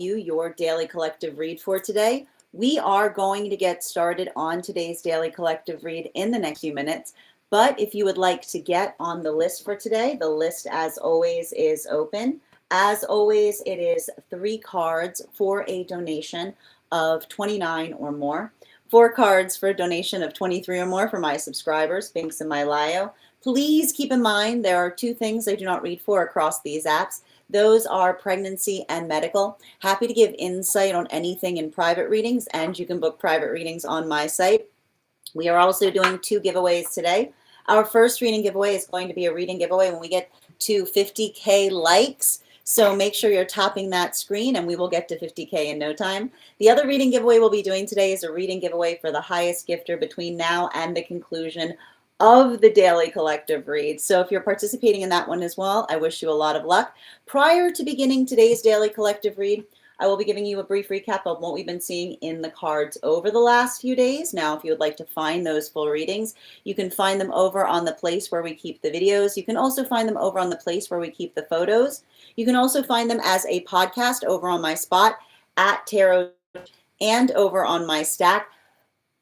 you your daily collective read for today. We are going to get started on today's daily collective read in the next few minutes. But if you would like to get on the list for today, the list, as always, is open. As always, it is 3 cards for a donation of 29 or more. 4 cards for a donation of 23 or more for my subscribers, links in my bio. Please keep in mind there are 2 things I do not read for across these apps. Those are pregnancy and medical. Happy to give insight on anything in private readings, and you can book private readings on my site. We are also doing 2 giveaways today. Our first reading giveaway is going to be a reading giveaway when we get to 50K likes. So make sure you're tapping that screen and we will get to 50K in no time. The other reading giveaway we'll be doing today is a reading giveaway for the highest gifter between now and the conclusion of the daily collective read. So if you're participating in that one as well, I wish you a lot of luck. Prior to beginning today's daily collective read, I will be giving you a brief recap of what we've been seeing in the cards over the last few days. Now, if you would like to find those full readings, you can find them over on the place where we keep the videos. You can also find them over on the place where we keep the photos. You can also find them as a podcast over on my spot at Tarot and over on my stack.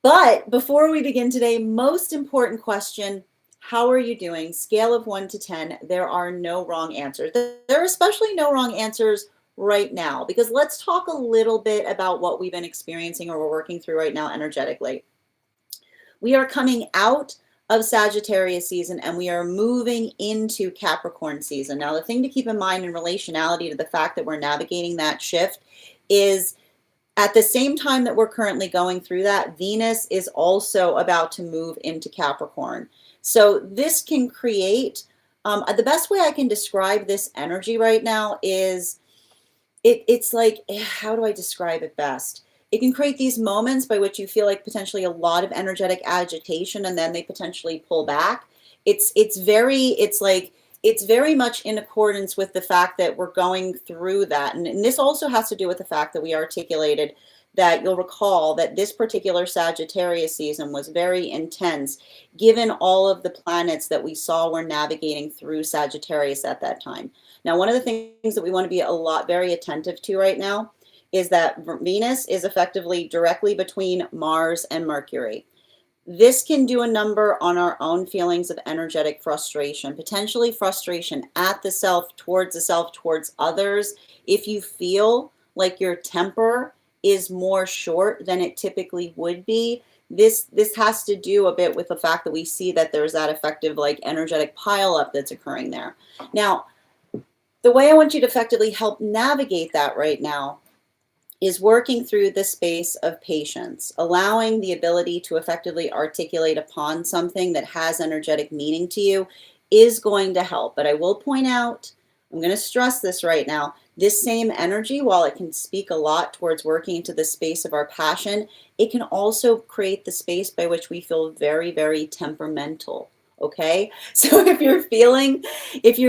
But before we begin today, most important question, how are you doing? Scale of 1 to 10, there are no wrong answers. There are especially no wrong answers right now, because let's talk a little bit about what we've been experiencing or we're working through right now energetically. We are coming out of Sagittarius season and we are moving into Capricorn season. Now, the thing to keep in mind in relationality to the fact that we're navigating that shift is at the same time that we're currently going through that, Venus is also about to move into Capricorn. So this can create, the best way I can describe this energy right now is, it's like, how do I describe it best? It can create these moments by which you feel like potentially a lot of energetic agitation and then they potentially pull back. It's very much in accordance with the fact that we're going through that. And this also has to do with the fact that we articulated that you'll recall that this particular Sagittarius season was very intense, given all of the planets that we saw were navigating through Sagittarius at that time. Now, one of the things that we want to be very attentive to right now is that Venus is effectively directly between Mars and Mercury. This can do a number on our own feelings of energetic frustration, potentially frustration at the self, towards others. If you feel like your temper is more short than it typically would be, this has to do a bit with the fact that we see that there's that effective like energetic pileup that's occurring there. Now, the way I want you to effectively help navigate that right now is working through the space of patience, allowing the ability to effectively articulate upon something that has energetic meaning to you is going to help. But I will point out, I'm going to stress this right now, this same energy, while it can speak a lot towards working into the space of our passion, it can also create the space by which we feel very, very temperamental. Okay, so if you're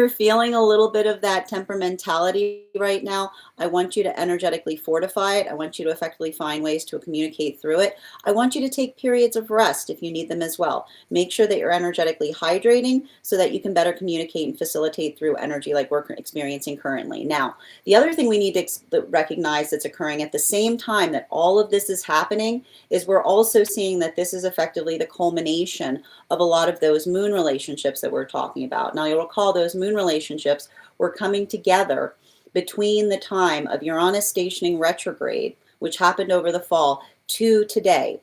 feeling a little bit of that temperamentality right now, I want you to energetically fortify it. I want you to effectively find ways to communicate through it. I want you to take periods of rest if you need them as well. Make sure that you're energetically hydrating so that you can better communicate and facilitate through energy like we're experiencing currently. Now, the other thing we need to recognize that's occurring at the same time that all of this is happening is we're also seeing that this is effectively the culmination of a lot of those moon relationships that we're talking about. Now, you'll recall those moon relationships were coming together between the time of Uranus stationing retrograde, which happened over the fall, to today.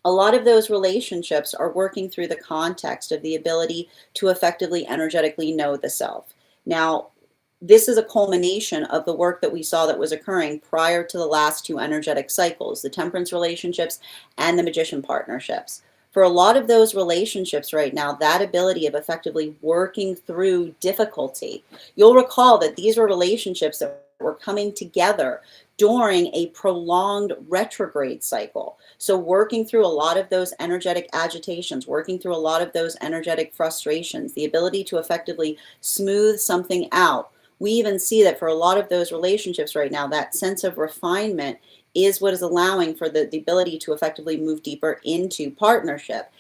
A lot of those relationships are working through the context of the ability to effectively energetically know the self. Now, this is a culmination of the work that we saw that was occurring prior to the last 2 energetic cycles, the temperance relationships and the magician partnerships. For a lot of those relationships right now, that ability of effectively working through difficulty, you'll recall that these were relationships that were coming together during a prolonged retrograde cycle. So working through a lot of those energetic agitations, working through a lot of those energetic frustrations, the ability to effectively smooth something out. We even see that for a lot of those relationships right now, that sense of refinement is what is allowing for the ability to effectively move deeper into partnership.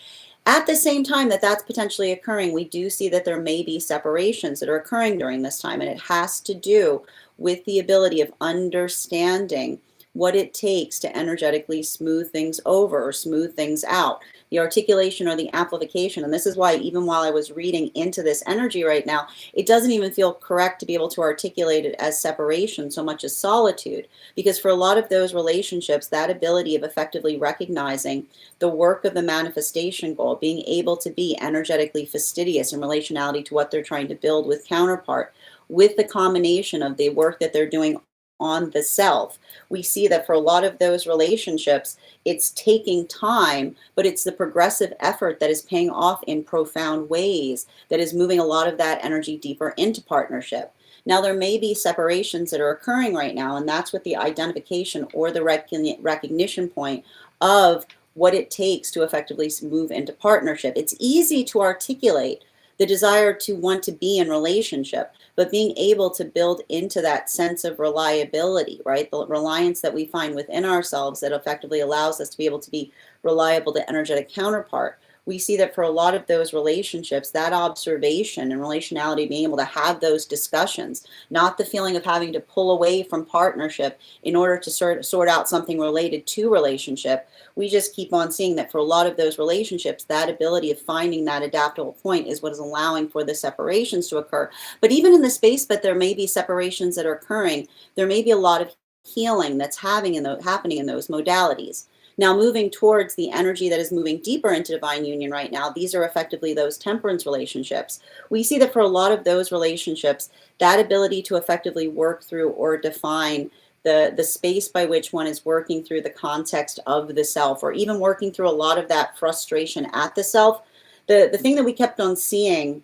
At the same time that that's potentially occurring, we do see that there may be separations that are occurring during this time, and it has to do with the ability of understanding what it takes to energetically smooth things over or smooth things out. The articulation or the amplification. And this is why, even while I was reading into this energy right now, it doesn't even feel correct to be able to articulate it as separation so much as solitude. Because for a lot of those relationships, that ability of effectively recognizing the work of the manifestation goal, being able to be energetically fastidious in relationality to what they're trying to build with counterpart, with the combination of the work that they're doing on the self, we see that for a lot of those relationships, it's taking time, but it's the progressive effort that is paying off in profound ways that is moving a lot of that energy deeper into partnership. Now, there may be separations that are occurring right now, and that's with the identification or the recognition point of what it takes to effectively move into partnership. It's easy to articulate the desire to want to be in relationship, but being able to build into that sense of reliability, right? The reliance that we find within ourselves that effectively allows us to be able to be reliable to energetic counterpart. We see that for a lot of those relationships, that observation and relationality, being able to have those discussions, not the feeling of having to pull away from partnership in order to sort out something related to relationship. We just keep on seeing that for a lot of those relationships, that ability of finding that adaptable point is what is allowing for the separations to occur. But even in the space that there may be separations that are occurring, there may be a lot of healing that's happening in those modalities. Now, moving towards the energy that is moving deeper into divine union right now, these are effectively those temperance relationships. We see that for a lot of those relationships, that ability to effectively work through or define the space by which one is working through the context of the self, or even working through a lot of that frustration at the self. The thing that we kept on seeing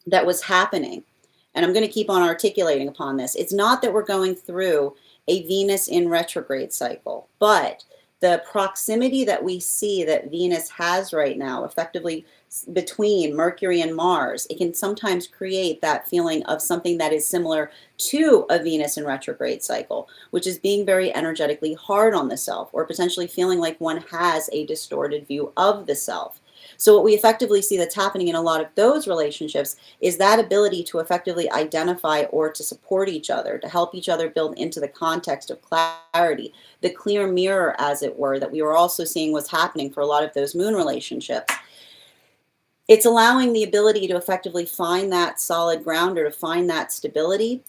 that was happening, and I'm going to keep on articulating upon this, it's not that we're going through a Venus in retrograde cycle, but the proximity that we see that Venus has right now, effectively between Mercury and Mars, it can sometimes create that feeling of something that is similar to a Venus in retrograde cycle, which is being very energetically hard on the self, or potentially feeling like one has a distorted view of the self. So what we effectively see that's happening in a lot of those relationships is that ability to effectively identify or to support each other, to help each other build into the context of clarity, the clear mirror, as it were, that we were also seeing was happening for a lot of those moon relationships. It's allowing the ability to effectively find that solid ground, or to find that stability.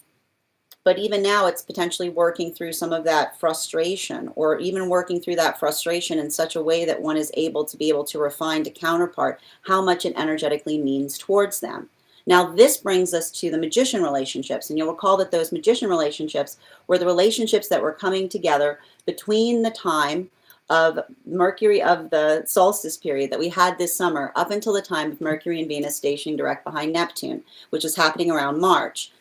But even now, it's potentially working through some of that frustration, or even working through that frustration in such a way that one is able to refine to counterpart how much it energetically means towards them. Now, this brings us to the magician relationships. And you'll recall that those magician relationships were the relationships that were coming together between the time of Mercury, of the solstice period that we had this summer, up until the time of Mercury and Venus stationing direct behind Neptune, which was happening around March.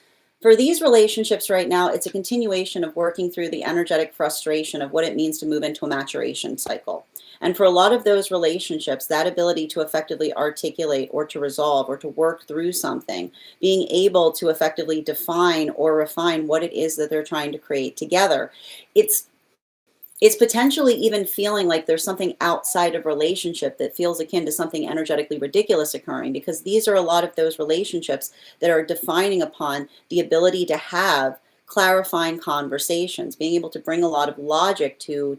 For these relationships right now, it's a continuation of working through the energetic frustration of what it means to move into a maturation cycle. And for a lot of those relationships, that ability to effectively articulate or to resolve or to work through something, being able to effectively define or refine what it is that they're trying to create together, it's potentially even feeling like there's something outside of relationship that feels akin to something energetically ridiculous occurring, because these are a lot of those relationships that are defining upon the ability to have clarifying conversations, being able to bring a lot of logic to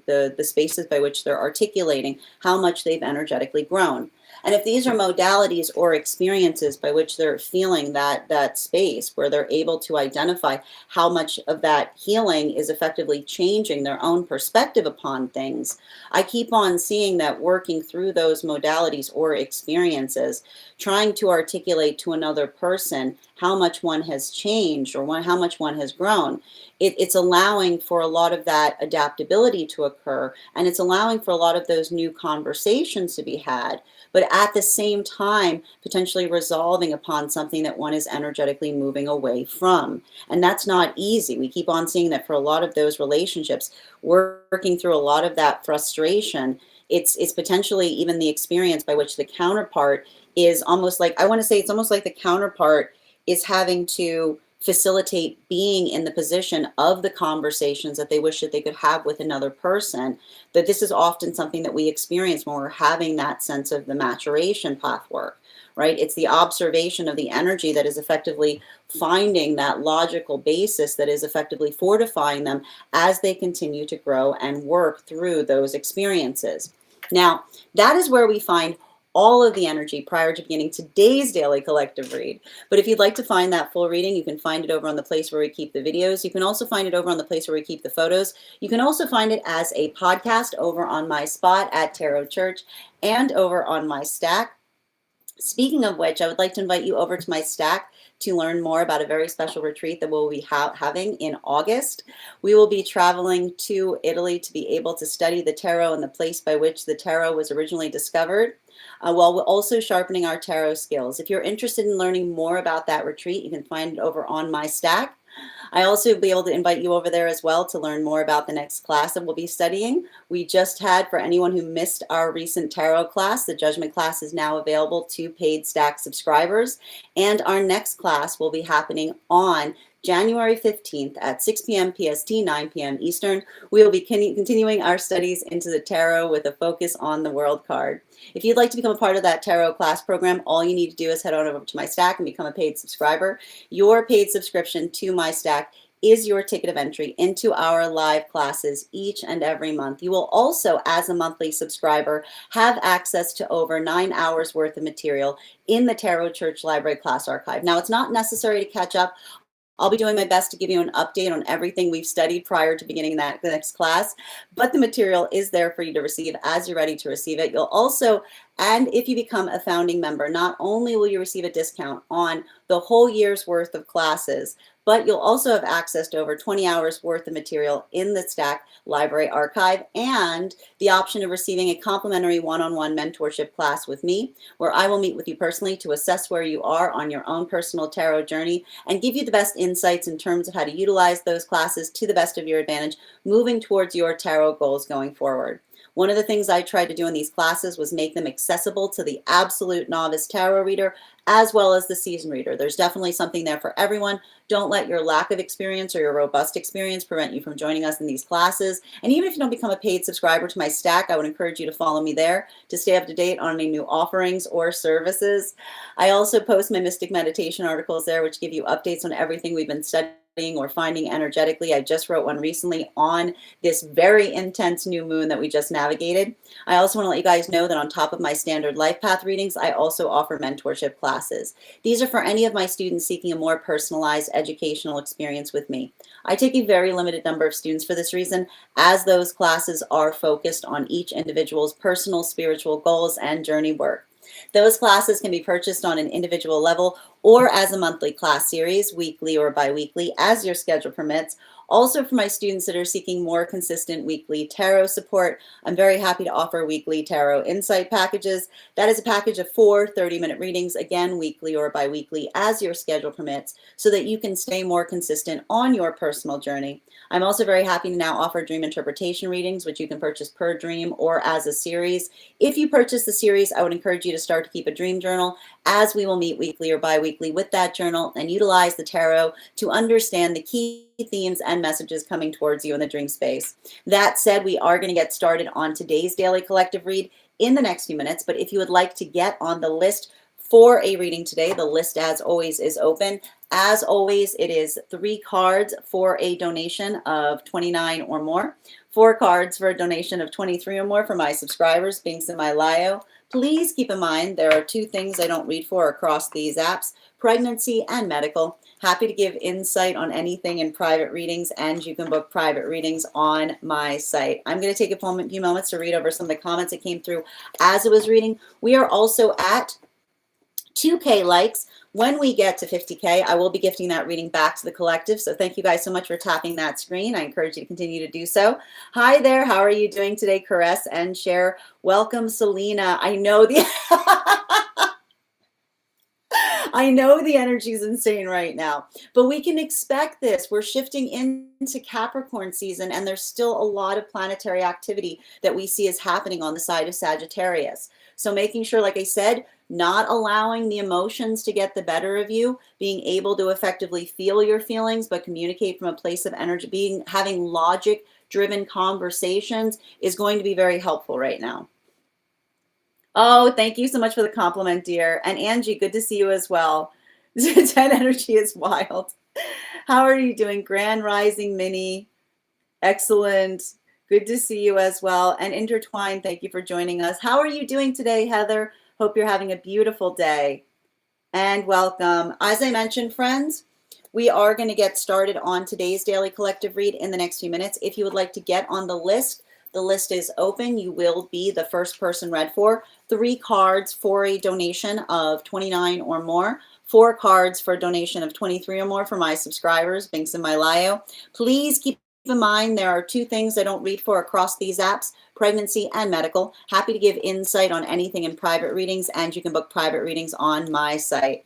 the spaces by which they're articulating how much they've energetically grown. And if these are modalities or experiences by which they're feeling that space where they're able to identify how much of that healing is effectively changing their own perspective upon things, I keep on seeing that working through those modalities or experiences, trying to articulate to another person how much one has changed, or how much one has grown, it's allowing for a lot of that adaptability to occur, and it's allowing for a lot of those new conversations to be had, but at the same time, potentially resolving upon something that one is energetically moving away from. And that's not easy. We keep on seeing that for a lot of those relationships, working through a lot of that frustration, it's potentially even the experience by which the counterpart is almost like, I want to say it's almost like the counterpart is having to facilitate being in the position of the conversations that they wish that they could have with another person. That this is often something that we experience when we're having that sense of the maturation path work, right? It's the observation of the energy that is effectively finding that logical basis that is effectively fortifying them as they continue to grow and work through those experiences. Now, that is where we find all of the energy prior to beginning today's daily collective read. But if you'd like to find that full reading, you can find it over on the place where we keep the videos. You can also find it over on the place where we keep the photos. You can also find it as a podcast over on my spot at Tarot Church and over on my stack. Speaking of which, I would like to invite you over to my stack to learn more about a very special retreat that we'll be having in August. We will be traveling to Italy to be able to study the tarot and the place by which the tarot was originally discovered, while we're also sharpening our tarot skills. If you're interested in learning more about that retreat, you can find it over on my stack. I also will be able to invite you over there as well to learn more about the next class that we'll be studying. We just had, for anyone who missed our recent tarot class, the judgment class is now available to paid stack subscribers. And our next class will be happening on January 15th at 6 p.m. PST, 9 p.m. Eastern. We will be continuing our studies into the tarot with a focus on the world card. If you'd like to become a part of that tarot class program, all you need to do is head on over to my stack and become a paid subscriber. Your paid subscription to my stack is your ticket of entry into our live classes each and every month. You will also, as a monthly subscriber, have access to over 9 hours worth of material in the Tarot Church Library class archive. Now, it's not necessary to catch up. I'll be doing my best to give you an update on everything we've studied prior to beginning the next class, but the material is there for you to receive as you're ready to receive it. You'll also, and if you become a founding member, not only will you receive a discount on the whole year's worth of classes, but you'll also have access to over 20 hours worth of material in the Stack Library Archive and the option of receiving a complimentary one-on-one mentorship class with me, where I will meet with you personally to assess where you are on your own personal tarot journey and give you the best insights in terms of how to utilize those classes to the best of your advantage, moving towards your tarot goals going forward. One of the things I tried to do in these classes was make them accessible to the absolute novice tarot reader as well as the seasoned reader. There's definitely something there for everyone. Don't let your lack of experience or your robust experience prevent you from joining us in these classes. And even if you don't become a paid subscriber to my stack, I would encourage you to follow me there to stay up to date on any new offerings or services. I also post my Mystic Meditation articles there, which give you updates on everything we've been studying or finding energetically. I just wrote one recently on this very intense new moon that we just navigated. I also want to let you guys know that on top of my standard life path readings, I also offer mentorship classes. These are for any of my students seeking a more personalized educational experience with me. I take a very limited number of students for this reason, as those classes are focused on each individual's personal spiritual goals and journey work. Those classes can be purchased on an individual level or as a monthly class series, weekly or bi-weekly, as your schedule permits. Also, for my students that are seeking more consistent weekly tarot support, I'm very happy to offer weekly tarot insight packages. That is a package of 4 30-minute readings, again, weekly or bi-weekly, as your schedule permits, so that you can stay more consistent on your personal journey. I'm also very happy to now offer dream interpretation readings, which you can purchase per dream or as a series. If you purchase the series, I would encourage you to start to keep a dream journal, as we will meet weekly or bi-weekly with that journal and utilize the tarot to understand the key themes and messages coming towards you in the dream space. That said, we are going to get started on today's daily collective read in the next few minutes, but if you would like to get on the list for a reading today, the list, as always, is open. As always, it is 3 cards for a donation of $29 or more, 4 cards for a donation of $23 or more for my subscribers, being semi-lio. Please keep in mind there are 2 things I don't read for across these apps: pregnancy and medical. Happy to give insight on anything in private readings, and you can book private readings on my site. I'm going to take a few moments to read over some of the comments that came through as I was reading. We are also at 2K likes. When we get to 50K, I will be gifting that reading back to the collective. So thank you guys so much for tapping that screen. I encourage you to continue to do so. Hi there. How are you doing today? Caress and share. Welcome, Selena. I know the I know the energy is insane right now, but we can expect this. We're shifting into Capricorn season, and there's still a lot of planetary activity that we see is happening on the side of Sagittarius. So making sure, like I said, not allowing the emotions to get the better of you, being able to effectively feel your feelings, but communicate from a place of energy, having logic-driven conversations is going to be very helpful right now. Oh, thank you so much for the compliment, dear. And Angie, good to see you as well. 10 energy is wild. How are you doing? Grand Rising Mini. Excellent. Good to see you as well. And Intertwine, thank you for joining us. How are you doing today, Heather? Hope you're having a beautiful day. And welcome. As I mentioned, friends, we are going to get started on today's daily collective read in the next few minutes. If you would like to get on the list is open. You will be the first person read for. 3 cards for a donation of 29 or more. 4 cards for a donation of 23 or more for my subscribers, Binks and Mylayo. Please keep in mind there are 2 things I don't read for across these apps: pregnancy and medical. Happy to give insight on anything in private readings, and you can book private readings on my site.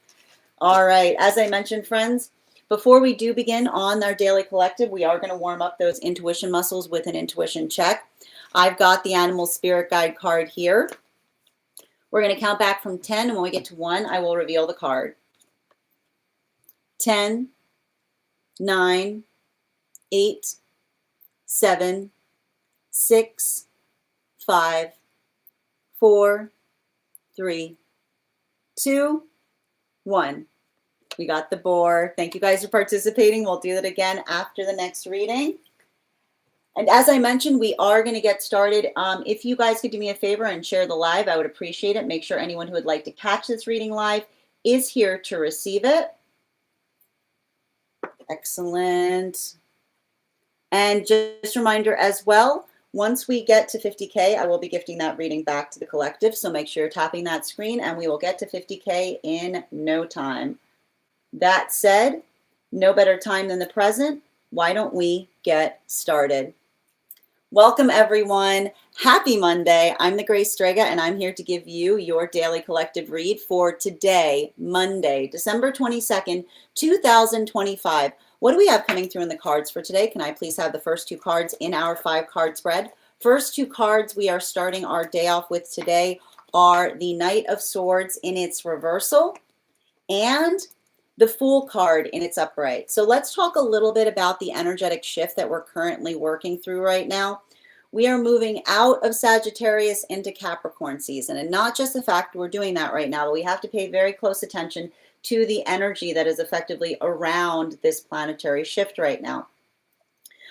All right, as I mentioned, friends, before we do begin on our daily collective, we are going to warm up those intuition muscles with an intuition check. I've got the animal spirit guide card here. We're going to count back from 10, and when we get to 1, I will reveal the card. 10, 9, 8, 7, 6, 5, 4, 3, 2, 1. We got the boar. Thank you guys for participating. We'll do that again after the next reading. And as I mentioned, we are going to get started. If you guys could do me a favor and share the live, I would appreciate it. Make sure anyone who would like to catch this reading live is here to receive it. Excellent. And just a reminder as well, once we get to 50K, I will be gifting that reading back to the collective. So make sure you're tapping that screen, and we will get to 50K in no time. That said, no better time than the present. Why don't we get started? Welcome, everyone. Happy Monday. I'm the Grace Strega, and I'm here to give you your daily collective read for today, Monday, December 22nd, 2025. What do we have coming through in the cards for today? Can I please have the first 2 cards in our 5-card spread? First 2 cards we are starting our day off with today are the Knight of Swords in its reversal and the Fool card in its upright. So let's talk a little bit about the energetic shift that we're currently working through right now. We are moving out of Sagittarius into Capricorn season, and not just the fact we're doing that right now, but we have to pay very close attention to the energy that is effectively around this planetary shift right now.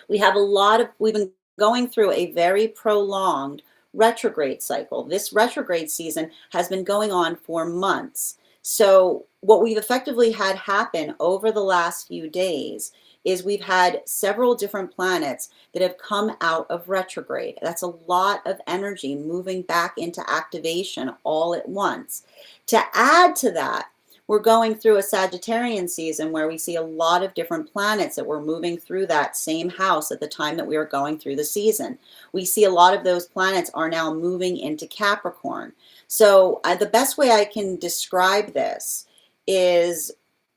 We've been going through a very prolonged retrograde cycle. This retrograde season has been going on for months. So what we've effectively had happen over the last few days is we've had several different planets that have come out of retrograde. That's a lot of energy moving back into activation all at once. To add to that, we're going through a Sagittarian season where we see a lot of different planets that were moving through that same house at the time that we were going through the season. We see a lot of those planets are now moving into Capricorn. So the best way I can describe this is,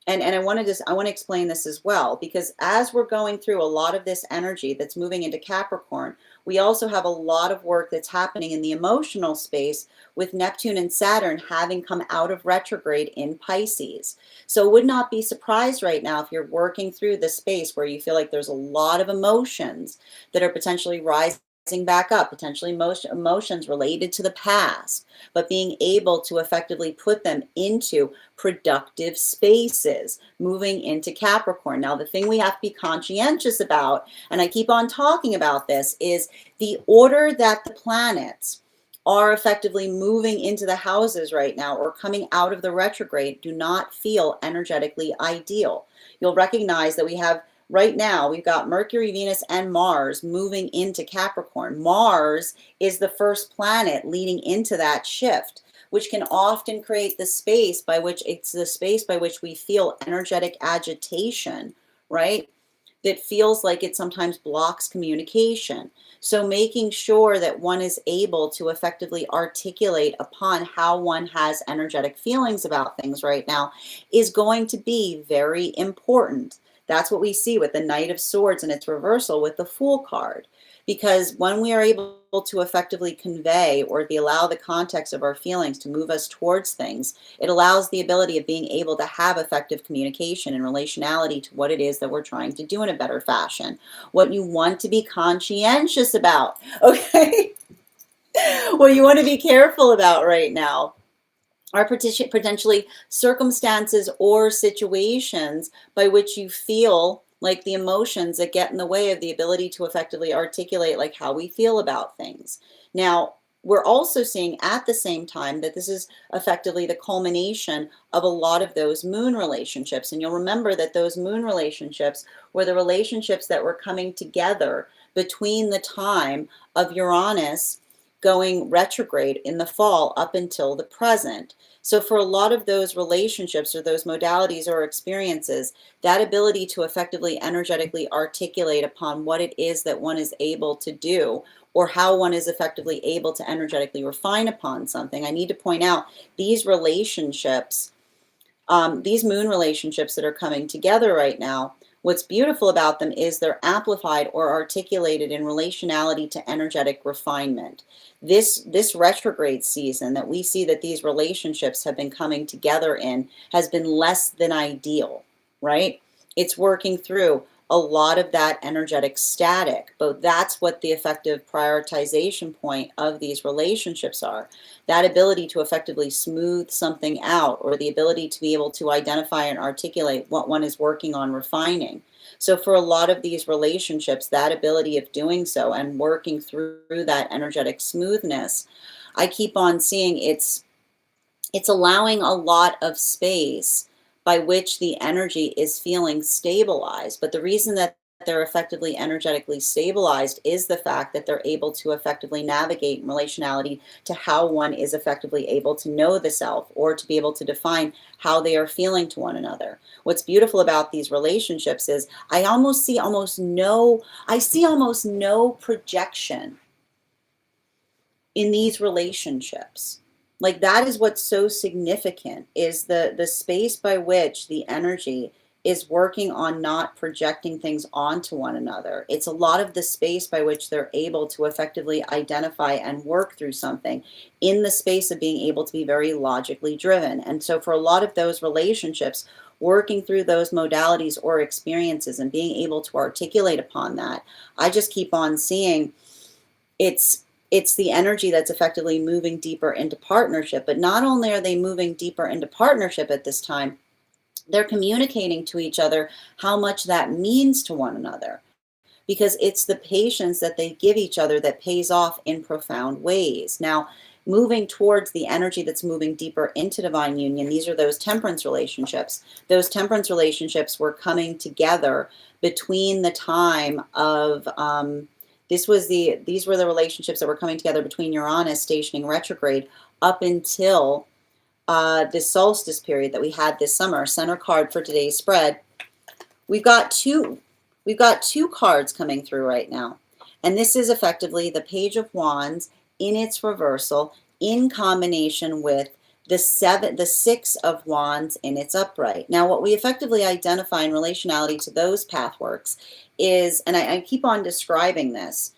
and I want to explain this as well, because as we're going through a lot of this energy that's moving into Capricorn, we also have a lot of work that's happening in the emotional space with Neptune and Saturn having come out of retrograde in Pisces. So would not be surprised right now if you're working through the space where you feel like there's a lot of emotions that are potentially rising back up, potentially emotions related to the past, but being able to effectively put them into productive spaces, moving into Capricorn. Now, the thing we have to be conscientious about, and I keep on talking about this, is the order that the planets are effectively moving into the houses right now or coming out of the retrograde do not feel energetically ideal. You'll recognize that we have right now, we've got Mercury, Venus, and Mars moving into Capricorn. Mars is the first planet leading into that shift, which can often create the space by which we feel energetic agitation, right? That feels like it sometimes blocks communication. So making sure that one is able to effectively articulate upon how one has energetic feelings about things right now is going to be very important. That's what we see with the Knight of Swords and its reversal with the Fool card. Because when we are able to effectively convey or allow the context of our feelings to move us towards things, it allows the ability of being able to have effective communication and relationality to what it is that we're trying to do in a better fashion. What you want to be conscientious about, okay? What you want to be careful about right now are potentially circumstances or situations by which you feel like the emotions that get in the way of the ability to effectively articulate like how we feel about things. Now, we're also seeing at the same time that this is effectively the culmination of a lot of those moon relationships. And you'll remember that those moon relationships were the relationships that were coming together between the time of Uranus going retrograde in the fall up until the present. So for a lot of those relationships or those modalities or experiences, that ability to effectively energetically articulate upon what it is that one is able to do or how one is effectively able to energetically refine upon something, I need to point out these relationships, these moon relationships that are coming together right now, what's beautiful about them is they're amplified or articulated in relationality to energetic refinement. This retrograde season that we see that these relationships have been coming together in has been less than ideal, right? It's working through a lot of that energetic static, but that's what the effective prioritization point of these relationships are. That ability to effectively smooth something out, or the ability to be able to identify and articulate what one is working on refining. So for a lot of these relationships, that ability of doing so and working through that energetic smoothness, I keep on seeing it's allowing a lot of space by which the energy is feeling stabilized. But the reason that they're effectively energetically stabilized is the fact that they're able to effectively navigate in relationality to how one is effectively able to know the self or to be able to define how they are feeling to one another. What's beautiful about these relationships is I see almost no projection in these relationships. Like that is what's so significant, is the space by which the energy is working on not projecting things onto one another. It's a lot of the space by which they're able to effectively identify and work through something in the space of being able to be very logically driven. And so for a lot of those relationships, working through those modalities or experiences and being able to articulate upon that, I just keep on seeing it's the energy that's effectively moving deeper into partnership. But not only are they moving deeper into partnership at this time, they're communicating to each other how much that means to one another, because it's the patience that they give each other that pays off in profound ways. Now, moving towards the energy that's moving deeper into divine union, these are those temperance relationships. Those temperance relationships were coming together between the time of these were the relationships that were coming together between Uranus stationing retrograde up until this solstice period that we had this summer. Center card for today's spread. We've got two cards coming through right now. And this is effectively the Page of Wands in its reversal in combination with the Six of Wands in its upright. Now, what we effectively identify in relationality to those pathworks is, and I keep on describing this,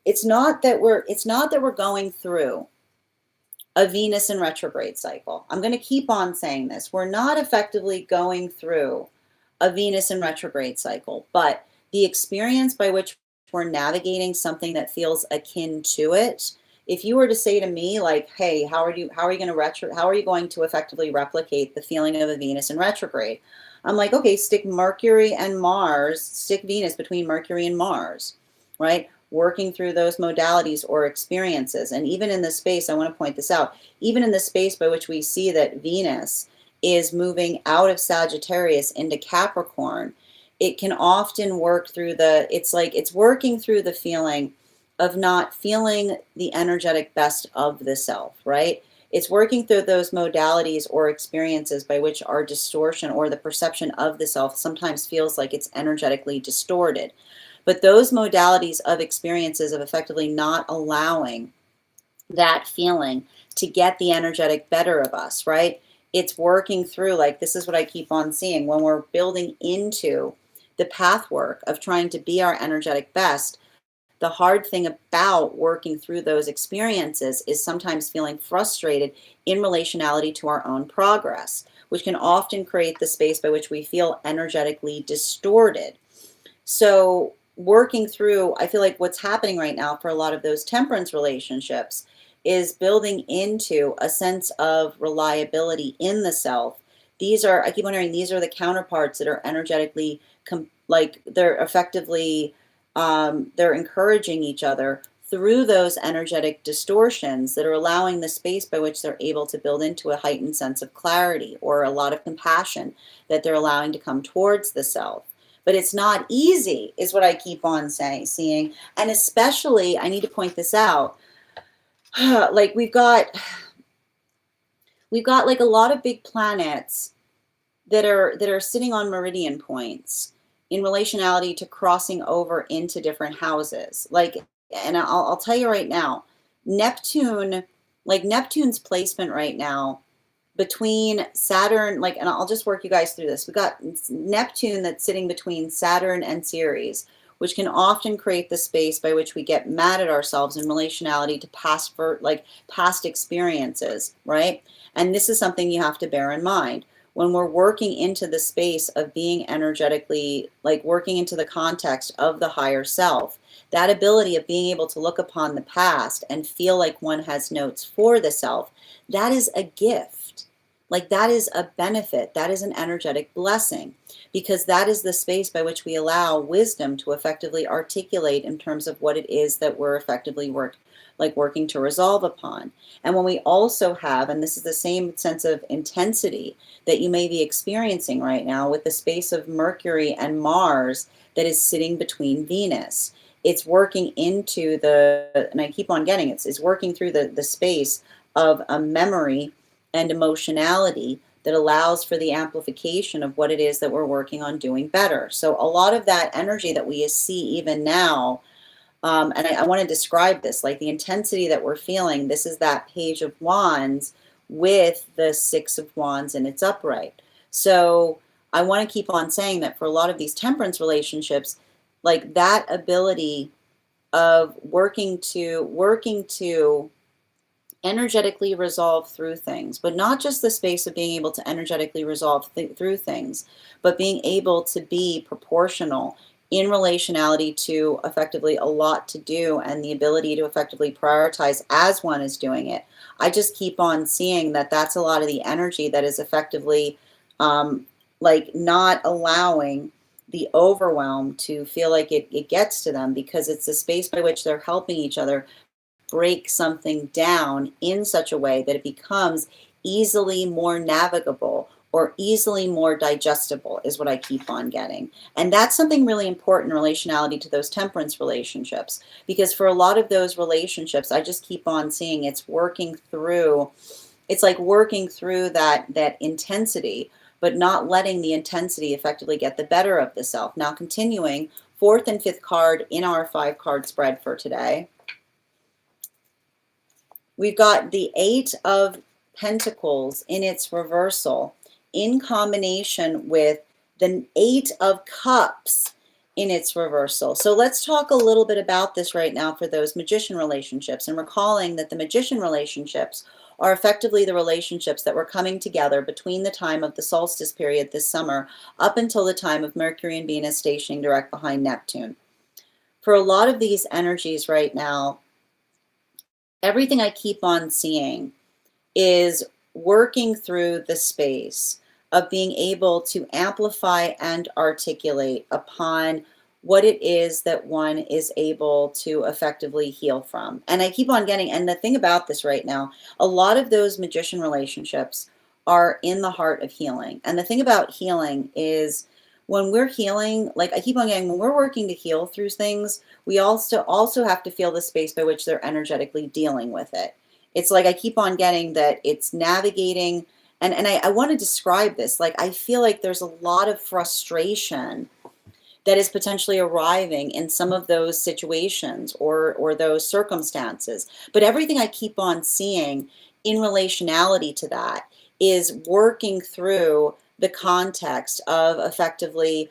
it's not that we're going through a Venus in retrograde cycle. I'm going to keep on saying this. We're not effectively going through a Venus in retrograde cycle, but the experience by which we're navigating something that feels akin to it. If you were to say to me like, hey, how are you going to effectively replicate the feeling of a Venus in retrograde? I'm like, okay, stick Mercury and Mars, stick Venus between Mercury and Mars, right? Working through those modalities or experiences. And even in this space, I want to point this out, even in the space by which we see that Venus is moving out of Sagittarius into Capricorn, it can often work through it's working through the feeling of not feeling the energetic best of the self, right? It's working through those modalities or experiences by which our distortion or the perception of the self sometimes feels like it's energetically distorted. But those modalities of experiences of effectively not allowing that feeling to get the energetic better of us, right? It's working through, like, this is what I keep on seeing when we're building into the pathwork of trying to be our energetic best. The hard thing about working through those experiences is sometimes feeling frustrated in relationality to our own progress, which can often create the space by which we feel energetically distorted. So working through, I feel like what's happening right now for a lot of those temperance relationships is building into a sense of reliability in the self. These are, I keep wondering, these are the counterparts that are energetically, like they're effectively, they're encouraging each other through those energetic distortions that are allowing the space by which they're able to build into a heightened sense of clarity or a lot of compassion that they're allowing to come towards the self. But it's not easy, is what I keep on seeing. And especially, I need to point this out, like we've got like a lot of big planets that are sitting on meridian points in relationality to crossing over into different houses. Like, and I'll tell you right now, Neptune, like Neptune's placement right now between Saturn, like, and I'll just work you guys through this. We got Neptune that's sitting between Saturn and Ceres, which can often create the space by which we get mad at ourselves in relationality to past experiences, right? And this is something you have to bear in mind when we're working into the space of being energetically, like working into the context of the higher self. That ability of being able to look upon the past and feel like one has notes for the self, that is a gift. Like that is a benefit. That is an energetic blessing, because that is the space by which we allow wisdom to effectively articulate in terms of what it is that we're effectively working to resolve upon. And when we also have, and this is the same sense of intensity that you may be experiencing right now with the space of Mercury and Mars that is sitting between Venus. It's working into the, and I keep on getting it, it's working through the space of a memory and emotionality that allows for the amplification of what it is that we're working on doing better. So a lot of that energy that we see even now, and I want to describe this, like the intensity that we're feeling, this is that Page of Wands with the Six of Wands in its upright. So I want to keep on saying that for a lot of these temperance relationships, like that ability of working to energetically resolve through things, but not just the space of being able to energetically resolve through things, but being able to be proportional in relationality to effectively a lot to do and the ability to effectively prioritize as one is doing it. I just keep on seeing that that's a lot of the energy that is effectively like not allowing the overwhelm to feel like it gets to them, because it's the space by which they're helping each other break something down in such a way that it becomes easily more navigable or easily more digestible, is what I keep on getting. And that's something really important in relationality to those temperance relationships, because for a lot of those relationships, I just keep on seeing it's working through, it's like working through that intensity, but not letting the intensity effectively get the better of the self. Now, continuing, fourth and fifth card in our 5-card spread for today. We've got the Eight of Pentacles in its reversal in combination with the Eight of Cups in its reversal. So let's talk a little bit about this right now for those magician relationships, and recalling that the magician relationships are effectively the relationships that were coming together between the time of the solstice period this summer up until the time of Mercury and Venus stationing direct behind Neptune. For a lot of these energies right now, everything I keep on seeing is working through the space of being able to amplify and articulate upon what it is that one is able to effectively heal from. And I keep on getting, and the thing about this right now, a lot of those magician relationships are in the heart of healing. And the thing about healing is when we're healing, like I keep on getting, when we're working to heal through things, we also have to feel the space by which they're energetically dealing with it. It's like I keep on getting that it's navigating, and I want to describe this. Like I feel like there's a lot of frustration that is potentially arriving in some of those situations or those circumstances. But everything I keep on seeing in relationality to that is working through the context of effectively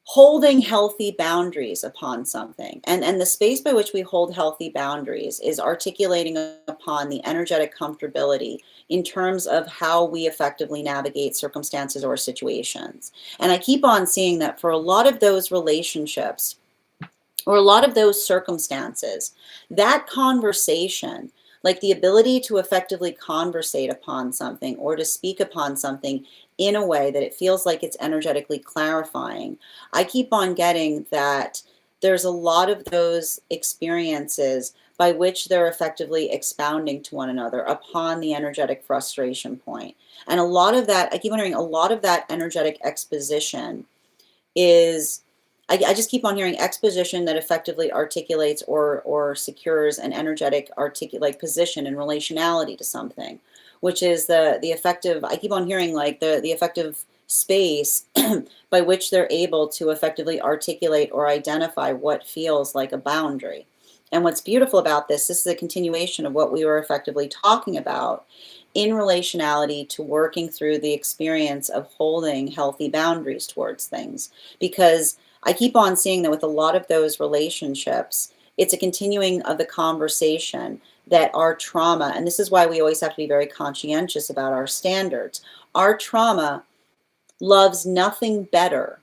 holding healthy boundaries upon something. And the space by which we hold healthy boundaries is articulating upon the energetic comfortability in terms of how we effectively navigate circumstances or situations. And I keep on seeing that for a lot of those relationships or a lot of those circumstances, that conversation like the ability to effectively conversate upon something or to speak upon something in a way that it feels like it's energetically clarifying. I keep on getting that there's a lot of those experiences by which they're effectively expounding to one another upon the energetic frustration point. And a lot of that, I keep wondering, a lot of that energetic exposition is, I just keep on hearing exposition that effectively articulates or secures an energetic articulate position and relationality to something, which is the effective, I keep on hearing like the effective space by which they're able to effectively articulate or identify what feels like a boundary. And what's beautiful about this is a continuation of what we were effectively talking about in relationality to working through the experience of holding healthy boundaries towards things. Because I keep on seeing that with a lot of those relationships, it's a continuing of the conversation that our trauma, and this is why we always have to be very conscientious about our standards, our trauma loves nothing better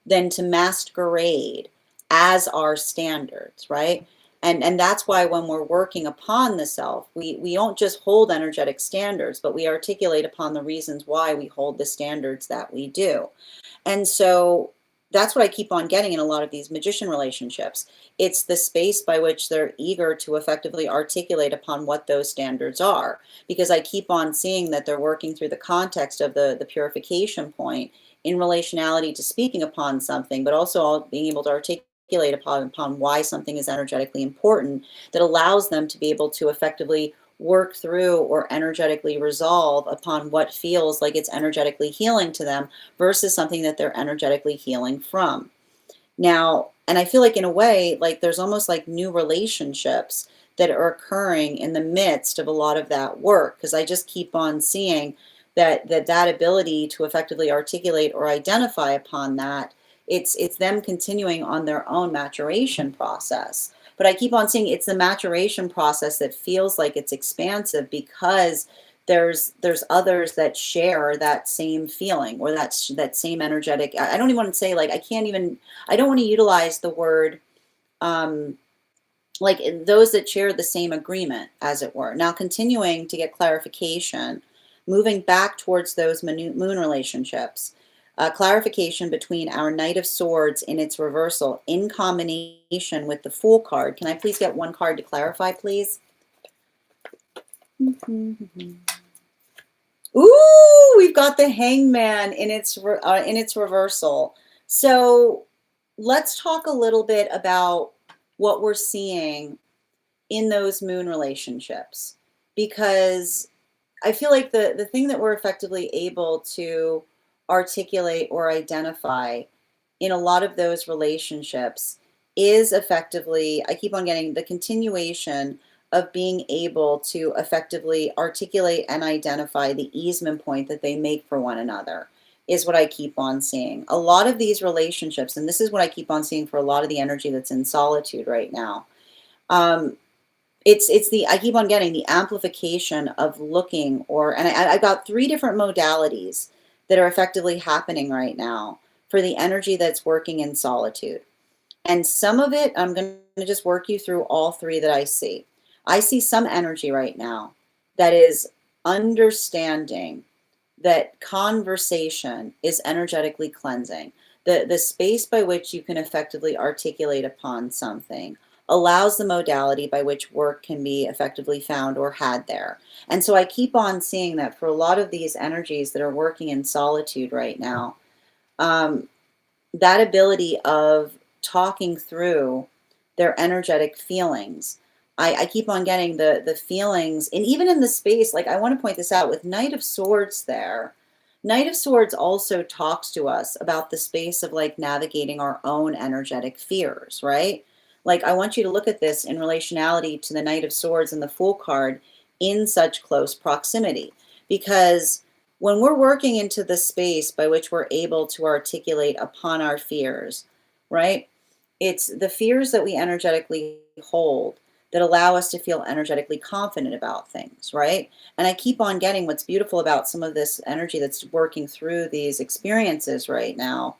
than to masquerade as our standards, right? And that's why when we're working upon the self, we don't just hold energetic standards, but we articulate upon the reasons why we hold the standards that we do. And so that's what I keep on getting in a lot of these magician relationships. It's the space by which they're eager to effectively articulate upon what those standards are. Because I keep on seeing that they're working through the context of the purification point in relationality to speaking upon something, but also being able to articulate upon why something is energetically important that allows them to be able to effectively work through or energetically resolve upon what feels like it's energetically healing to them versus something that they're energetically healing from. Now, and I feel like in a way, like there's almost like new relationships that are occurring in the midst of a lot of that work, because I just keep on seeing that ability to effectively articulate or identify upon that, it's them continuing on their own maturation process. But I keep on seeing it's the maturation process that feels like it's expansive because there's others that share that same feeling or that same energetic. I don't even want to say like I don't want to utilize the word like those that share the same agreement, as it were. Now, continuing to get clarification, moving back towards those moon relationships, clarification between our Knight of Swords in its reversal in combination with the Fool card. Can I please get one card to clarify, please? Ooh, we've got the Hangman in its reversal. So let's talk a little bit about what we're seeing in those moon relationships, because I feel like the thing that we're effectively able to articulate or identify in a lot of those relationships is effectively, I keep on getting the continuation of being able to effectively articulate and identify the easement point that they make for one another is what I keep on seeing. A lot of these relationships, and this is what I keep on seeing for a lot of the energy that's in solitude right now. I keep on getting the amplification of looking, and I've got 3 different modalities that are effectively happening right now for the energy that's working in solitude. And some of it, I'm going to just work you through all 3 that I see. I see some energy right now that is understanding that conversation is energetically cleansing. The space by which you can effectively articulate upon something allows the modality by which work can be effectively found or had there. And so I keep on seeing that for a lot of these energies that are working in solitude right now, that ability of talking through their energetic feelings. I keep on getting the feelings, and even in the space, like I want to point this out with Knight of Swords there. Knight of Swords also talks to us about the space of like navigating our own energetic fears, right? Like I want you to look at this in relationality to the Knight of Swords and the Fool card in such close proximity, because when we're working into the space by which we're able to articulate upon our fears, right? It's the fears that we energetically hold that allow us to feel energetically confident about things, right? And I keep on getting what's beautiful about some of this energy that's working through these experiences right now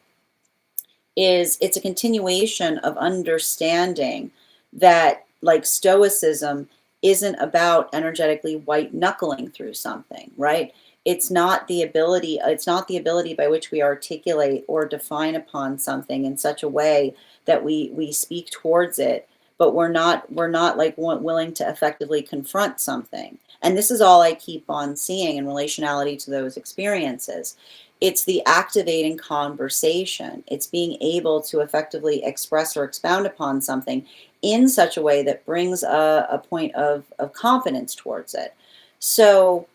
is it's a continuation of understanding that like stoicism isn't about energetically white knuckling through something, right? It's not the ability by which we articulate or define upon something in such a way that we speak towards it, but we're not like willing to effectively confront something. And this is all I keep on seeing in relationality to those experiences. It's the activating conversation. It's being able to effectively express or expound upon something in such a way that brings a point of confidence towards it. So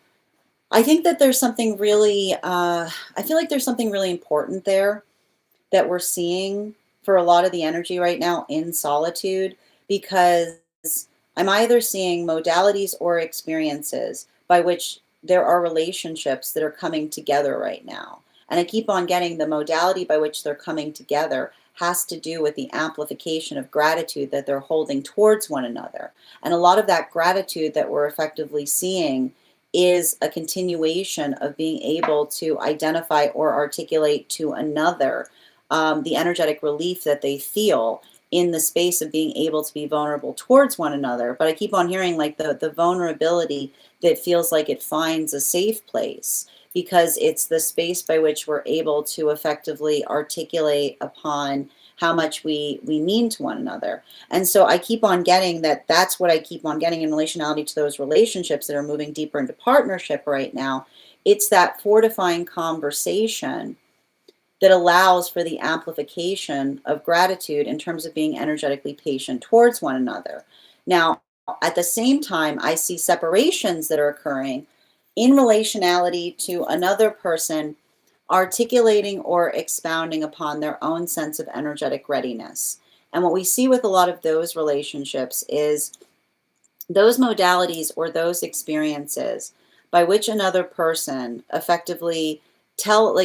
I think that there's something really, I feel like there's something really important there that we're seeing for a lot of the energy right now in solitude, because I'm either seeing modalities or experiences by which there are relationships that are coming together right now. And I keep on getting the modality by which they're coming together has to do with the amplification of gratitude that they're holding towards one another. And a lot of that gratitude that we're effectively seeing is a continuation of being able to identify or articulate to another the energetic relief that they feel in the space of being able to be vulnerable towards one another. But I keep on hearing like the vulnerability that feels like it finds a safe place, because it's the space by which we're able to effectively articulate upon how much we mean to one another. And so I keep on getting that that's what I keep on getting in relationality to those relationships that are moving deeper into partnership right now. It's that fortifying conversation that allows for the amplification of gratitude in terms of being energetically patient towards one another. Now, at the same time, I see separations that are occurring in relationality to another person articulating or expounding upon their own sense of energetic readiness. And what we see with a lot of those relationships is those modalities or those experiences by which another person effectively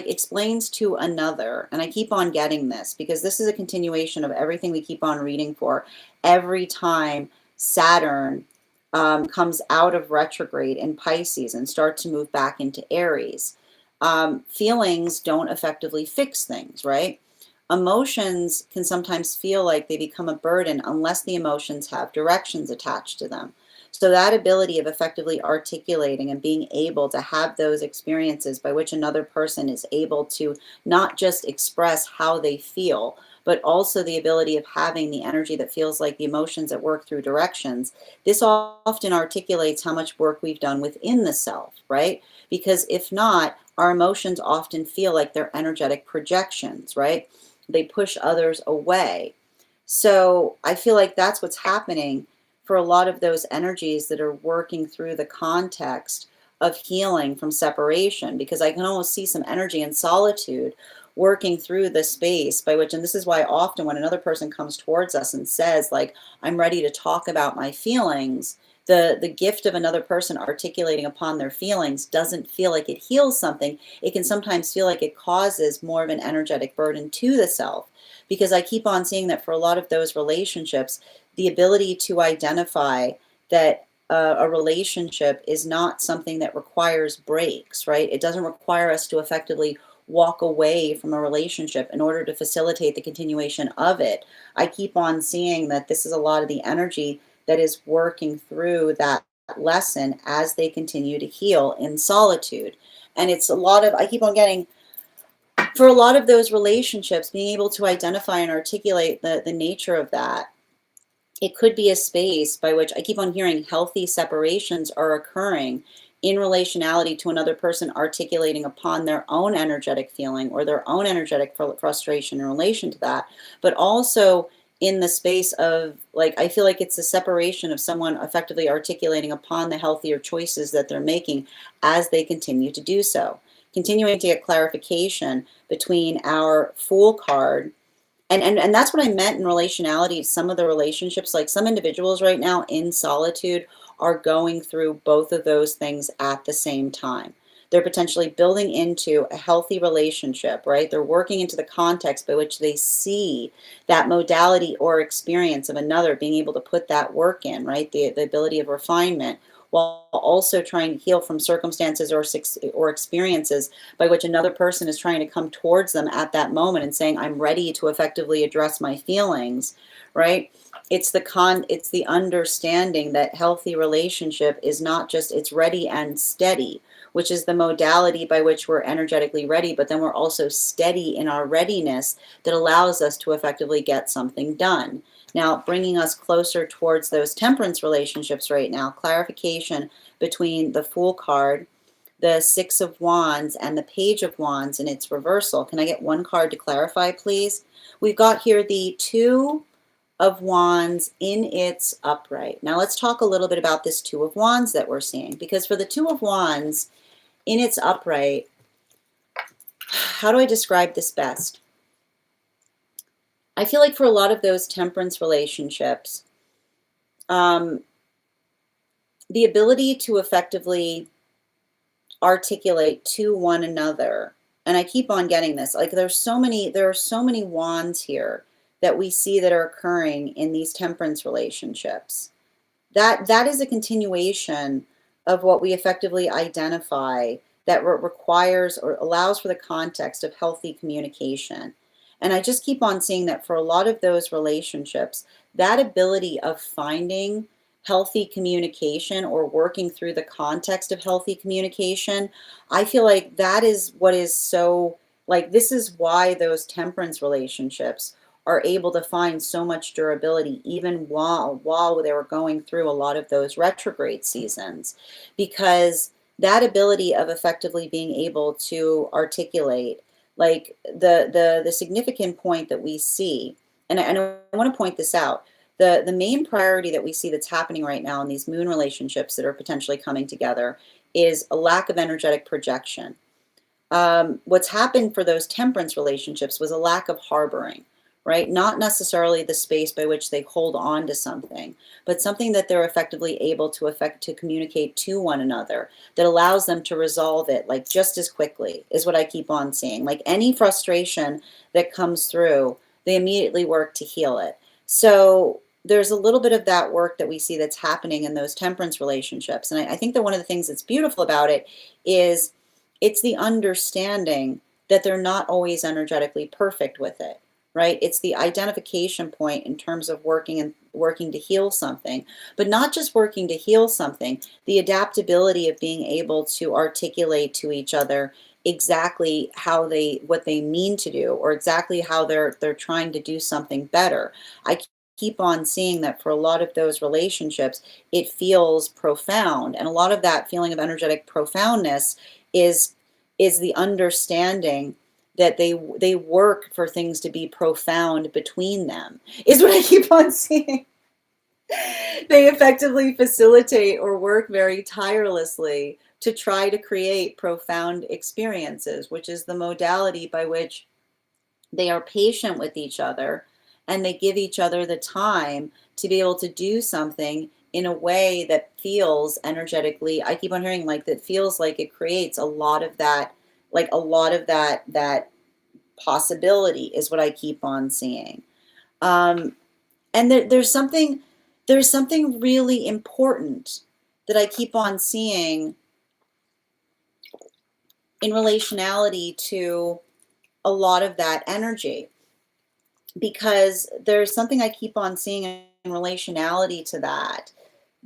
explains to another. And I keep on getting this because this is a continuation of everything we keep on reading for every time Saturn comes out of retrograde in Pisces and starts to move back into Aries. Feelings don't effectively fix things, right? Emotions can sometimes feel like they become a burden unless the emotions have directions attached to them. So that ability of effectively articulating and being able to have those experiences by which another person is able to not just express how they feel, but also the ability of having the energy that feels like the emotions that work through directions. This often articulates how much work we've done within the self, right? Because if not, our emotions often feel like they're energetic projections, right? They push others away. So I feel like that's what's happening for a lot of those energies that are working through the context of healing from separation, because I can almost see some energy in solitude working through the space by which, and this is why often when another person comes towards us and says like, I'm ready to talk about my feelings, the gift of another person articulating upon their feelings doesn't feel like it heals something. It can sometimes feel like it causes more of an energetic burden to the self, because I keep on seeing that for a lot of those relationships, the ability to identify that a relationship is not something that requires breaks, right? It doesn't require us to effectively walk away from a relationship in order to facilitate the continuation of it. I keep on seeing that this is a lot of the energy that is working through that lesson as they continue to heal in solitude. And it's a lot of, I keep on getting, for a lot of those relationships, being able to identify and articulate the nature of that. It could be a space by which I keep on hearing healthy separations are occurring in relationality to another person articulating upon their own energetic feeling or their own energetic frustration in relation to that, but also in the space of like, I feel like it's a separation of someone effectively articulating upon the healthier choices that they're making as they continue to do so. Continuing to get clarification between our Fool card, and that's what I meant in relationality. Some of the relationships, like some individuals right now in solitude are going through both of those things at the same time. They're potentially building into a healthy relationship, right? They're working into the context by which they see that modality or experience of another, being able to put that work in, right? The ability of refinement, while also trying to heal from circumstances or experiences by which another person is trying to come towards them at that moment and saying, I'm ready to effectively address my feelings, right? it's the understanding that healthy relationship is not just it's ready and steady, which is the modality by which we're energetically ready, but then we're also steady in our readiness that allows us to effectively get something done. Now, bringing us closer towards those temperance relationships right now, clarification between the Fool card, the Six of Wands, and the Page of Wands in its reversal. Can I get one card to clarify, please? We've got here the Two of Wands in its upright. Now let's talk a little bit about this Two of Wands that we're seeing, because for the Two of Wands in its upright, how do I describe this best? I feel like for a lot of those temperance relationships, the ability to effectively articulate to one another, and I keep on getting this, like there are so many wands here that we see that are occurring in these temperance relationships. That is a continuation of what we effectively identify that requires or allows for the context of healthy communication. And I just keep on seeing that for a lot of those relationships, that ability of finding healthy communication or working through the context of healthy communication, I feel like that is what is so, like, this is why those temperance relationships are able to find so much durability even while they were going through a lot of those retrograde seasons, because that ability of effectively being able to articulate, like the significant point that we see, and I want to point this out, the main priority that we see that's happening right now in these moon relationships that are potentially coming together is a lack of energetic projection. What's happened for those temperance relationships was a lack of harboring, right? Not necessarily the space by which they hold on to something, but something that they're effectively able to communicate to one another that allows them to resolve it like just as quickly, is what I keep on seeing. Like any frustration that comes through, they immediately work to heal it. So there's a little bit of that work that we see that's happening in those temperance relationships. And I think that one of the things that's beautiful about it is it's the understanding that they're not always energetically perfect with it, right? It's the identification point in terms of working to heal something, but not just working to heal something, the adaptability of being able to articulate to each other exactly what they mean to do, or exactly how they're trying to do something better. I keep on seeing that for a lot of those relationships, it feels profound, and a lot of that feeling of energetic profoundness is the understanding that they work for things to be profound between them, is what I keep on seeing. They effectively facilitate or work very tirelessly to try to create profound experiences, which is the modality by which they are patient with each other and they give each other the time to be able to do something in a way that feels energetically, I keep on hearing, like, that feels like it creates a lot of that, like a lot of that possibility, is what I keep on seeing. And there's something really important that I keep on seeing in relationality to a lot of that energy, because there's something I keep on seeing in relationality to that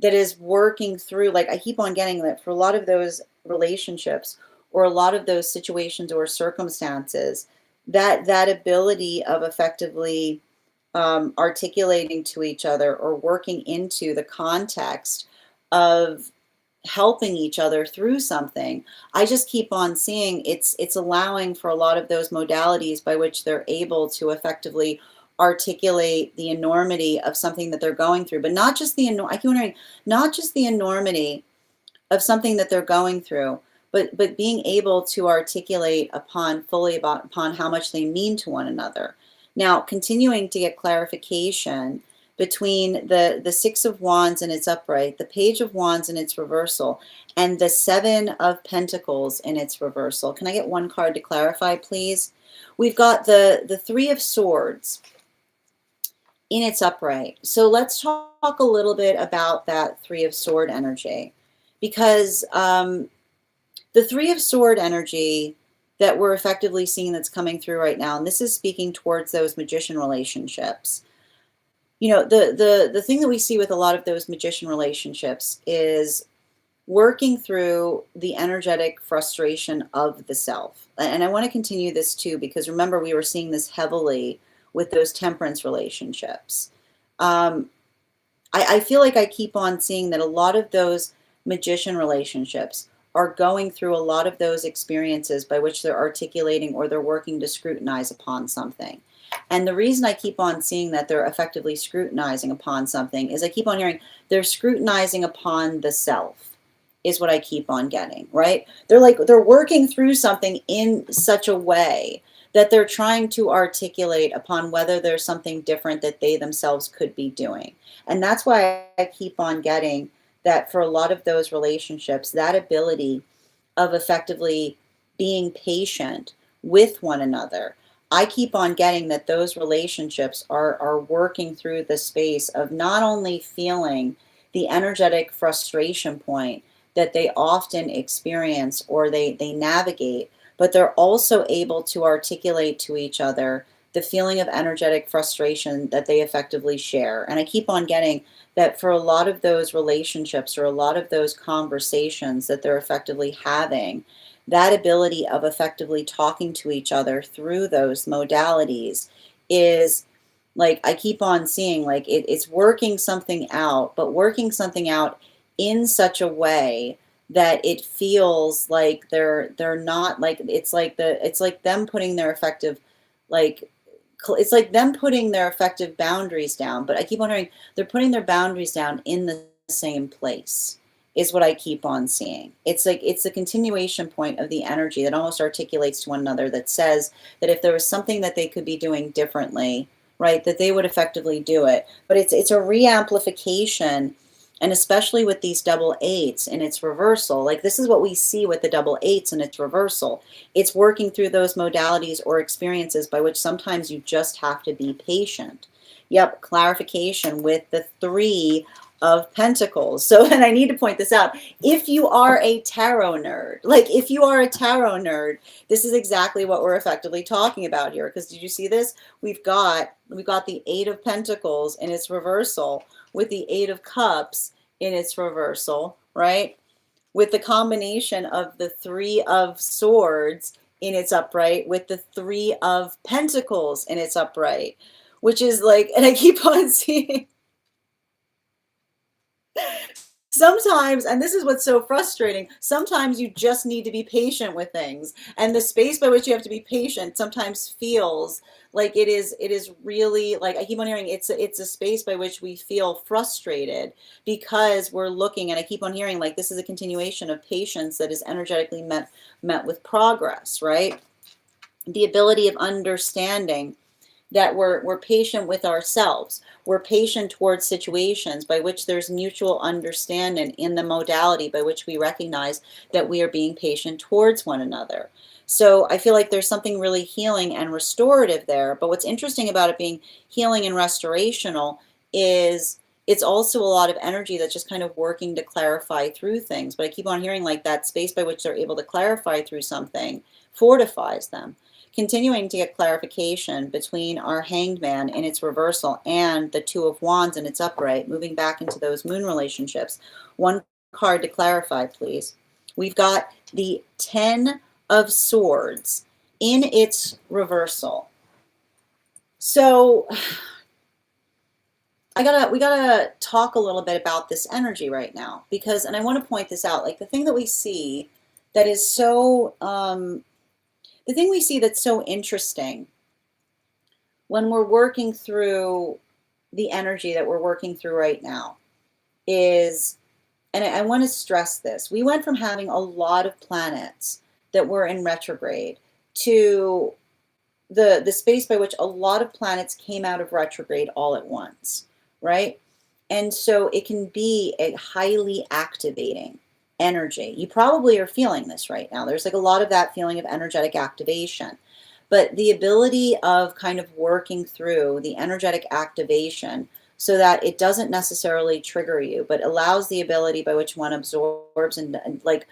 is working through, like I keep on getting that for a lot of those relationships or a lot of those situations or circumstances, that ability of effectively articulating to each other or working into the context of helping each other through something, I just keep on seeing it's allowing for a lot of those modalities by which they're able to effectively articulate the enormity of something that they're going through, but not just I keep wondering, not just the enormity of something that they're going through, but being able to articulate upon how much they mean to one another. Now, continuing to get clarification between the Six of Wands in its upright, the Page of Wands in its reversal, and the Seven of Pentacles in its reversal. Can I get one card to clarify, please? We've got the Three of Swords in its upright. So let's talk a little bit about that Three of Sword energy, because the Three of Sword energy that we're effectively seeing that's coming through right now, and this is speaking towards those magician relationships, The thing that we see with a lot of those magician relationships is working through the energetic frustration of the self. And I want to continue this too, because remember, we were seeing this heavily with those temperance relationships. Um, I feel like I keep on seeing that a lot of those magician relationships are going through a lot of those experiences by which they're articulating or they're working to scrutinize upon something. And the reason I keep on seeing that they're effectively scrutinizing upon something is I keep on hearing they're scrutinizing upon the self, is what I keep on getting, right? They're working through something in such a way that they're trying to articulate upon whether there's something different that they themselves could be doing. And that's why I keep on getting that for a lot of those relationships, that ability of effectively being patient with one another. I keep on getting that those relationships are working through the space of not only feeling the energetic frustration point that they often experience or they navigate, but they're also able to articulate to each other the feeling of energetic frustration that they effectively share. And I keep on getting that for a lot of those relationships or a lot of those conversations that they're effectively having, that ability of effectively talking to each other through those modalities is like I keep on seeing like it's working something out, but working something out in such a way that it feels like they're not like it's like them putting their effective like it's like them putting their effective boundaries down, but I keep wondering they're putting their boundaries down in the same place is what I keep on seeing. It's like it's a continuation point of the energy that almost articulates to one another that says that if there was something that they could be doing differently, right, that they would effectively do it. But it's a reamplification, and especially with these double eights in its reversal, like this is what we see with the double eights in its reversal. It's working through those modalities or experiences by which sometimes you just have to be patient. Yep, clarification with the three of pentacles. So, and I need to point this out. If you are a tarot nerd, like if you are a tarot nerd, this is exactly what we're effectively talking about here. Because did you see this? We've got the Eight of Pentacles in its reversal with the Eight of Cups in its reversal, right? With the combination of the Three of Swords in its upright with the Three of Pentacles in its upright, which is like, and I keep on seeing sometimes, and this is what's so frustrating, sometimes you just need to be patient with things. And the space by which you have to be patient sometimes feels like it is really like I keep on hearing it's a space by which we feel frustrated because we're looking, and I keep on hearing like this is a continuation of patience that is energetically met with progress, right? The ability of understanding that we're patient with ourselves. We're patient towards situations by which there's mutual understanding in the modality by which we recognize that we are being patient towards one another. So I feel like there's something really healing and restorative there. But what's interesting about it being healing and restorational is it's also a lot of energy that's just kind of working to clarify through things. But I keep on hearing like that space by which they're able to clarify through something fortifies them. Continuing to get clarification between our Hanged Man in its reversal and the Two of Wands in its upright, moving back into those moon relationships. One card to clarify, please. We've got the Ten of Swords in its reversal. So we gotta talk a little bit about this energy right now because, and I want to point this out, like the thing that we see that is so the thing we see that's so interesting when we're working through the energy that we're working through right now is, and I want to stress this, we went from having a lot of planets that were in retrograde to the space by which a lot of planets came out of retrograde all at once, right? And so it can be a highly activating energy. You probably are feeling this right now. There's like a lot of that feeling of energetic activation. But the ability of kind of working through the energetic activation so that it doesn't necessarily trigger you, but allows the ability by which one absorbs and like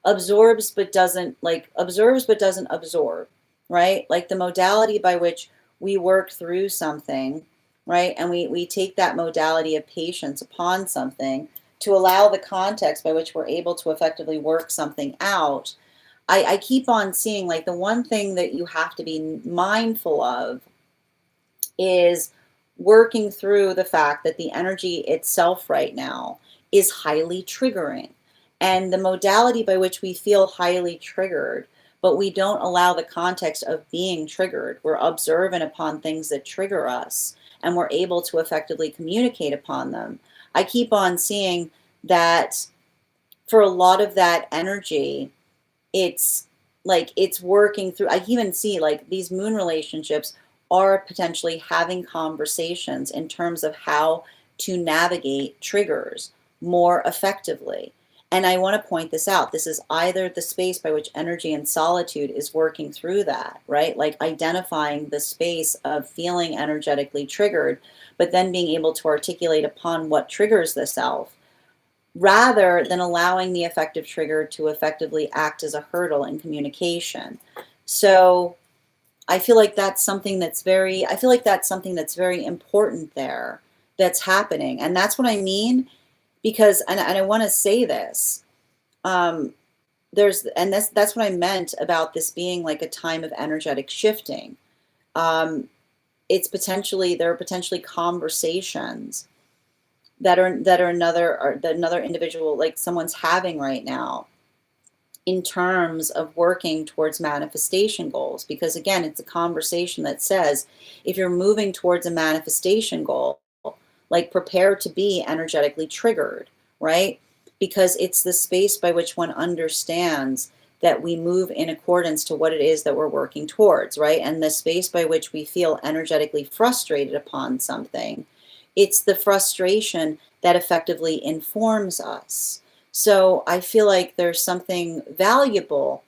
absorbs but doesn't like observes but doesn't absorb, right? Like the modality by which we work through something, right? And we take that modality of patience upon something to allow the context by which we're able to effectively work something out. I keep on seeing like the one thing that you have to be mindful of is working through the fact that the energy itself right now is highly triggering. And the modality by which we feel highly triggered, but we don't allow the context of being triggered. We're observant upon things that trigger us, and we're able to effectively communicate upon them. I keep on seeing that for a lot of that energy, it's like it's working through. I even see like these moon relationships are potentially having conversations in terms of how to navigate triggers more effectively. And I want to point this out. This is either the space by which energy and solitude is working through that, right? Like identifying the space of feeling energetically triggered, but then being able to articulate upon what triggers the self rather than allowing the effective trigger to effectively act as a hurdle in communication. So I feel like that's something that's very, I feel like that's something that's very important there that's happening. And that's what I mean because, and I want to say this, um, and that's what I meant about this being like a time of energetic shifting. Um, there are potentially conversations that another individual, like someone's having right now in terms of working towards manifestation goals. Because again, it's a conversation that says if you're moving towards a manifestation goal, like prepare to be energetically triggered, right? Because it's the space by which one understands that we move in accordance to what it is that we're working towards, right? And the space by which we feel energetically frustrated upon something, it's the frustration that effectively informs us. So I feel like there's something valuable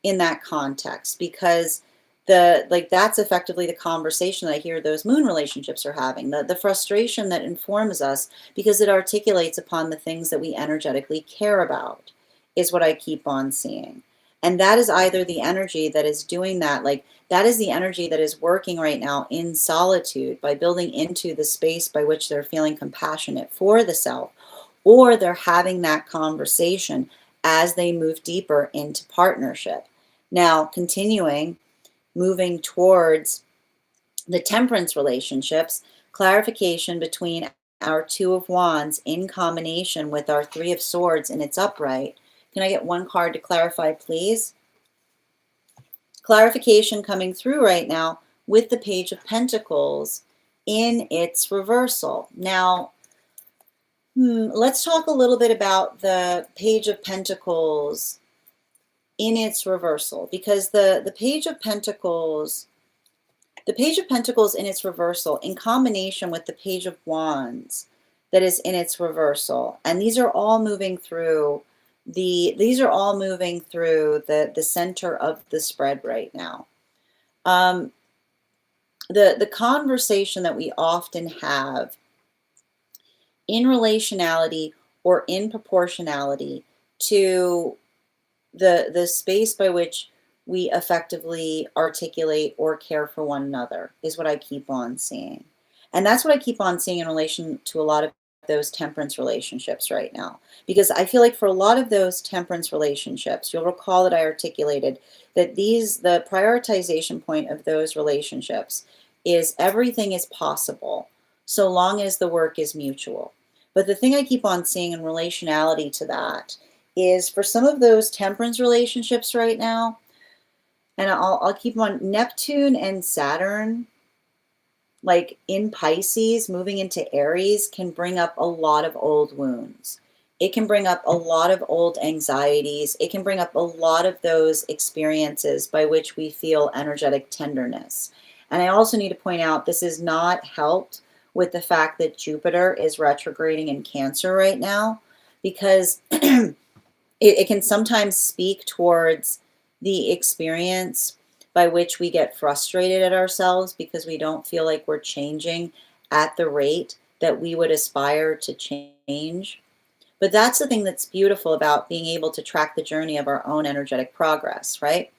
in that context because that's effectively the conversation that I hear those moon relationships are having. The frustration that informs us because it articulates upon the things that we energetically care about is what I keep on seeing. And that is either the energy that is doing that, like that is the energy that is working right now in solitude by building into the space by which they're feeling compassionate for the self, or they're having that conversation as they move deeper into partnership. Now, moving towards the temperance relationships, clarification between our Two of Wands in combination with our Three of Swords in its upright. Can I get one card to clarify, please? Clarification coming through right now with the Page of Pentacles in its reversal. Now, let's talk a little bit about the Page of Pentacles in its reversal, because the Page of Pentacles in its reversal in combination with the Page of Wands that is in its reversal, and these are all moving through the center of the spread right now. The conversation that we often have in relationality or in proportionality to the space by which we effectively articulate or care for one another is what I keep on seeing. And that's what I keep on seeing in relation to a lot of those temperance relationships right now. Because I feel like for a lot of those temperance relationships, you'll recall that I articulated that the prioritization point of those relationships is everything is possible so long as the work is mutual. But the thing I keep on seeing in relationality to that is for some of those temperance relationships right now, and I'll keep them on Neptune and Saturn, like in Pisces, moving into Aries can bring up a lot of old wounds. It can bring up a lot of old anxieties. It can bring up a lot of those experiences by which we feel energetic tenderness. And I also need to point out this is not helped with the fact that Jupiter is retrograding in Cancer right now, because it can sometimes speak towards the experience by which we get frustrated at ourselves because we don't feel like we're changing at the rate that we would aspire to change. But that's the thing that's beautiful about being able to track the journey of our own energetic progress, right?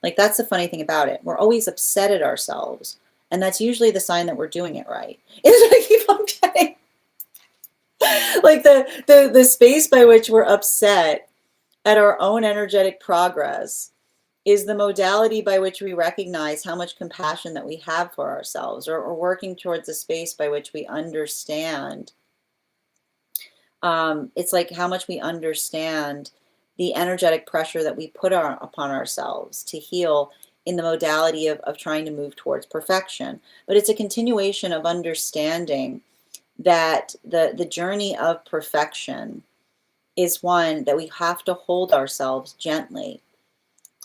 Like that's the funny thing about it. We're always upset at ourselves And that's usually the sign that we're doing it right. Is what I keep on getting. Like the space by which we're upset at our own energetic progress is the modality by which we recognize how much compassion that we have for ourselves, or working towards a space by which we understand. It's like how much we understand the energetic pressure that we put upon ourselves to heal in the modality of trying to move towards perfection. But it's a continuation of understanding that the journey of perfection is one that we have to hold ourselves gently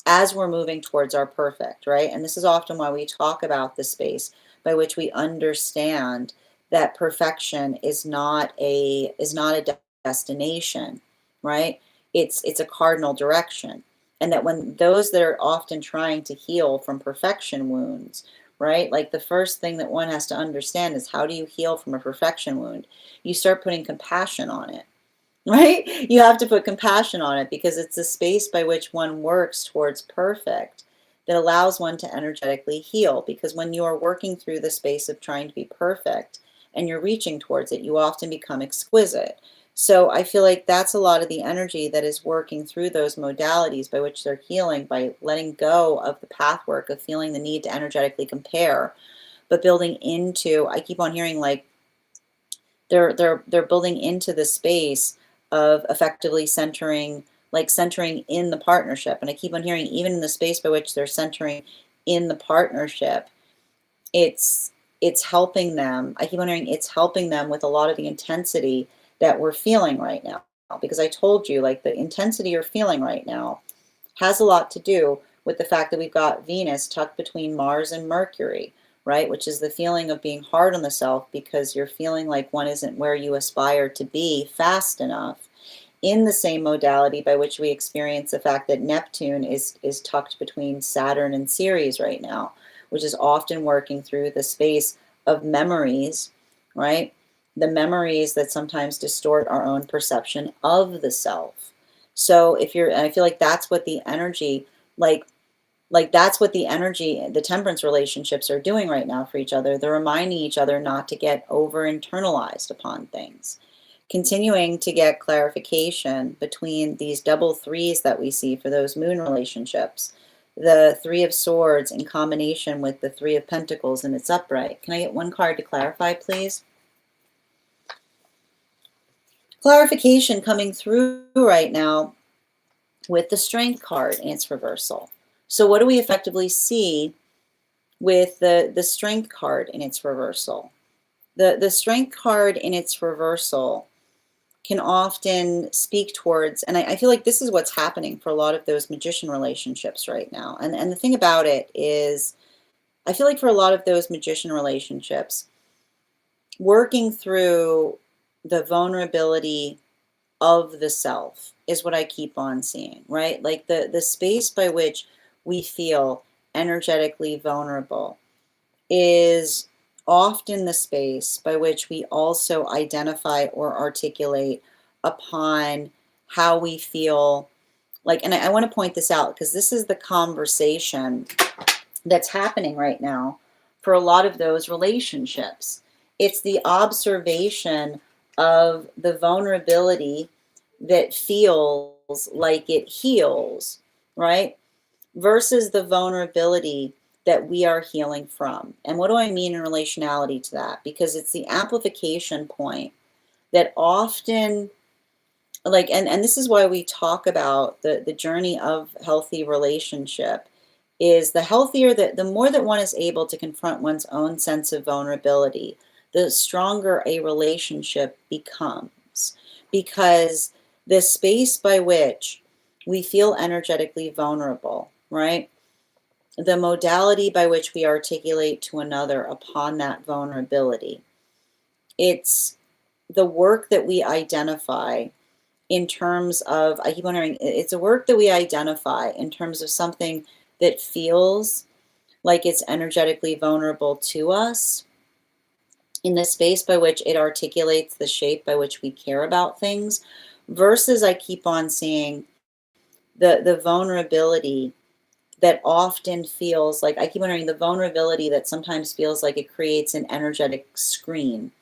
as we're moving towards our perfect, right? And this is often why we talk about the space by which we understand that perfection is not a destination, right? It's a cardinal direction. And that when those that are often trying to heal from perfection wounds, right? Like the first thing that one has to understand is, how do you heal from a perfection wound? You start putting compassion on it, right? You have to put compassion on it, because it's the space by which one works towards perfect that allows one to energetically heal. Because when you are working through the space of trying to be perfect and you're reaching towards it, you often become exquisite. So I feel like that's a lot of the energy that is working through those modalities by which they're healing, by letting go of the pathwork of feeling the need to energetically compare, but building into, I keep on hearing like they're building into the space of effectively centering, like centering in the partnership. And I keep on hearing, even in the space by which they're centering in the partnership, it's helping them. I keep on hearing it's helping them with a lot of the intensity that we're feeling right now. Because I told you, like, the intensity you're feeling right now has a lot to do with the fact that we've got Venus tucked between Mars and Mercury, right? Which is the feeling of being hard on the self because you're feeling like one isn't where you aspire to be fast enough. In the same modality by which we experience the fact that Neptune is tucked between Saturn and Ceres right now, which is often working through the space of memories, right? The memories that sometimes distort our own perception of the self. So if you're, and I feel like that's what the energy, like that's what the energy, the temperance relationships are doing right now for each other. They're reminding each other not to get over internalized upon things. Continuing to get clarification between these double threes that we see for those moon relationships. The Three of Swords in combination with the Three of Pentacles in its upright. Can I get one card to clarify, please? Clarification coming through right now with the Strength card in its reversal. So what do we effectively see with the Strength card in its reversal? The Strength card in its reversal can often speak towards, and I feel like this is what's happening for a lot of those magician relationships right now. And the thing about it is, I feel like for a lot of those magician relationships, working through the vulnerability of the self is what I keep on seeing, right? Like the space by which we feel energetically vulnerable is often the space by which we also identify or articulate upon how we feel like, and I want to point this out because this is the conversation that's happening right now for a lot of those relationships. It's the observation of the vulnerability that feels like it heals, right? Versus the vulnerability that we are healing from. And what do I mean in relationality to that? Because it's the amplification point that often, like, and this is why we talk about the journey of healthy relationship, is the healthier, that the more that one is able to confront one's own sense of vulnerability, the stronger a relationship becomes. Because the space by which we feel energetically vulnerable, right? The modality by which we articulate to another upon that vulnerability. It's the work that we identify in terms of, I keep wondering, it's a work that we identify in terms of something that feels like it's energetically vulnerable to us, in the space by which it articulates the shape by which we care about things, versus I keep on seeing the vulnerability that often feels like, I keep wondering, the vulnerability that sometimes feels like it creates an energetic screen,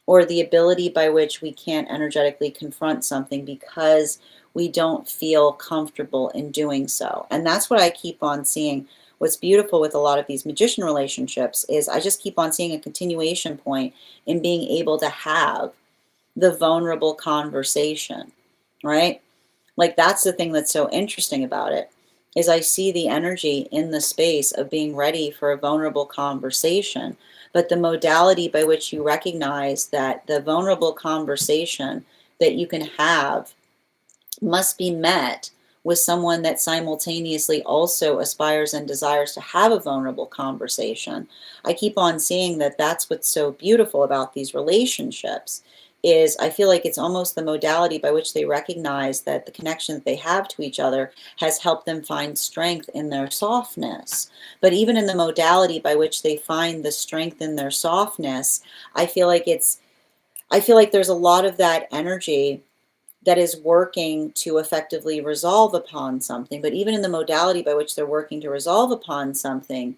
or the ability by which we can't energetically confront something because we don't feel comfortable in doing so. And that's what I keep on seeing. What's beautiful with a lot of these magician relationships is I just keep on seeing a continuation point in being able to have the vulnerable conversation, right? Like, that's the thing that's so interesting about it, is I see the energy in the space of being ready for a vulnerable conversation, but the modality by which you recognize that the vulnerable conversation that you can have must be met with someone that simultaneously also aspires and desires to have a vulnerable conversation. I keep on seeing that that's what's so beautiful about these relationships, is I feel like it's almost the modality by which they recognize that the connection that they have to each other has helped them find strength in their softness. But even in the modality by which they find the strength in their softness, I feel like there's a lot of that energy that is working to effectively resolve upon something. But even in the modality by which they're working to resolve upon something,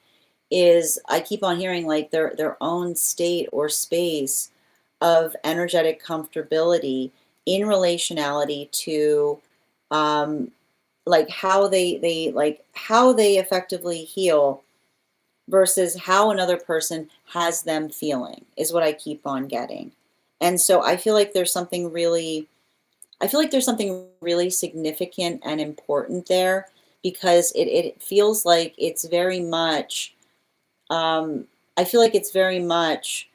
is, I keep on hearing like their own state or space of energetic comfortability in relationality to, um, like how how they effectively heal versus how another person has them feeling, is what I keep on getting. And so I feel like there's something really significant and important there, because it feels like it's very much, um, I feel like it's very much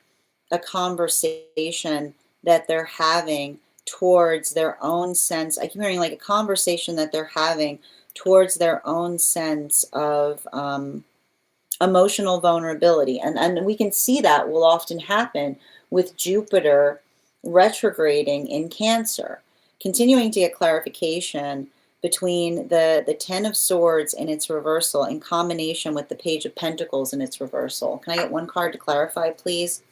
a conversation that they're having towards their own sense. I keep hearing like a conversation that they're having towards their own sense of, emotional vulnerability. And we can see that will often happen with Jupiter retrograding in Cancer. Continuing to get clarification between the Ten of Swords in its reversal in combination with the Page of Pentacles in its reversal. Can I get one card to clarify, please?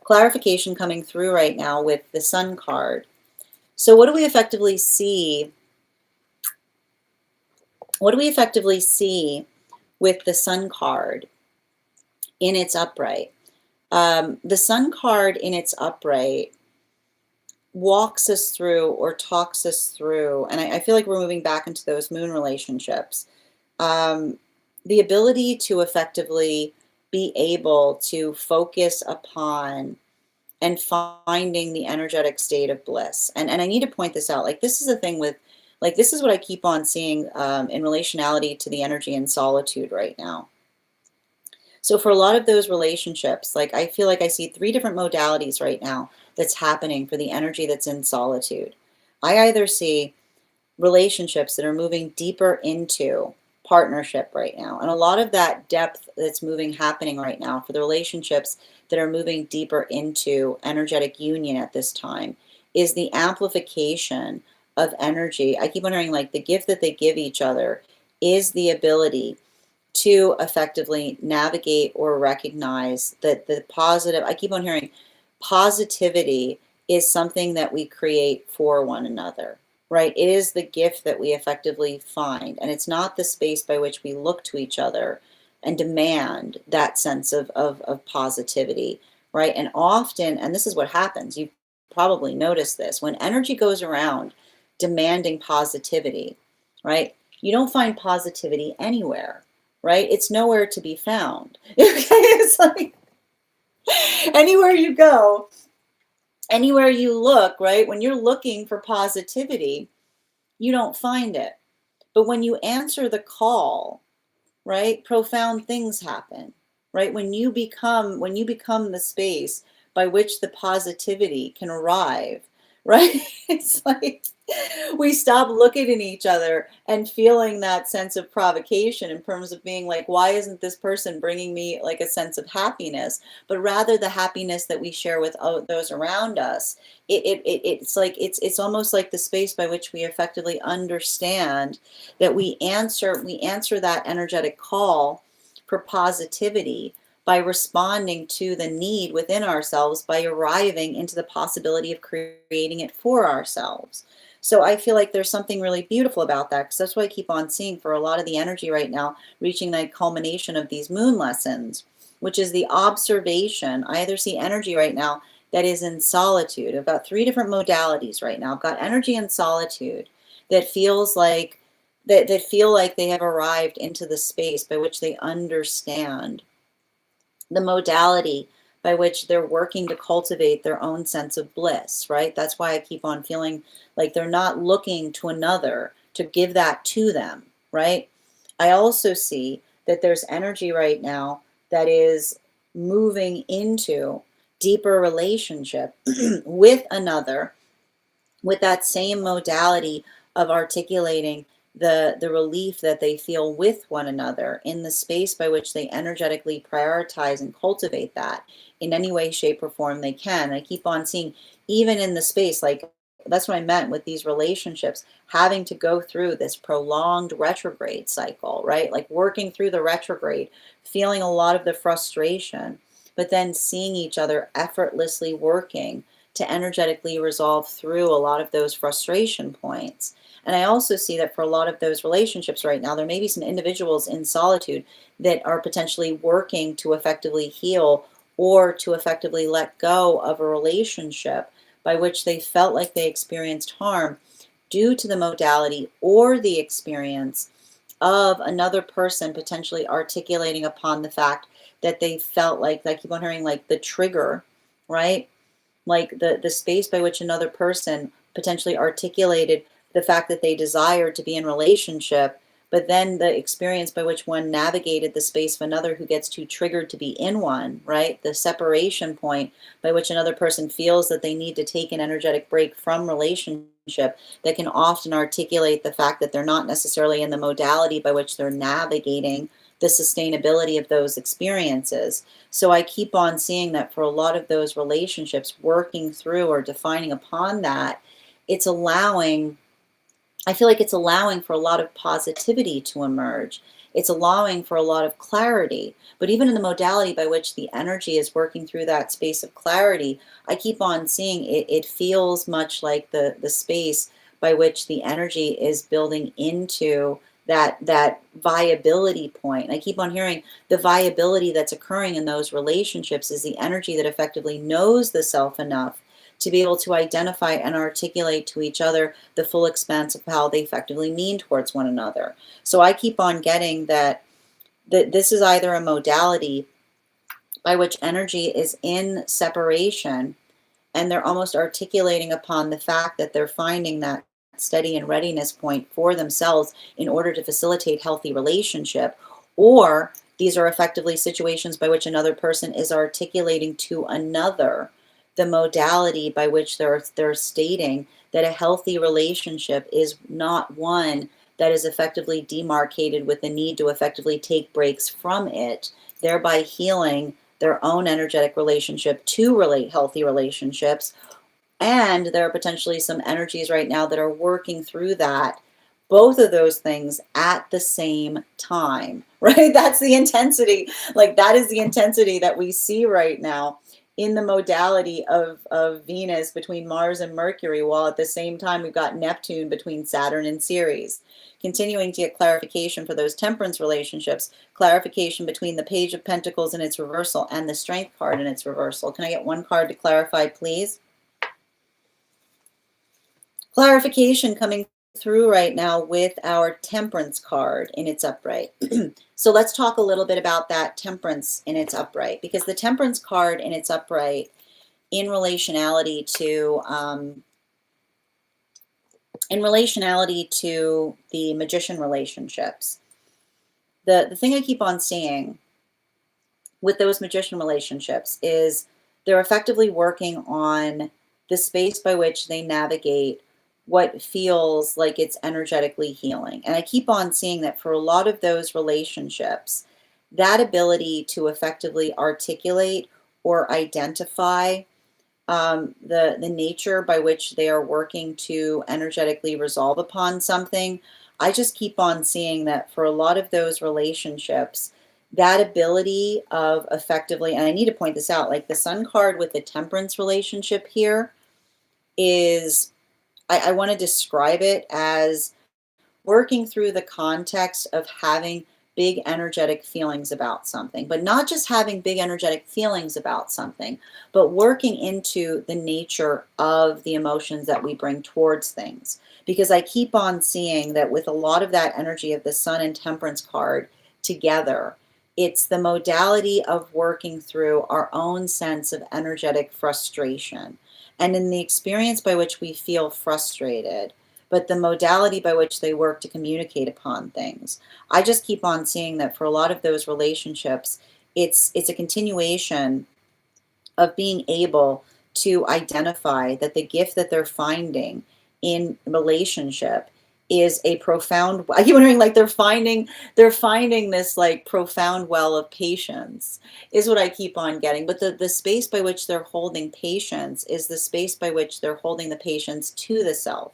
Clarification coming through right now with the Sun card. So what do we effectively see? What do we effectively see with the Sun card in its upright? The Sun card in its upright walks us through or talks us through, and I feel like we're moving back into those moon relationships. The ability to effectively be able to focus upon and finding the energetic state of bliss. And I need to point this out. Like, this is the thing with, like, this is what I keep on seeing in relationality to the energy in solitude right now. So for a lot of those relationships, like, I feel like I see three different modalities right now that's happening for the energy that's in solitude. I either see relationships that are moving deeper into partnership right now. And a lot of that depth that's happening right now for the relationships that are moving deeper into energetic union at this time is the amplification of energy. I keep wondering, like, the gift that they give each other is the ability to effectively navigate or recognize that the positive, I keep on hearing positivity is something that we create for one another, right? It is the gift that we effectively find. And it's not the space by which we look to each other and demand that sense of positivity, right? And often, and this is what happens, you've probably noticed this, when energy goes around demanding positivity, right? You don't find positivity anywhere, right? It's nowhere to be found. Okay, it's like anywhere you go, anywhere you look, right? When you're looking for positivity, you don't find it. But when you answer the call, right, profound things happen, right? When you become the space by which the positivity can arrive, right? It's like we stop looking at each other and feeling that sense of provocation in terms of being like, why isn't this person bringing me like a sense of happiness? But rather the happiness that we share with those around us. It's like it's almost like the space by which we effectively understand that we answer that energetic call for positivity by responding to the need within ourselves, by arriving into the possibility of creating it for ourselves. So I feel like there's something really beautiful about that, because that's what I keep on seeing for a lot of the energy right now, reaching the culmination of these moon lessons, which is the observation. I either see energy right now that is in solitude. I've got three different modalities right now. I've got energy in solitude that feels like that feel like they have arrived into the space by which they understand the modality by which they're working to cultivate their own sense of bliss, right? That's why I keep on feeling like they're not looking to another to give that to them, right? I also see that there's energy right now that is moving into deeper relationship with another, with that same modality of articulating the relief that they feel with one another in the space by which they energetically prioritize and cultivate that in any way, shape, or form they can. I keep on seeing, even in the space, like that's what I meant with these relationships, having to go through this prolonged retrograde cycle, right? Like working through the retrograde, feeling a lot of the frustration, but then seeing each other effortlessly working to energetically resolve through a lot of those frustration points. And I also see that for a lot of those relationships right now, there may be some individuals in solitude that are potentially working to effectively heal or to effectively let go of a relationship by which they felt like they experienced harm due to the modality or the experience of another person potentially articulating upon the fact that they felt like, I keep on hearing like the trigger, right? Like the space by which another person potentially articulated the fact that they desired to be in relationship, but then the experience by which one navigated the space of another who gets too triggered to be in one, right? The separation point by which another person feels that they need to take an energetic break from relationship, that can often articulate the fact that they're not necessarily in the modality by which they're navigating the sustainability of those experiences. So I keep on seeing that for a lot of those relationships, working through or defining upon that, it's allowing, I feel like it's allowing for a lot of positivity to emerge. It's allowing for a lot of clarity. But even in the modality by which the energy is working through that space of clarity, I keep on seeing it feels much like the space by which the energy is building into that viability point. I keep on hearing the viability that's occurring in those relationships is the energy that effectively knows the self enough to be able to identify and articulate to each other the full expanse of how they effectively mean towards one another. So I keep on getting that this is either a modality by which energy is in separation, and they're almost articulating upon the fact that they're finding that steady and readiness point for themselves in order to facilitate healthy relationship, or these are effectively situations by which another person is articulating to another the modality by which they're stating that a healthy relationship is not one that is effectively demarcated with the need to effectively take breaks from it, thereby healing their own energetic relationship to relate healthy relationships. And there are potentially some energies right now that are working through that, both of those things at the same time, right? That's the intensity. Like that is the intensity that we see right now in the modality of Venus between Mars and Mercury, while at the same time we've got Neptune between Saturn and Ceres. Continuing to get clarification for those temperance relationships, clarification between the Page of Pentacles in its reversal and the Strength card in its reversal. Can I get one card to clarify, please? Clarification coming through right now with our Temperance card in its upright. So let's talk a little bit about that Temperance in its upright, because the Temperance card in its upright in relationality to the Magician relationships. The thing I keep on seeing with those Magician relationships is they're effectively working on the space by which they navigate what feels like it's energetically healing. And I keep on seeing that for a lot of those relationships, that ability to effectively articulate or identify the nature by which they are working to energetically resolve upon something, I just keep on seeing that for a lot of those relationships, that ability of effectively, and I need to point this out, like the Sun card with the Temperance relationship here is I want to describe it as working through the context of having big energetic feelings about something, but not just having big energetic feelings about something, but working into the nature of the emotions that we bring towards things. Because I keep on seeing that with a lot of that energy of the Sun and Temperance card together, it's the modality of working through our own sense of energetic frustration. And in the experience by which we feel frustrated, but the modality by which they work to communicate upon things. I just keep on seeing that for a lot of those relationships, it's a continuation of being able to identify that the gift that they're finding in relationship is a profound, I keep wondering, like they're finding this like profound well of patience is what I keep on getting. But the space by which they're holding patience is the space by which they're holding the patience to the self.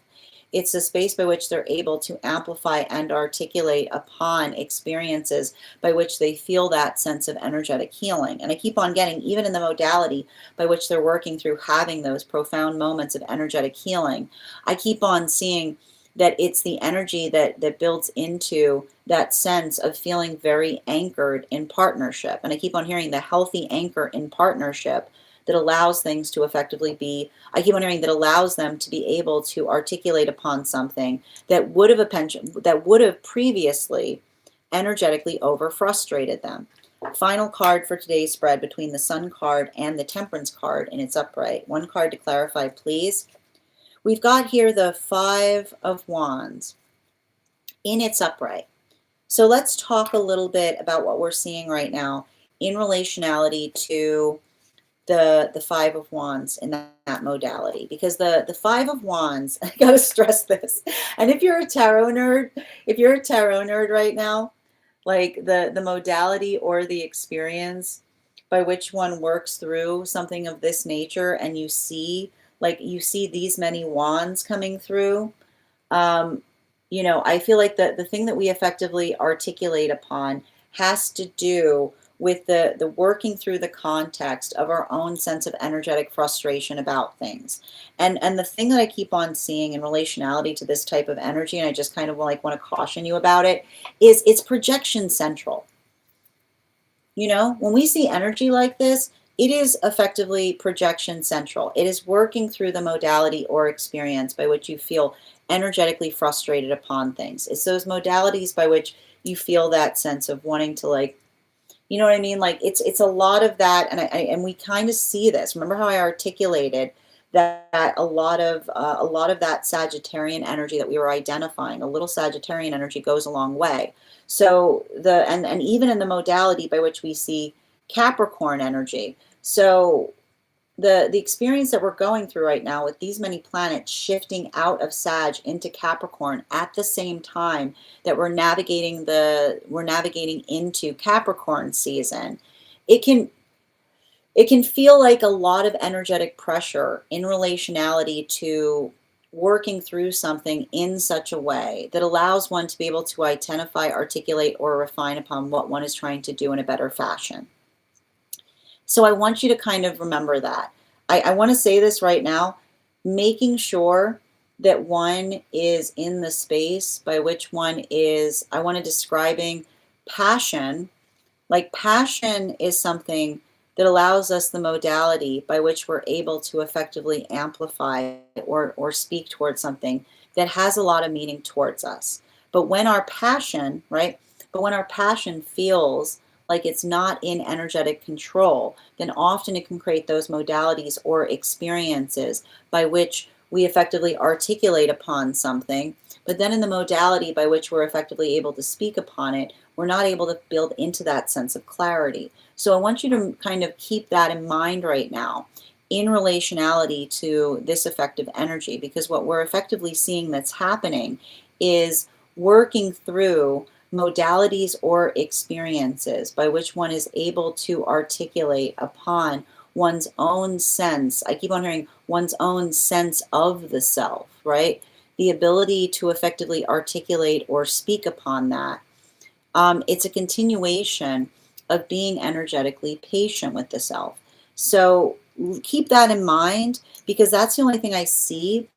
It's the space by which they're able to amplify and articulate upon experiences by which they feel that sense of energetic healing. And I keep on getting, even in the modality by which they're working through having those profound moments of energetic healing, I keep on seeing that it's the energy that builds into that sense of feeling very anchored in partnership. And I keep on hearing the healthy anchor in partnership that allows things to effectively be, I keep wondering, that allows them to be able to articulate upon something that would have previously energetically over frustrated them. Final card for today's spread between the Sun card and the Temperance card in its upright. One card to clarify, please. We've got here the Five of Wands in its upright. So let's talk a little bit about what we're seeing right now in relationality to the Five of Wands in that modality, because the Five of Wands, I gotta stress this, and if you're a tarot nerd right now, like the modality or the experience by which one works through something of this nature, and you see these many wands coming through, I feel like the thing that we effectively articulate upon has to do with the working through the context of our own sense of energetic frustration about things. And the thing that I keep on seeing in relationality to this type of energy, and I just kind of like want to caution you about it, is it's projection central. When we see energy like this, it is effectively projection central. It is working through the modality or experience by which you feel energetically frustrated upon things. It's those modalities by which you feel that sense of wanting to, like, you know what I mean? Like it's a lot of that, and we kind of see this. Remember how I articulated that a lot of that Sagittarian energy that we were identifying, a little Sagittarian energy goes a long way. So and even in the modality by which we see Capricorn energy. So the experience that we're going through right now with these many planets shifting out of Sag into Capricorn at the same time that we're navigating into Capricorn season, it can feel like a lot of energetic pressure in relationality to working through something in such a way that allows one to be able to identify, articulate, or refine upon what one is trying to do in a better fashion. So I want you to kind of remember that. I want to say this right now, making sure that one is in the space by which one is, I want to describing passion. Like passion is something that allows us the modality by which we're able to effectively amplify or speak towards something that has a lot of meaning towards us. But when our passion, right? But when our passion feels like it's not in energetic control, then often it can create those modalities or experiences by which we effectively articulate upon something. But then in the modality by which we're effectively able to speak upon it, we're not able to build into that sense of clarity. So I want you to kind of keep that in mind right now in relationality to this effective energy, because what we're effectively seeing that's happening is working through modalities or experiences by which one is able to articulate upon one's own sense. I keep on hearing one's own sense of the self, right? The ability to effectively articulate or speak upon that. It's a continuation of being energetically patient with the self. So keep that in mind, because that's the only thing I see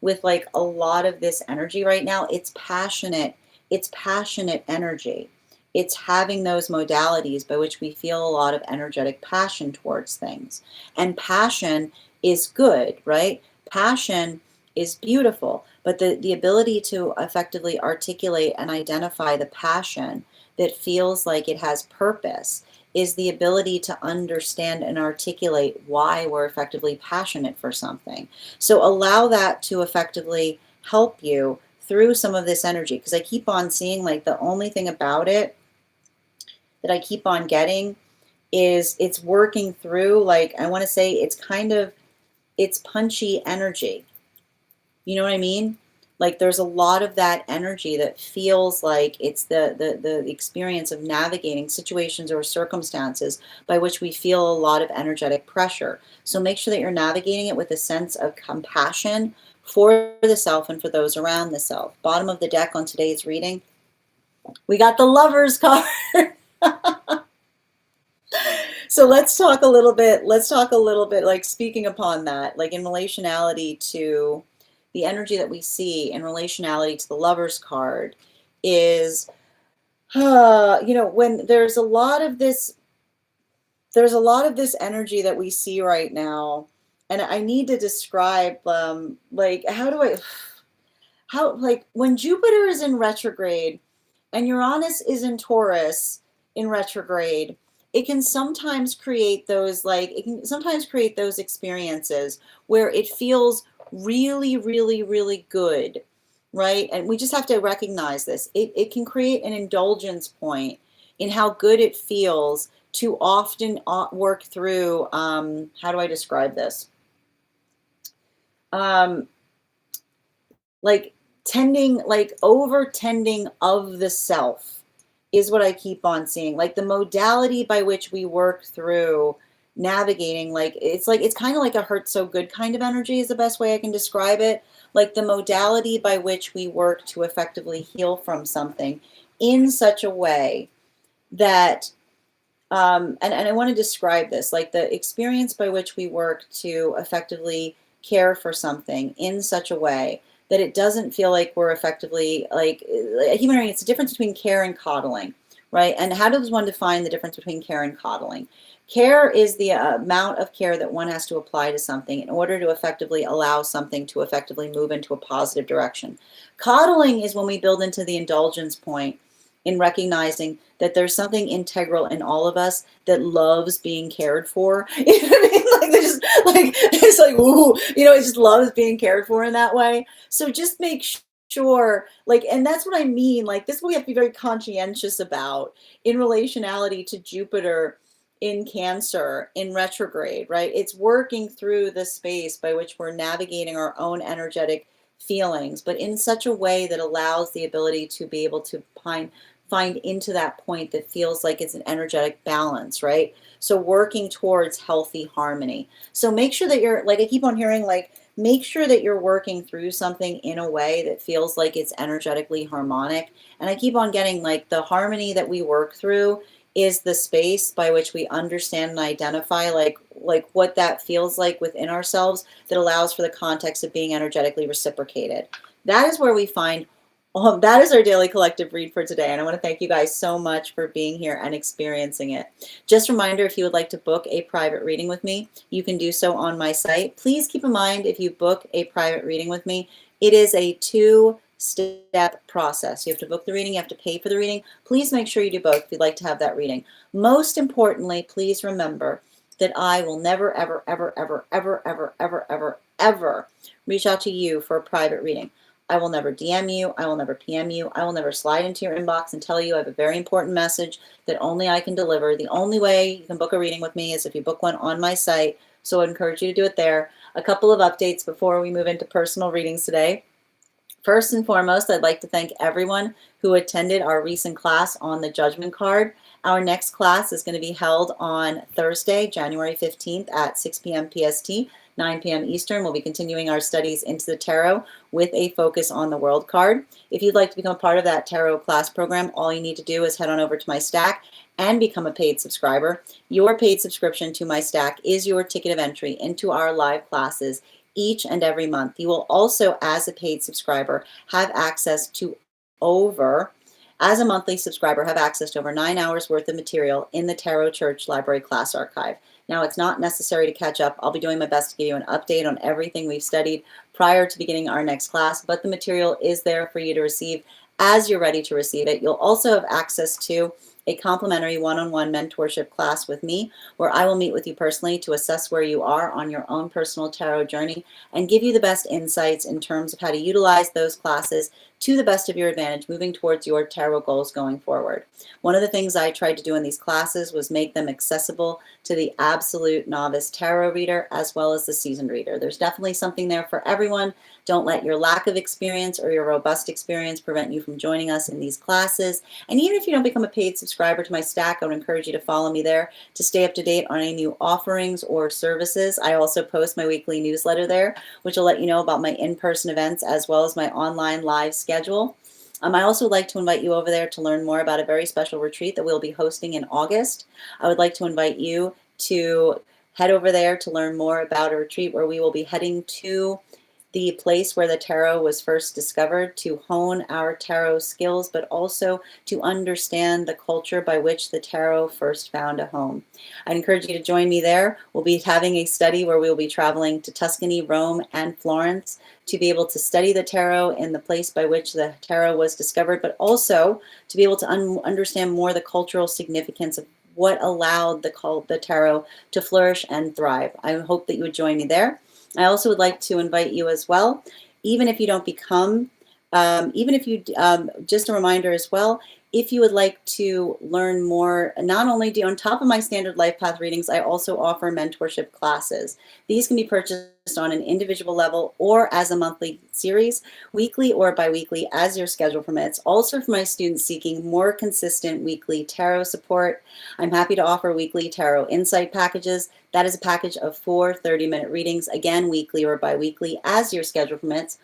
with like a lot of this energy right now. It's passionate energy. It's having those modalities by which we feel a lot of energetic passion towards things. And passion is good, right? Passion is beautiful, but the ability to effectively articulate and identify the passion that feels like it has purpose is the ability to understand and articulate why we're effectively passionate for something. So allow that to effectively help you through some of this energy, because I keep on seeing like the only thing about it that I keep on getting is it's working through, like, I want to say it's punchy energy. You know what I mean? Like there's a lot of that energy that feels like it's the experience of navigating situations or circumstances by which we feel a lot of energetic pressure. So make sure that you're navigating it with a sense of compassion for the self and for those around the self. Bottom of the deck on today's reading, we got the Lovers card. So let's talk a little bit, like speaking upon that, like in relationality to the energy that we see in relationality to the Lovers card is, when there's a lot of this energy that we see right now, and I need to describe, like, like when Jupiter is in retrograde and Uranus is in Taurus in retrograde, it can sometimes create those experiences where it feels really, really, really good, right? And we just have to recognize this. It can create an indulgence point in how good it feels to often work through, how do I describe this? Like tending, like over tending of the self is what I keep on seeing. Like the modality by which we work through navigating, like it's kind of like a hurt so good kind of energy is the best way I can describe it. Like the modality by which we work to effectively heal from something in such a way that, and I want to describe this, like the experience by which we work to effectively care for something in such a way that it doesn't feel like we're effectively, like, I keep hearing it's the difference between care and coddling, right? And how does one define the difference between care and coddling? Care is the amount of care that one has to apply to something in order to effectively allow something to effectively move into a positive direction. Coddling is when we build into the indulgence point in recognizing that there's something integral in all of us that loves being cared for. You know what I mean? Like, they're just like, it's like, ooh, it just loves being cared for in that way. So just make sure, like, and that's what I mean. Like, this is what we have to be very conscientious about in relationality to Jupiter in Cancer in retrograde, right? It's working through the space by which we're navigating our own energetic feelings, but in such a way that allows the ability to be able to find into that point that feels like it's an energetic balance, right? So working towards healthy harmony. So make sure that you're, like I keep on hearing, like, make sure that you're working through something in a way that feels like it's energetically harmonic. And I keep on getting, like, the harmony that we work through is the space by which we understand and identify, like what that feels like within ourselves that allows for the context of being energetically reciprocated. That is where we find, that is our daily collective read for today. And I want to thank you guys so much for being here and experiencing it. Just a reminder, if you would like to book a private reading with me, you can do so on my site. Please keep in mind, if you book a private reading with me, it is a 2-step process. You have to book the reading, you have to pay for the reading. Please make sure you do both if you'd like to have that reading. Most importantly, please remember that I will never, ever, ever, ever, ever, ever, ever, ever, ever reach out to you for a private reading. I will never DM you. I will never PM you. I will never slide into your inbox and tell you I have a very important message that only I can deliver. The only way you can book a reading with me is if you book one on my site. So I encourage you to do it there. A couple of updates before we move into personal readings today. First and foremost, I'd like to thank everyone who attended our recent class on the Judgment card. Our next class is going to be held on Thursday, January 15th at 6 p.m. PST, 9 p.m. Eastern. We'll be continuing our studies into the tarot with a focus on the World card. If you'd like to become a part of that tarot class program, all you need to do is head on over to my Stack and become a paid subscriber. Your paid subscription to my Stack is your ticket of entry into our live classes each and every month. You will also, as a paid subscriber, have access to as a monthly subscriber, have access to over 9 hours worth of material in the Tarot Church Library Class Archive. Now, it's not necessary to catch up. I'll be doing my best to give you an update on everything we've studied prior to beginning our next class, but the material is there for you to receive as you're ready to receive it. You'll also have access to a complimentary one-on-one mentorship class with me, where I will meet with you personally to assess where you are on your own personal tarot journey and give you the best insights in terms of how to utilize those classes to the best of your advantage, moving towards your tarot goals going forward. One of the things I tried to do in these classes was make them accessible to the absolute novice tarot reader as well as the seasoned reader. There's definitely something there for everyone. Don't let your lack of experience or your robust experience prevent you from joining us in these classes. And even if you don't become a paid subscriber to my Stack, I would encourage you to follow me there to stay up to date on any new offerings or services. I also post my weekly newsletter there, which will let you know about my in-person events as well as my online live schedule. I also would like to invite you over there to learn more about a very special retreat that we'll be hosting in August. I would like to invite you to head over there to learn more about a retreat where we will be heading to the place where the tarot was first discovered to hone our tarot skills, but also to understand the culture by which the tarot first found a home. I'd encourage you to join me there. We'll be having a study where we will be traveling to Tuscany, Rome, and Florence to be able to study the tarot in the place by which the tarot was discovered, but also to be able to understand more the cultural significance of what allowed the tarot to flourish and thrive. I hope that you would join me there. I also would like to invite you as well, even if you don't become, just a reminder as well, if you would like to learn more, not only do on top of my standard life path readings, I also offer mentorship classes. These can be purchased on an individual level or as a monthly series, weekly or biweekly as your schedule permits. Also for my students seeking more consistent weekly tarot support, I'm happy to offer weekly tarot insight packages. That is a package of 4 30-minute readings, again, weekly or biweekly as your schedule permits.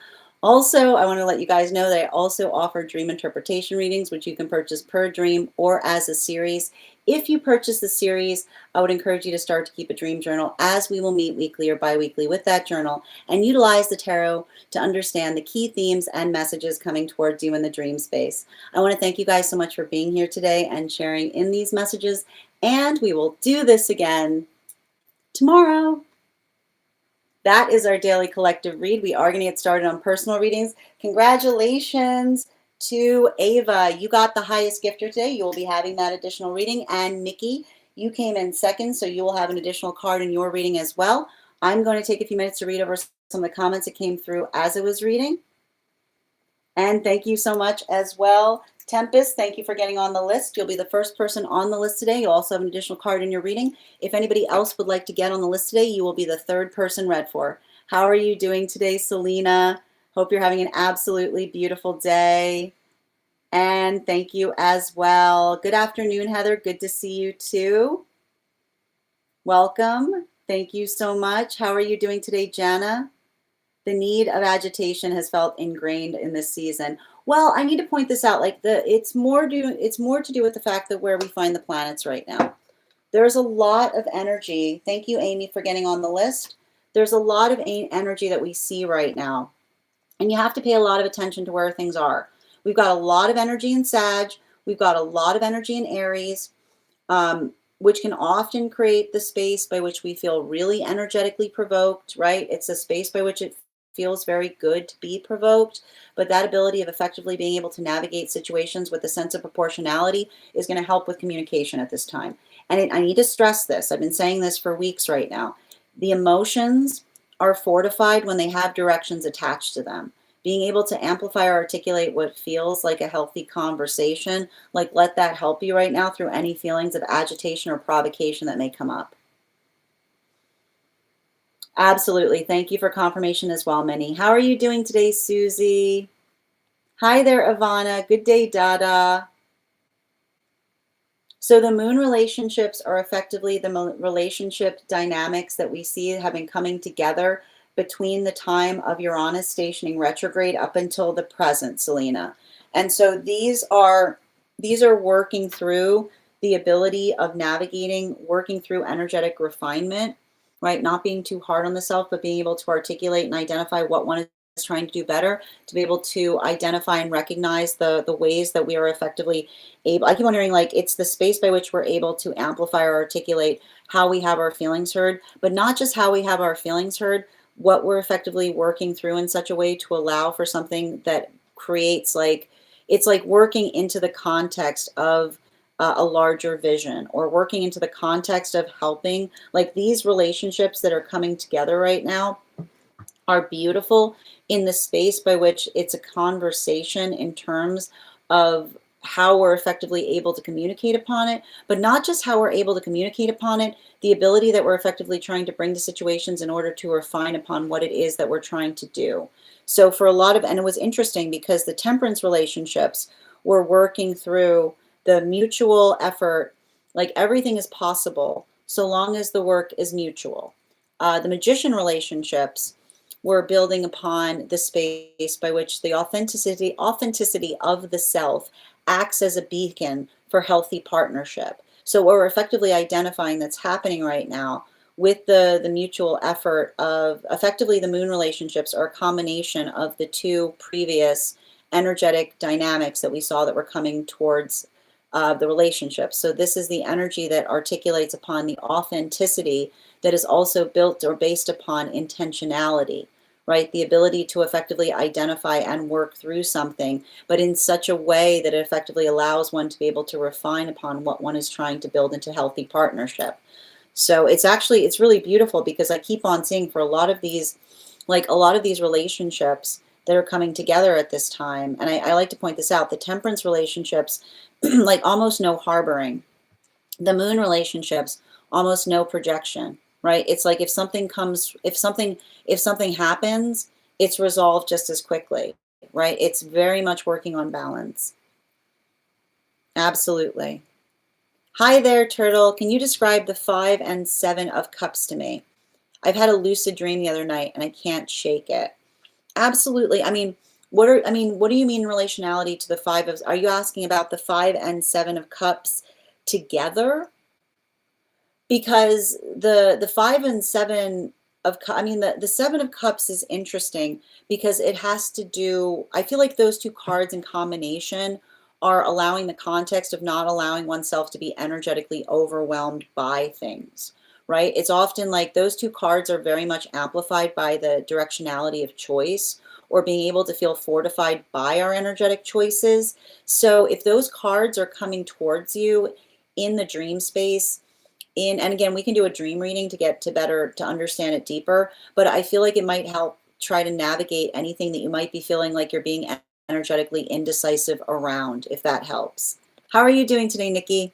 Also, I want to let you guys know that I also offer dream interpretation readings, which you can purchase per dream or as a series. If you purchase the series, I would encourage you to start to keep a dream journal, as we will meet weekly or biweekly with that journal and utilize the tarot to understand the key themes and messages coming towards you in the dream space. I want to thank you guys so much for being here today and sharing in these messages, and we will do this again tomorrow. That is our daily collective read. We are going to get started on personal readings. Congratulations to Ava. You got the highest gifter today. You will be having that additional reading. And Nikki, you came in second, so you will have an additional card in your reading as well. I'm going to take a few minutes to read over some of the comments that came through as I was reading. And thank you so much as well. Tempest, thank you for getting on the list. You'll be the first person on the list today. You'll also have an additional card in your reading. If anybody else would like to get on the list today, you will be the third person read for. How are you doing today, Selena? Hope you're having an absolutely beautiful day. And thank you as well. Good afternoon, Heather. Good to see you too. Welcome. Thank you so much. How are you doing today, Jana? The need of agitation has felt ingrained in this season. Well, I need to point this out. It's more to do with the fact that where we find the planets right now. There's a lot of energy. Thank you, Amy, for getting on the list. There's a lot of energy that we see right now, and you have to pay a lot of attention to where things are. We've got a lot of energy in Sag. We've got a lot of energy in Aries, which can often create the space by which we feel really energetically provoked, right? It's a space by which it feels very good to be provoked, but that ability of effectively being able to navigate situations with a sense of proportionality is going to help with communication at this time. And I need to stress this. I've been saying this for weeks right now. The emotions are fortified when they have directions attached to them. Being able to amplify or articulate what feels like a healthy conversation, let that help you right now through any feelings of agitation or provocation that may come up. Absolutely. Thank you for confirmation as well, Minnie. How are you doing today, Susie? Hi there, Ivana. Good day, Dada. So the moon relationships are effectively the relationship dynamics that we see have been coming together between the time of Uranus stationing retrograde up until the present, Selena. And so these are working through the ability of navigating, working through energetic refinement right? Not being too hard on the self, but being able to articulate and identify what one is trying to do better, to be able to identify and recognize the ways that we are effectively able. I keep wondering, like, it's the space by which we're able to amplify or articulate how we have our feelings heard, but not just how we have our feelings heard, what we're effectively working through in such a way to allow for something that creates, like, it's like working into the context of a larger vision, or working into the context of helping. Like, these relationships that are coming together right now are beautiful in the space by which it's a conversation in terms of how we're effectively able to communicate upon it, but not just how we're able to communicate upon it, the ability that we're effectively trying to bring to situations in order to refine upon what it is that we're trying to do. So for a lot of, and it was interesting because the temperance relationships were working through the mutual effort, like everything is possible so long as the work is mutual. The magician relationships were building upon the space by which the authenticity of the self acts as a beacon for healthy partnership. So what we're effectively identifying that's happening right now with the mutual effort of effectively the moon relationships are a combination of the two previous energetic dynamics that we saw that were coming towards the relationship. So this is the energy that articulates upon the authenticity that is also built or based upon intentionality, right? The ability to effectively identify and work through something, but in such a way that it effectively allows one to be able to refine upon what one is trying to build into healthy partnership. So it's really beautiful because I keep on seeing for a lot of these, like a lot of these relationships that are coming together at this time. And I like to point this out, the temperance relationships, like almost no harboring. The moon relationships, almost no projection, right? It's like if something happens, it's resolved just as quickly, right? It's very much working on balance. Absolutely. Hi there, Turtle. Can you describe the 5 and 7 of Cups to me? I've had a lucid dream the other night and I can't shake it. Absolutely. What do you mean relationality to the are you asking about the 5 and 7 of Cups together? Because the 5 and 7 of the 7 of Cups is interesting because it has to do, I feel like those two cards in combination are allowing the context of not allowing oneself to be energetically overwhelmed by things, right? It's often like those two cards are very much amplified by the directionality of choice, or being able to feel fortified by our energetic choices. So if those cards are coming towards you in the dream space, and again, we can do a dream reading to get to understand it deeper, but I feel like it might help try to navigate anything that you might be feeling like you're being energetically indecisive around, if that helps. How are you doing today, Nikki?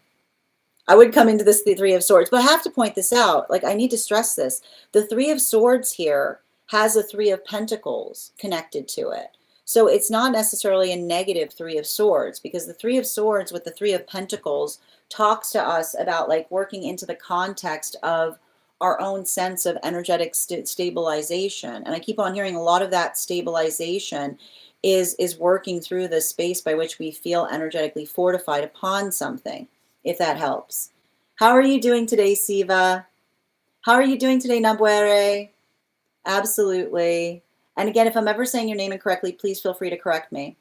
I would come into this the 3 of Swords, but I have to point this out. Like, I need to stress this. The 3 of Swords here has a 3 of Pentacles connected to it. So it's not necessarily a negative 3 of Swords, because the 3 of Swords with the 3 of Pentacles talks to us about like working into the context of our own sense of energetic stabilization. And I keep on hearing a lot of that stabilization is working through the space by which we feel energetically fortified upon something, if that helps. How are you doing today, Siva? How are you doing today, Nabuere? Absolutely. And again, if I'm ever saying your name incorrectly, please feel free to correct me.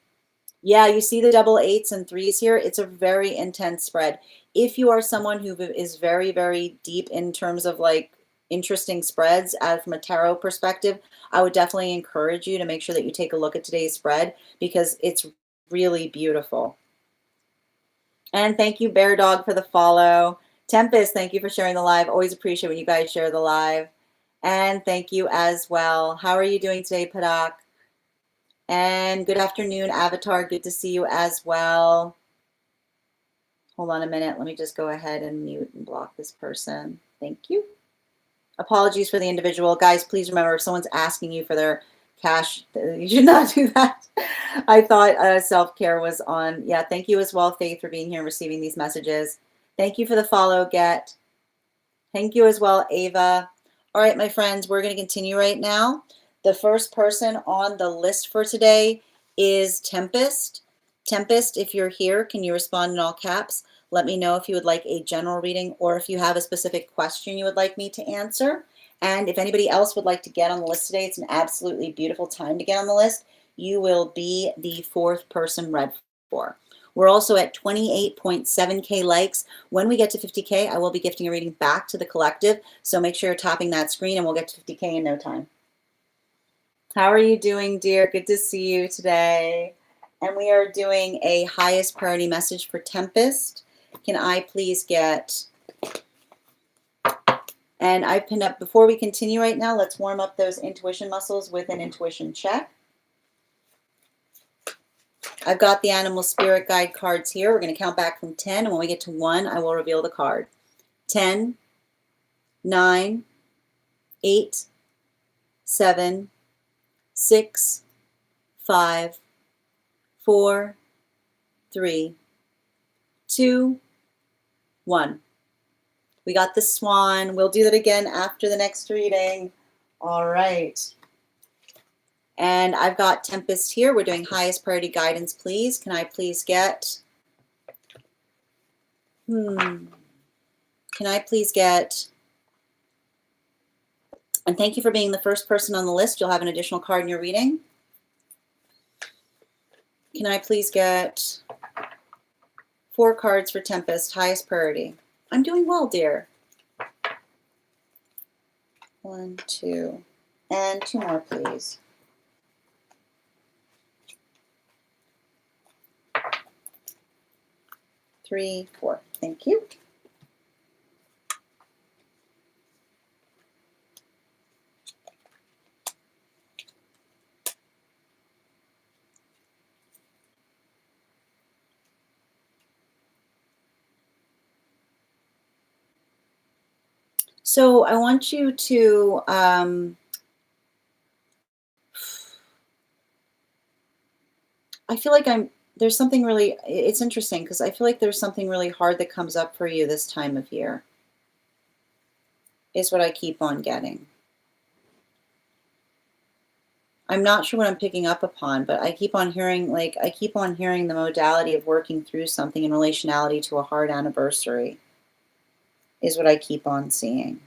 Yeah, you see the double 8s and 3s here. It's a very intense spread. If you are someone who is very, very deep in terms of like interesting spreads from a tarot perspective, I would definitely encourage you to make sure that you take a look at today's spread because it's really beautiful. And thank you, Bear Dog, for the follow. Tempest, thank you for sharing the live. Always appreciate when you guys share the live. And thank you as well. How are you doing today, Padak? And good afternoon, Avatar. Good to see you as well. Hold on a minute. Let me just go ahead and mute and block this person. Thank you. Apologies for the individual. Guys, please remember, if someone's asking you for their cash, you should not do that. I thought self-care was on. Yeah, thank you as well, Faith, for being here and receiving these messages. Thank you for the follow, Get. Thank you as well, Ava. All right, my friends, we're going to continue right now. The first person on the list for today is Tempest. Tempest, if you're here, can you respond in all caps? Let me know if you would like a general reading or if you have a specific question you would like me to answer. And if anybody else would like to get on the list today, it's an absolutely beautiful time to get on the list. You will be the 4th person read for. We're also at 28.7K likes. When we get to 50K, I will be gifting a reading back to the collective. So make sure you're tapping that screen and we'll get to 50K in no time. How are you doing, dear? Good to see you today. And we are doing a highest priority message for Tempest. Can I please get... And I've pinned up, before we continue right now, let's warm up those intuition muscles with an intuition check. I've got the animal spirit guide cards here. We're going to count back from 10, and when we get to 1, I will reveal the card. 10, 9, 8, 7, 6, 5, 4, 3, 2, 1. We got the swan. We'll do that again after the next reading. All right. And I've got Tempest here. We're doing highest priority guidance, please. Can I please get... Can I please get... And thank you for being the first person on the list. You'll have an additional card in your reading. Can I please get 4 cards for Tempest, highest priority? I'm doing well, dear. 1, 2, and 2 more, please. Three, 4. Thank you. So I want you to I feel like there's something really, it's interesting because I feel like there's something really hard that comes up for you this time of year, is what I keep on getting. I'm not sure what I'm picking up upon, but I keep on hearing, the modality of working through something in relationality to a hard anniversary is what I keep on seeing.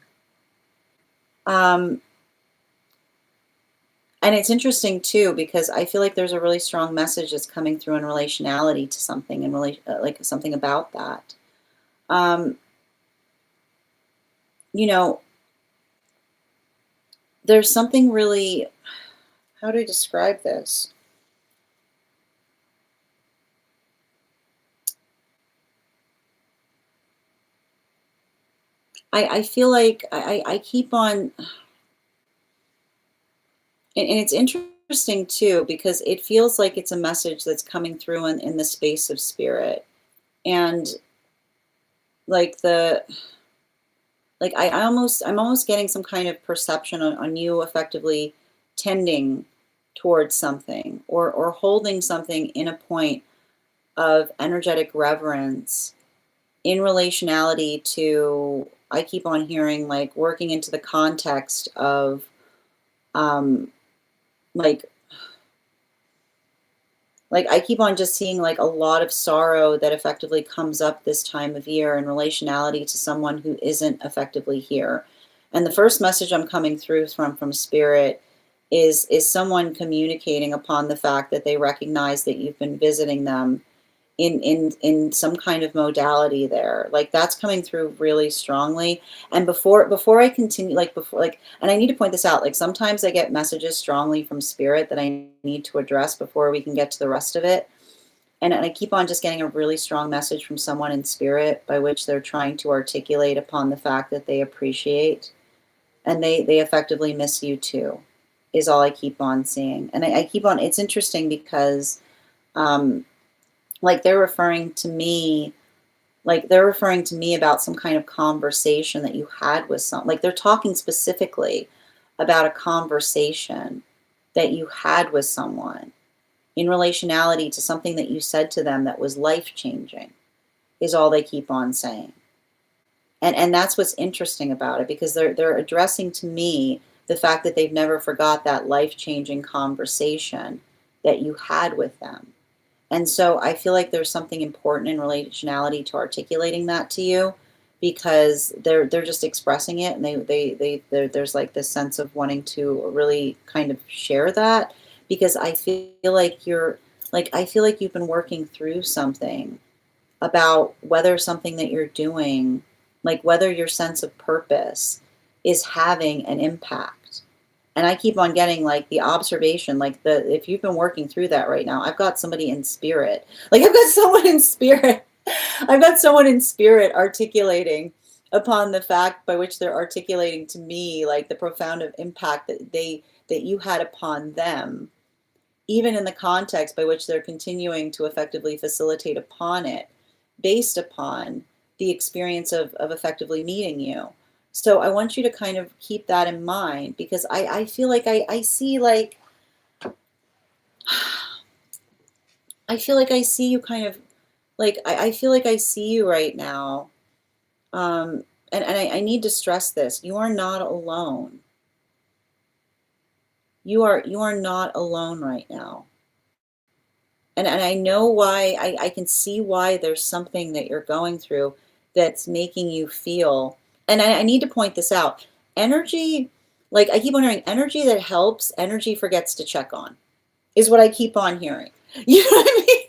And it's interesting too, because I feel like there's a really strong message that's coming through in relationality to something, and like something about that. You know, there's something really, how do I describe this? I feel like I keep on, and it's interesting too, because it feels like it's a message that's coming through in the space of spirit. And like I'm almost getting some kind of perception on you effectively tending towards something, or holding something in a point of energetic reverence in relationality to, I keep on hearing, like, working into the context of like I keep on just seeing like a lot of sorrow that effectively comes up this time of year in relationality to someone who isn't effectively here. And the first message I'm coming through from spirit is someone communicating upon the fact that they recognize that you've been visiting them in some kind of modality there. Like, that's coming through really strongly. And before I continue, and I need to point this out, like, sometimes I get messages strongly from spirit that I need to address before we can get to the rest of it. And I keep on just getting a really strong message from someone in spirit, by which they're trying to articulate upon the fact that they appreciate and they effectively miss you too, is all I keep on seeing. And I keep on, it's interesting because like they're referring to me about some kind of conversation that you had with like they're talking specifically about a conversation that you had with someone in relationality to something that you said to them that was life-changing, is all they keep on saying. And that's what's interesting about it, because they're addressing to me the fact that they've never forgot that life-changing conversation that you had with them. And so I feel like there's something important in relationality to articulating that to you, because they're just expressing it, and there's like this sense of wanting to really kind of share that, because I feel like I feel like you've been working through something about whether something that you're doing, like whether your sense of purpose is having an impact. And I keep on getting like the observation, like if you've been working through that right now, I've got somebody in spirit. Like I've got someone in spirit. I've got someone in spirit articulating upon the fact by which they're articulating to me like the profound impact that you had upon them, even in the context by which they're continuing to effectively facilitate upon it, based upon the experience of effectively meeting you. So I want you to kind of keep that in mind, because I feel like I see like, I feel like I see you kind of like, I feel like I see you right now. And I need to stress this. You are not alone. You are not alone right now. And I know why, I can see why there's something that you're going through that's making you feel, and I need to point this out. Energy, like I keep on hearing, energy that helps, energy forgets to check on, is what I keep on hearing. You know what I mean?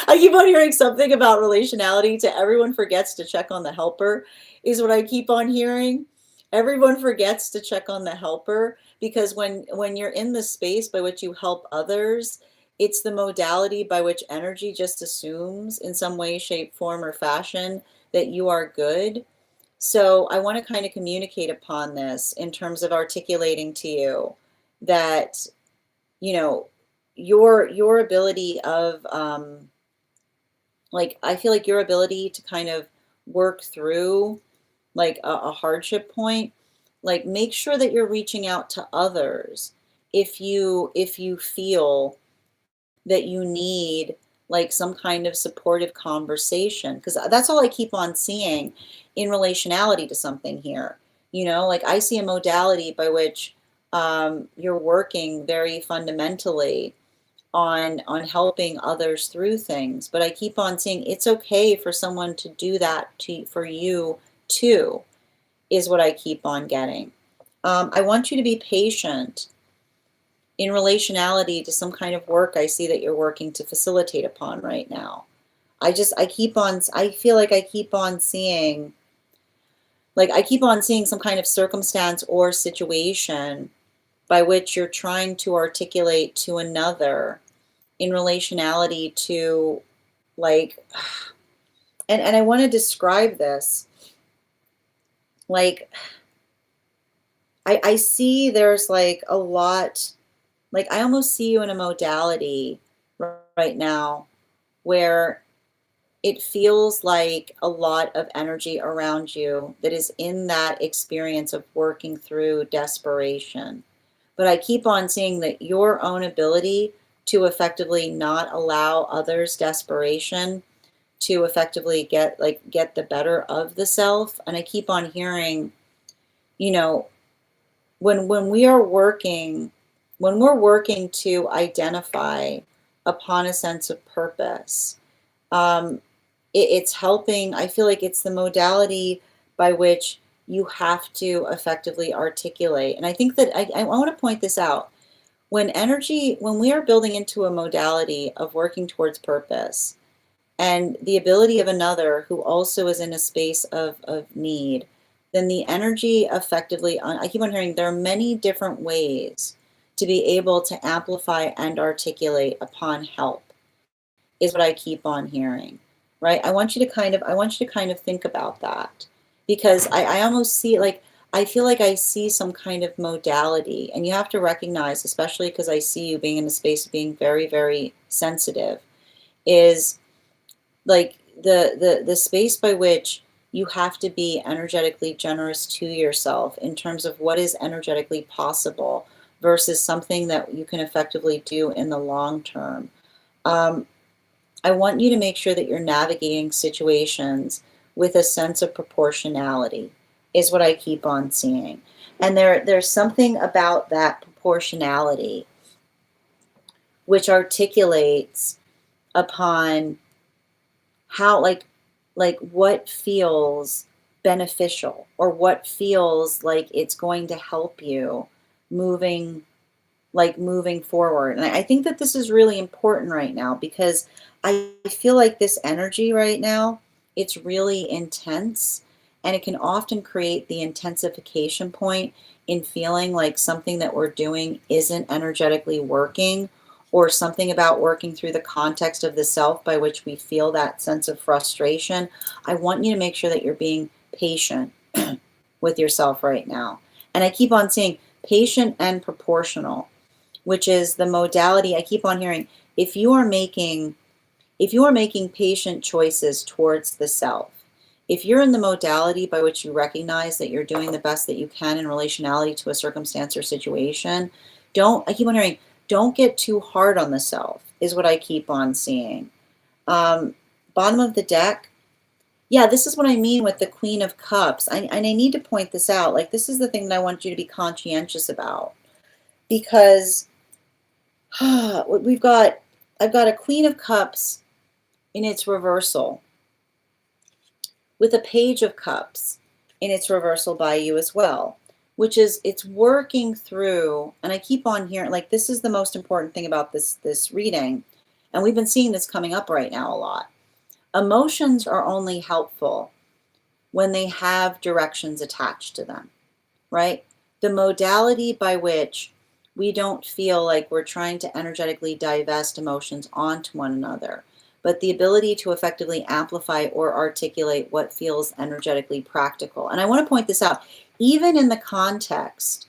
I keep on hearing something about relationality to everyone forgets to check on the helper, is what I keep on hearing. Everyone forgets to check on the helper, because when you're in the space by which you help others, it's the modality by which energy just assumes in some way, shape, form, or fashion that you are good. So I want to kind of communicate upon this in terms of articulating to you that, you know, your ability of like, I feel like your ability to kind of work through like a hardship point, like make sure that you're reaching out to others if you feel that you need like some kind of supportive conversation, because that's all I keep on seeing in relationality to something here. Like I see a modality by which you're working very fundamentally on helping others through things, but I keep on saying it's okay for someone to do that for you too, is what I keep on getting. I want you to be patient in relationality to some kind of work I see that you're working to facilitate upon right now. I feel like I keep on seeing, some kind of circumstance or situation by which you're trying to articulate to another in relationality to, like, and I want to describe this, like, I see there's like a lot, like I almost see you in a modality right now where it feels like a lot of energy around you that is in that experience of working through desperation. But I keep on seeing that your own ability to effectively not allow others' desperation to effectively get the better of the self. And I keep on hearing, you know, when we are working, when we're working to identify upon a sense of purpose, um, it's helping. I feel like it's the modality by which you have to effectively articulate. And I think that I want to point this out. When we are building into a modality of working towards purpose and the ability of another who also is in a space of need, then the energy effectively, I keep on hearing there are many different ways to be able to amplify and articulate upon help, is what I keep on hearing, right? I want you to kind of think about that, because I almost see like, I feel like I see some kind of modality, and you have to recognize, especially because I see you being in a space of being very, very sensitive, is like the space by which you have to be energetically generous to yourself in terms of what is energetically possible versus something that you can effectively do in the long term. Um, I want you to make sure that you're navigating situations with a sense of proportionality, is what I keep on seeing. And there's something about that proportionality which articulates upon how, like, like what feels beneficial or what feels like it's going to help you moving moving forward. And I think that this is really important right now because I feel like this energy right now, it's really intense and it can often create the intensification point in feeling like something that we're doing isn't energetically working or something about working through the context of the self by which we feel that sense of frustration. I want you to make sure that you're being patient with yourself right now. And I keep on saying patient and proportional, which is the modality I keep on hearing. If you are making patient choices towards the self, if you're in the modality by which you recognize that you're doing the best that you can in relationality to a circumstance or situation, I keep on hearing, don't get too hard on the self, is what I keep on seeing. Um, Bottom of the deck, yeah, this is what I mean with the Queen of Cups. And I need to point this out. Like, this is the thing that I want you to be conscientious about because we've got, I've got a Queen of Cups in its reversal with a Page of Cups in its reversal by you as well, which is it's working through, and I keep on hearing, like, this is the most important thing about this reading, and we've been seeing this coming up right now a lot. Emotions are only helpful when they have directions attached to them, right? The modality by which we don't feel like we're trying to energetically divest emotions onto one another, but the ability to effectively amplify or articulate what feels energetically practical. And I want to point this out, even in the context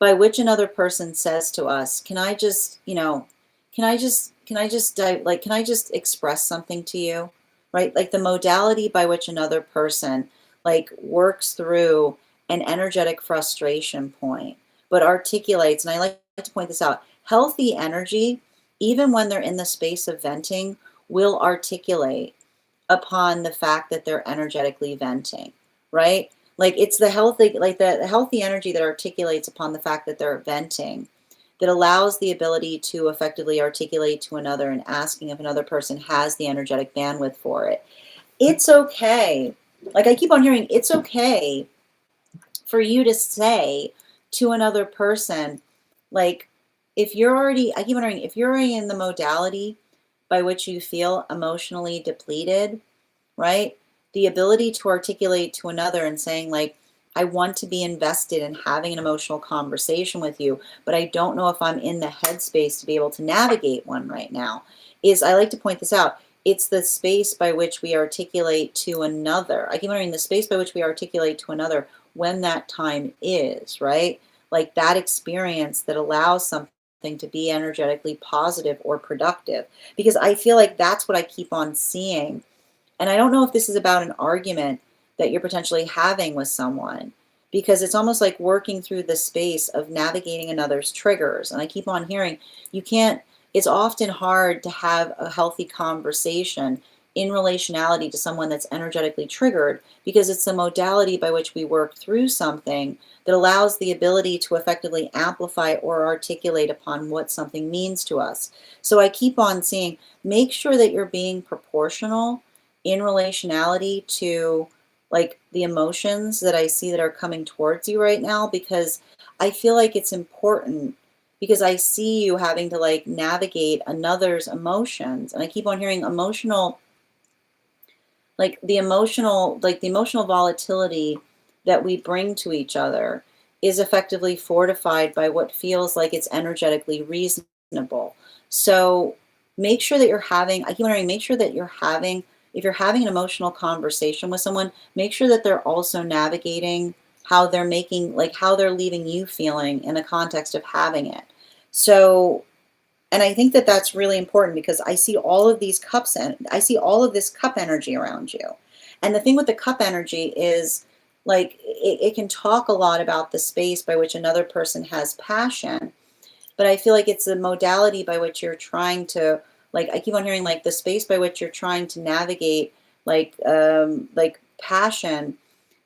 by which another person says to us, can I just, can I just express something to you? Right? Like the modality by which another person like works through an energetic frustration point, but articulates, and I like to point this out, healthy energy, even when they're in the space of venting, will articulate upon the fact that they're energetically venting, right? Like it's the healthy, like the healthy energy that articulates upon the fact that they're venting, that allows the ability to effectively articulate to another and asking if another person has the energetic bandwidth for it. It's okay. Like I keep on hearing, it's okay for you to say to another person, like, if you're already, I keep wondering, if you're already in the modality by which you feel emotionally depleted, right? The ability to articulate to another and saying, like, I want to be invested in having an emotional conversation with you, but I don't know if I'm in the headspace to be able to navigate one right now. I like to point this out. It's the space by which we articulate to another. I keep wondering the space by which we articulate to another when that time is, right? Like that experience that allows something to be energetically positive or productive. Because I feel like that's what I keep on seeing. And I don't know if this is about an argument that you're potentially having with someone, because it's almost like working through the space of navigating another's triggers. And I keep on hearing you can't, it's often hard to have a healthy conversation in relationality to someone that's energetically triggered because it's the modality by which we work through something that allows the ability to effectively amplify or articulate upon what something means to us. So I keep on seeing, make sure that you're being proportional in relationality to like the emotions that I see that are coming towards you right now, because I feel like it's important because I see you having to like navigate another's emotions. And I keep on hearing emotional, like the emotional volatility that we bring to each other is effectively fortified by what feels like it's energetically reasonable. So make sure that you're having, I keep wondering, make sure that you're having, if you're having an emotional conversation with someone, make sure that they're also navigating how they're making, like how they're leaving you feeling in the context of having it. So, and I think that that's really important because I see all of these cups and I see all of this cup energy around you. And the thing with the cup energy is like it can talk a lot about the space by which another person has passion, but I feel like it's the modality by which you're trying to, like, I keep on hearing like the space by which you're trying to navigate like passion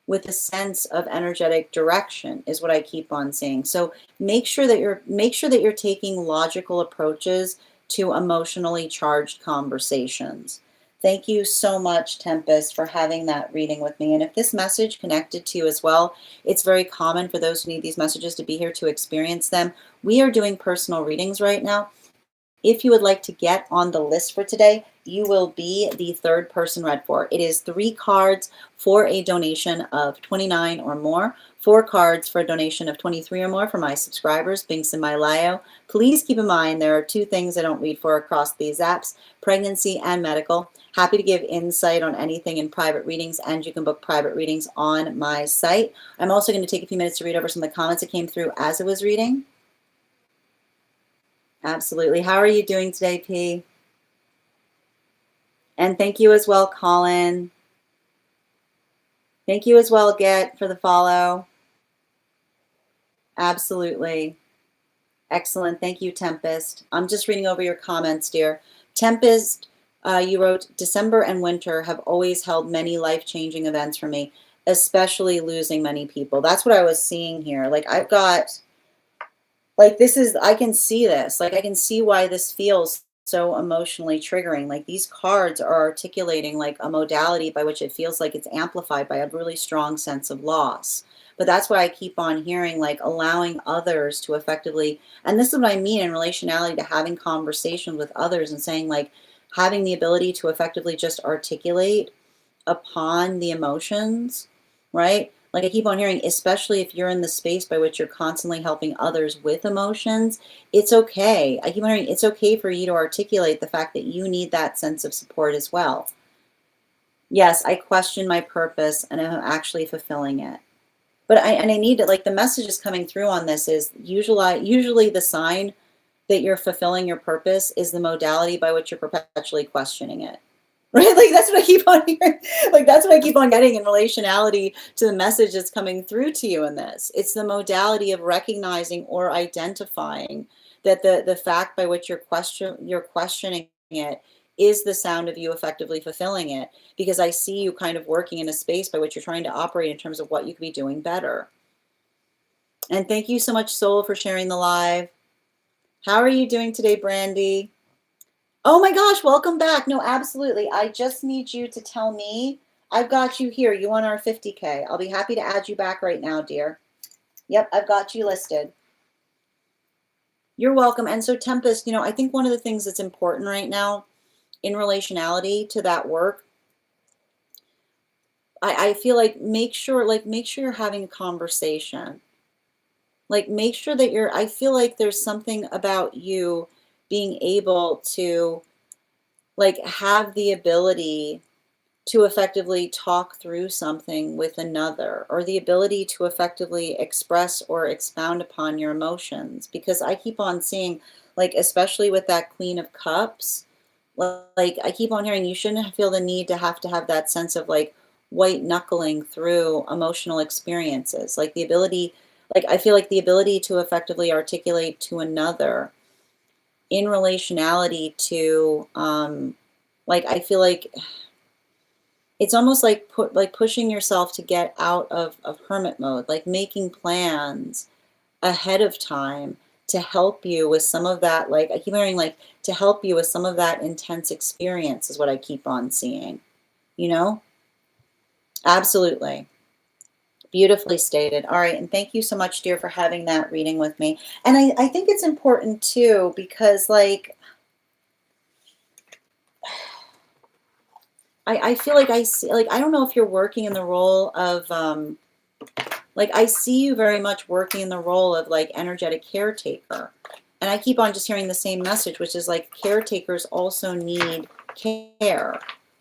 with a sense of energetic direction is what I keep on saying. So make sure that you're taking logical approaches to emotionally charged conversations. Thank you so much, Tempest, for having that reading with me. And if this message connected to you as well, it's very common for those who need these messages to be here to experience them. We are doing personal readings right now. If you would like to get on the list for today, you will be the third person read for. It is 3 cards for a donation of $29 or more, 4 cards for a donation of $23 or more for my subscribers, Binks and Lio. Please keep in mind there are 2 things I don't read for across these apps, pregnancy and medical. Happy to give insight on anything in private readings, and you can book private readings on my site. I'm also going to take a few minutes to read over some of the comments that came through as I was reading. Absolutely. How are you doing today, P? And thank you as well, Colin. Thank you as well, Get, for the follow. Absolutely. Excellent. Thank you, Tempest. I'm just reading over your comments, dear. Tempest, you wrote, December and winter have always held many life-changing events for me, especially losing many people. That's what I was seeing here. Like, I've got... Like, this is, I can see this. Like, I can see why this feels so emotionally triggering. Like, these cards are articulating like a modality by which it feels like it's amplified by a really strong sense of loss. But that's why I keep on hearing, like, allowing others to effectively, and this is what I mean in relationality to having conversations with others and saying, like, having the ability to effectively just articulate upon the emotions, right? Like I keep on hearing, especially if you're in the space by which you're constantly helping others with emotions, it's okay. I keep on hearing it's okay for you to articulate the fact that you need that sense of support as well. Yes, I question my purpose and I'm actually fulfilling it. But I need to, like, the message is coming through on this is usually the sign that you're fulfilling your purpose is the modality by which you're perpetually questioning it. Right? Like, that's what I keep on hearing. Like, that's what I keep on getting in relationality to the message that's coming through to you in this. It's the modality of recognizing or identifying that the fact by which you're questioning it is the sound of you effectively fulfilling it. Because I see you kind of working in a space by which you're trying to operate in terms of what you could be doing better. And thank you so much, Soul, for sharing the live. How are you doing today, Brandy? Oh my gosh, welcome back. No, absolutely. I just need you to tell me. I've got you here. You want our 50K. I'll be happy to add you back right now, dear. Yep, I've got you listed. You're welcome. And so Tempest, you know, I think one of the things that's important right now in relationality to that work, I feel like make sure you're having a conversation. Like make sure that I feel like there's something about you being able to like have the ability to effectively talk through something with another, or the ability to effectively express or expound upon your emotions. Because I keep on seeing, like, especially with that Queen of Cups, like I keep on hearing you shouldn't feel the need to have that sense of like white knuckling through emotional experiences. Like the ability, like I feel like the ability to effectively articulate to another in relationality to, like I feel like it's almost like pushing yourself to get out of hermit mode, like making plans ahead of time to help you with some of that, like I keep hearing like to help you with some of that intense experience is what I keep on seeing, you know? Absolutely. Beautifully stated. All right, and thank you so much, dear, for having that reading with me. And I think it's important too, because like I feel like I see, like I don't know if you're working in the role of like I see you very much working in the role of like energetic caretaker. And I keep on just hearing the same message, which is like caretakers also need care,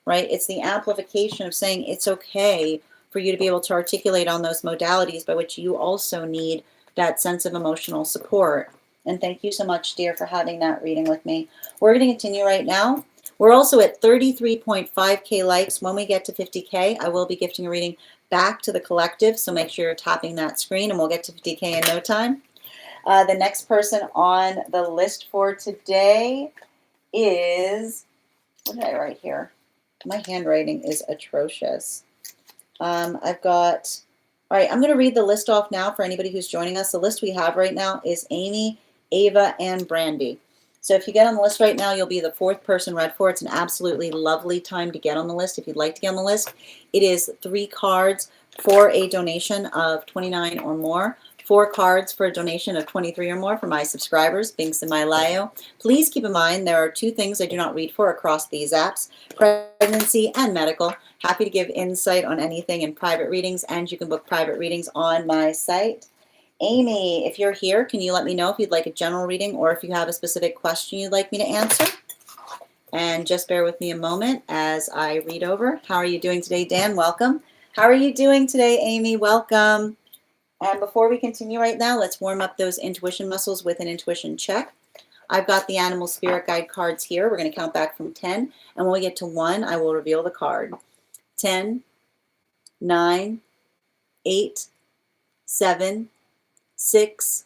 right? It's the amplification of saying it's okay for you to be able to articulate on those modalities by which you also need that sense of emotional support. And thank you so much, dear, for having that reading with me. We're going to continue right now. We're also at 33.5K likes. When we get to 50K, I will be gifting a reading back to the collective, so make sure you're tapping that screen and we'll get to 50K in no time. The next person on the list for today is, what did I write here? My handwriting is atrocious. I've got, all right, I'm going to read the list off now for anybody who's joining us. The list we have right now is Amy, Ava, and Brandy. So if you get on the list right now, you'll be the fourth person read for. It's an absolutely lovely time to get on the list. If you'd like to get on the list, it is 3 cards for a donation of $29 or more. 4 cards for a donation of $23 or more for my subscribers, Binks and Malayo. Please keep in mind there are 2 things I do not read for across these apps, pregnancy and medical. Happy to give insight on anything in private readings, and you can book private readings on my site. Amy, if you're here, can you let me know if you'd like a general reading or if you have a specific question you'd like me to answer? And just bear with me a moment as I read over. How are you doing today, Dan? Welcome. How are you doing today, Amy? Welcome. And before we continue right now, let's warm up those intuition muscles with an intuition check. I've got the animal spirit guide cards here. We're going to count back from 10. And when we get to 1, I will reveal the card. 10, 9, 8, 7, 6,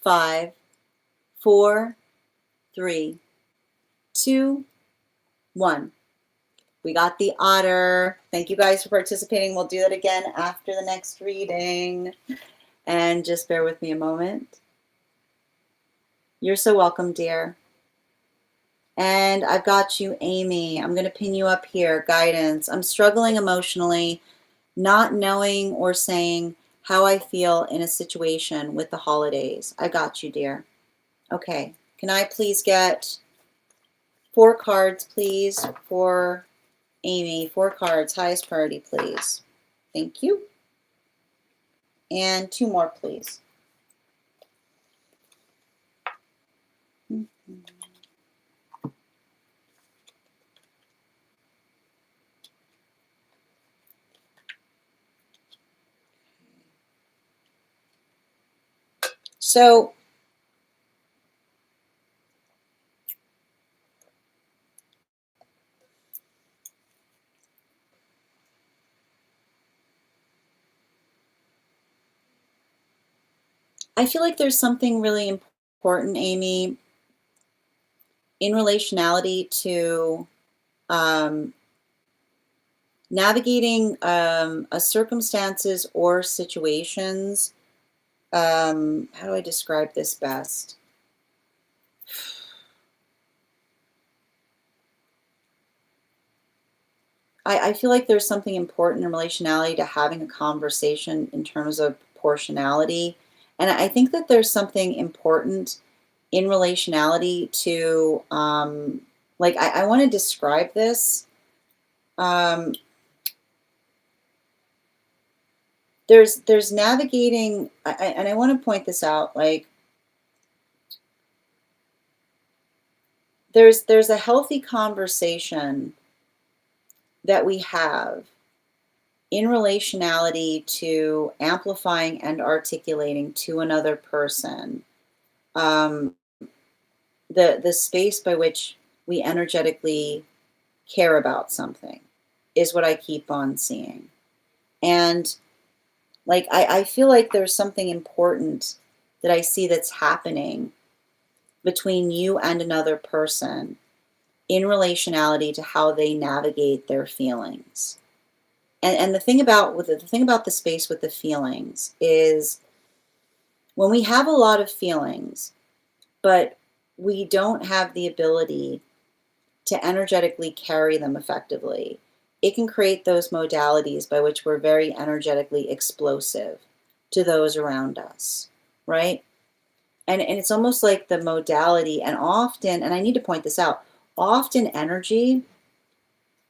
5, 4, 3, 2, 1. We got the otter. Thank you guys for participating. We'll do that again after the next reading. And just bear with me a moment. You're so welcome, dear. And I've got you, Amy. I'm going to pin you up here. Guidance. I'm struggling emotionally, not knowing or saying how I feel in a situation with the holidays. I got you, dear. Okay. Can I please get 4 cards, please, for Amy? 4 cards. Highest priority, please. Thank you. And 2 more, please. So I feel like there's something really important, Amy, in relationality to navigating circumstances or situations. How do I describe this best? I feel like there's something important in relationality to having a conversation in terms of proportionality. And I think that there's something important in relationality to, like, I want to describe this. There's navigating, and I want to point this out, like, there's a healthy conversation that we have in relationality to amplifying and articulating to another person the space by which we energetically care about something is what I keep on seeing. And like I feel like there's something important that I see that's happening between you and another person in relationality to how they navigate their feelings. And the thing about the space with the feelings is when we have a lot of feelings, but we don't have the ability to energetically carry them effectively, it can create those modalities by which we're very energetically explosive to those around us, right? And it's almost like the modality, and often, and I need to point this out, often energy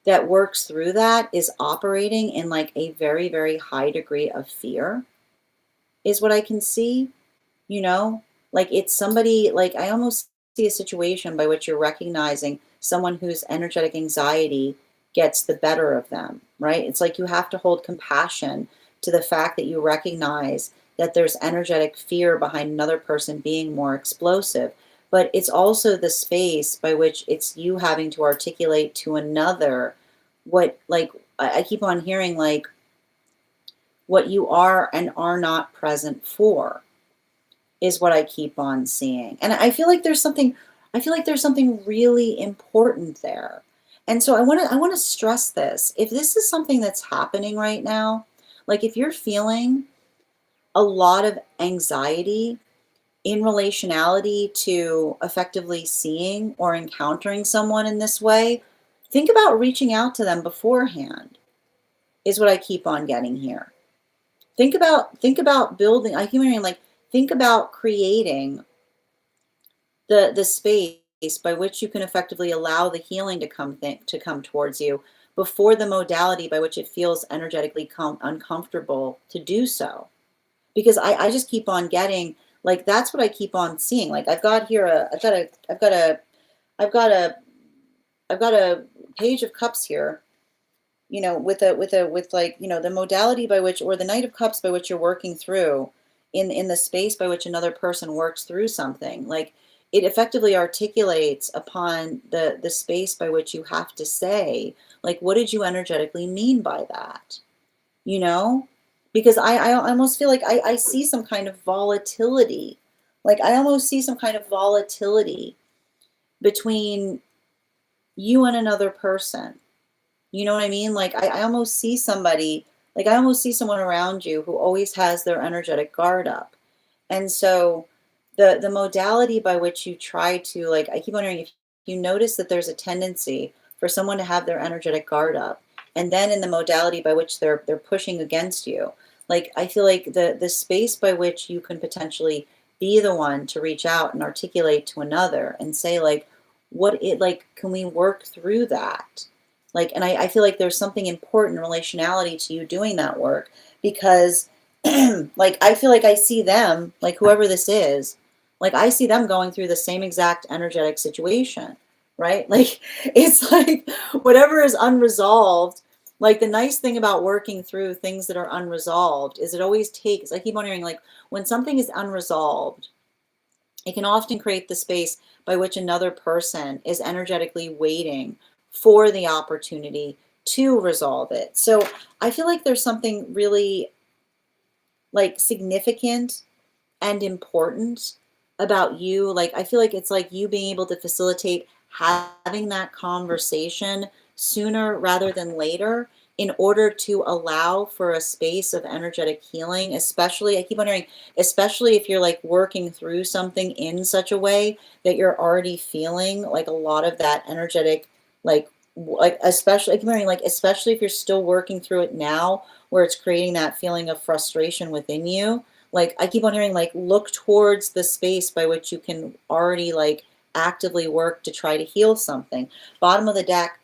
that works through that is operating in like a very, very high degree of fear, is what I can see, you know? Like it's somebody, like I almost see a situation by which you're recognizing someone whose energetic anxiety gets the better of them, right? It's like you have to hold compassion to the fact that you recognize that there's energetic fear behind another person being more explosive. But it's also the space by which it's you having to articulate to another what, like, I keep on hearing, like, what you are and are not present for is what I keep on seeing. And I feel like there's something, really important there. And so I want to stress this. If this is something that's happening right now, like if you're feeling a lot of anxiety in relationality to effectively seeing or encountering someone in this way, think about reaching out to them beforehand, is what I keep on getting here. Think about building, I keep hearing like, think about creating the space by which you can effectively allow the healing to come towards you before the modality by which it feels energetically uncomfortable to do so. Because I just keep on getting like, that's what I keep on seeing. Like I've got here I've got a page of cups here, with like, the modality by which, or the Knight of Cups by which you're working through in the space by which another person works through something. Like it effectively articulates upon the space by which you have to say, like, what did you energetically mean by that? You know? Because I almost feel like I see some kind of volatility. Like I almost see some kind of volatility between you and another person. You know what I mean? Like I almost see somebody, like I almost see someone around you who always has their energetic guard up. And so the modality by which you try to, like, I keep wondering if you notice that there's a tendency for someone to have their energetic guard up, and then in the modality by which they're pushing against you, like I feel like the space by which you can potentially be the one to reach out and articulate to another and say, like, what it, like, can we work through that? Like, and I feel like there's something important in relationality to you doing that work, because like I feel like I see them, like whoever this is, like I see them going through the same exact energetic situation, right? Like it's like whatever is unresolved, like the nice thing about working through things that are unresolved is it always takes, I keep wondering, like when something is unresolved, it can often create the space by which another person is energetically waiting for the opportunity to resolve it. So I feel like there's something really like significant and important about you. Like I feel like it's like you being able to facilitate having that conversation sooner rather than later, in order to allow for a space of energetic healing. Especially, I keep wondering, especially if you're like working through something in such a way that you're already feeling like a lot of that energetic, like especially, I keep wondering, like especially if you're still working through it now, where it's creating that feeling of frustration within you. Like I keep on hearing, like look towards the space by which you can already like actively work to try to heal something. Bottom of the deck,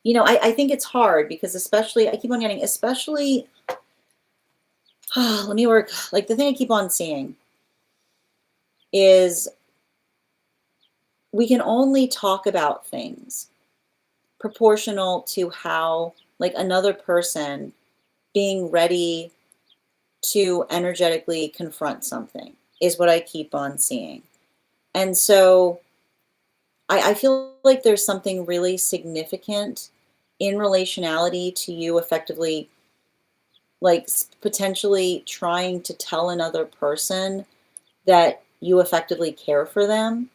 I think it's hard because, especially, I keep on getting, especially, let me work, like the thing I keep on seeing is we can only talk about things proportional to how, like, another person being ready to energetically confront something is what I keep on seeing. And so I feel like there's something really significant in relationality to you effectively, like potentially trying to tell another person that you effectively care for them,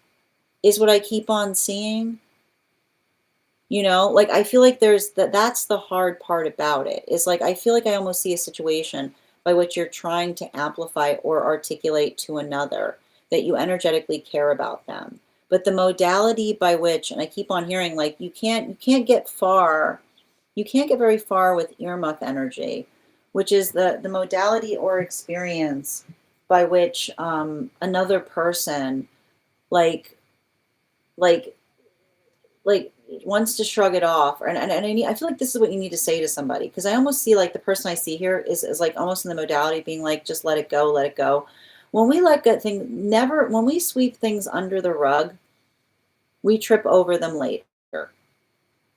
is what I keep on seeing. Like I feel like that's the hard part about it, is like I feel like I almost see a situation by which you're trying to amplify or articulate to another that you energetically care about them. But the modality by which, and I keep on hearing, like you can't get far, you can't get very far with earmuff energy, which is the modality or experience by which another person, like like like wants to shrug it off. And I feel like this is what you need to say to somebody, because I almost see like the person I see here is like almost in the modality being like, just let it go, let it go. When we let go things, never, when we sweep things under the rug, we trip over them later,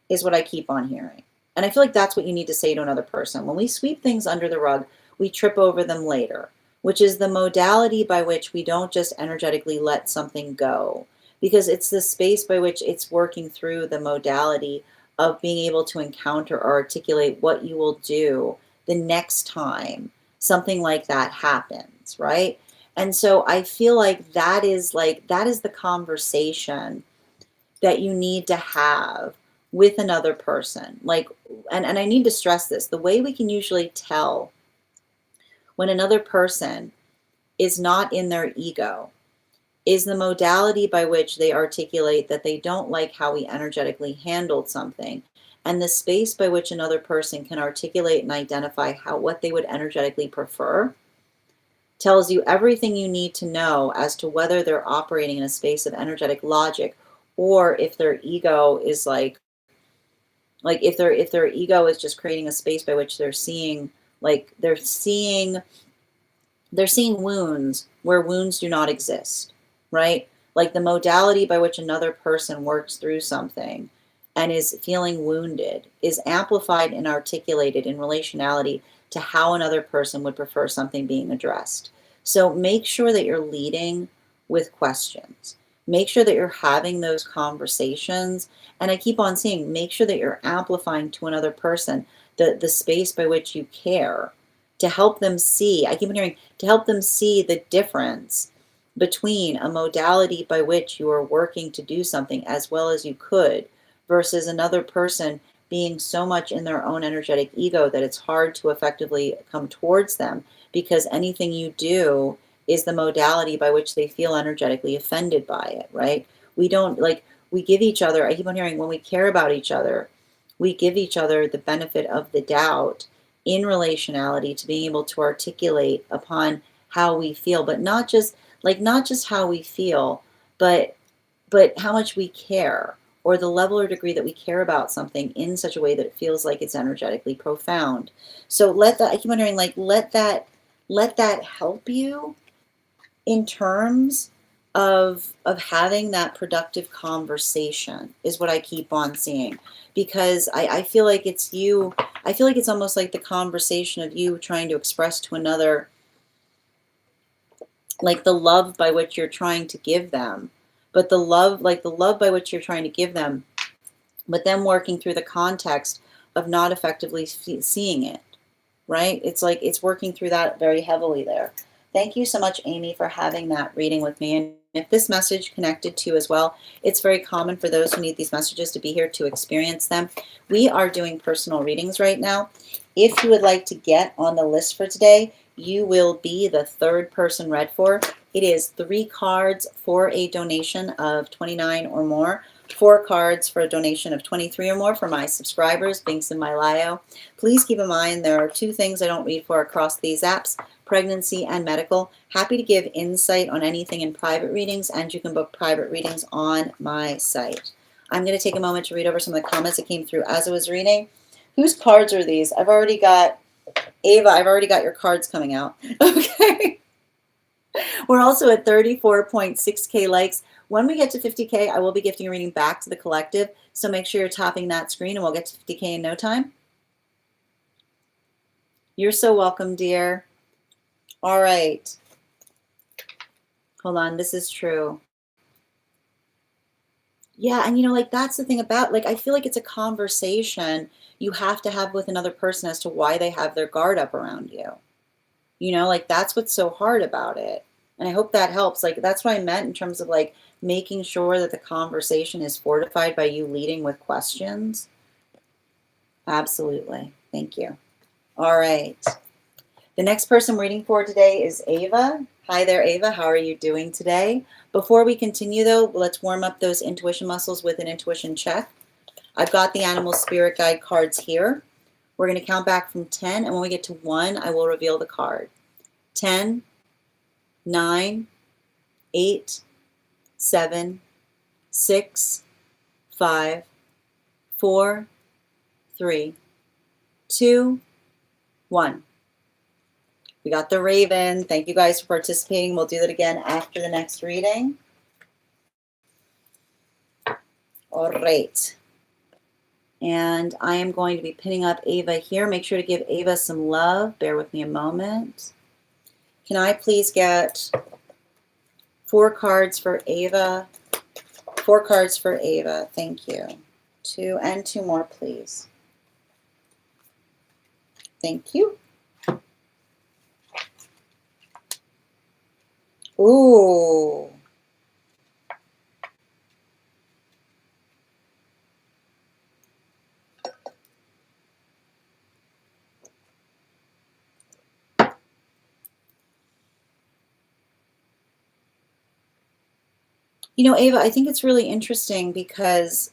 is what I keep on hearing. And I feel like that's what you need to say to another person. When we sweep things under the rug, we trip over them later, which is the modality by which we don't just energetically let something go, because it's the space by which it's working through the modality of being able to encounter or articulate what you will do the next time something like that happens, right? And so I feel like that is the conversation that you need to have with another person. Like, and I need to stress this, the way we can usually tell when another person is not in their ego, is the modality by which they articulate that they don't like how we energetically handled something, and the space by which another person can articulate and identify what they would energetically prefer, tells you everything you need to know as to whether they're operating in a space of energetic logic, or if their ego is if their ego is just creating a space by which they're seeing, they're seeing wounds where wounds do not exist, right? Like the modality by which another person works through something and is feeling wounded is amplified and articulated in relationality to how another person would prefer something being addressed. So make sure that you're leading with questions. Make sure that you're having those conversations. And I keep on saying, make sure that you're amplifying to another person the space by which you care, to help them see. I keep on hearing, to help them see the difference between a modality by which you are working to do something as well as you could versus another person being so much in their own energetic ego that it's hard to effectively come towards them, because anything you do is the modality by which they feel energetically offended by it, right? We don't we give each other, I keep on hearing, when we care about each other, we give each other the benefit of the doubt in relationality to being able to articulate upon how we feel, but not just how we feel, but how much we care, or the level or degree that we care about something in such a way that it feels like it's energetically profound. So I keep wondering, let that help you in terms of having that productive conversation, is what I keep on seeing. Because I feel like it's you, I feel like it's almost like the conversation of you trying to express to another, like the love by which you're trying to give them, but the love by which you're trying to give them, but them working through the context of not effectively seeing it, right? It's like it's working through that very heavily there. Thank you so much, Amy, for having that reading with me. And if this message connected to you as well, it's very common for those who need these messages to be here to experience them. We are doing personal readings right now. If you would like to get on the list for today, you will be the third person read for. It is 3 cards for a donation of $29 or more, 4 cards for a donation of $23 or more for my subscribers, links in my bio. Please keep in mind there are 2 things I don't read for across these apps: pregnancy and medical. Happy to give insight on anything in private readings, and you can book private readings on my site. I'm going to take a moment to read over some of the comments that came through as I was reading. Whose cards are these? I've already got, Ava, I've already got your cards coming out. Okay. We're also at 34.6K likes. When we get to 50K, I will be gifting a reading back to the collective. So make sure you're tapping that screen and we'll get to 50K in no time. You're so welcome, dear. All right. Hold on. This is true. Yeah. And that's the thing about, I feel like it's a conversation you have to have with another person as to why they have their guard up around you. That's what's so hard about it. And I hope that helps. That's what I meant in terms of making sure that the conversation is fortified by you leading with questions. Absolutely. Thank you. All right. The next person I'm reading for today is Ava. Hi there, Ava. How are you doing today? Before we continue, though, let's warm up those intuition muscles with an intuition check. I've got the animal spirit guide cards here. We're going to count back from 10, and when we get to 1, I will reveal the card. 10, 9, 8, 7, 6, 5, 4, 3, 2, 1. We got the Raven. Thank you guys for participating. We'll do that again after the next reading. All right. And I am going to be pinning up Ava here. Make sure to give Ava some love. Bear with me a moment. Can I please get 4 cards for Ava? 4 cards for Ava. Thank you. 2 and 2 more, please. Thank you. Ooh. Ava, I think it's really interesting because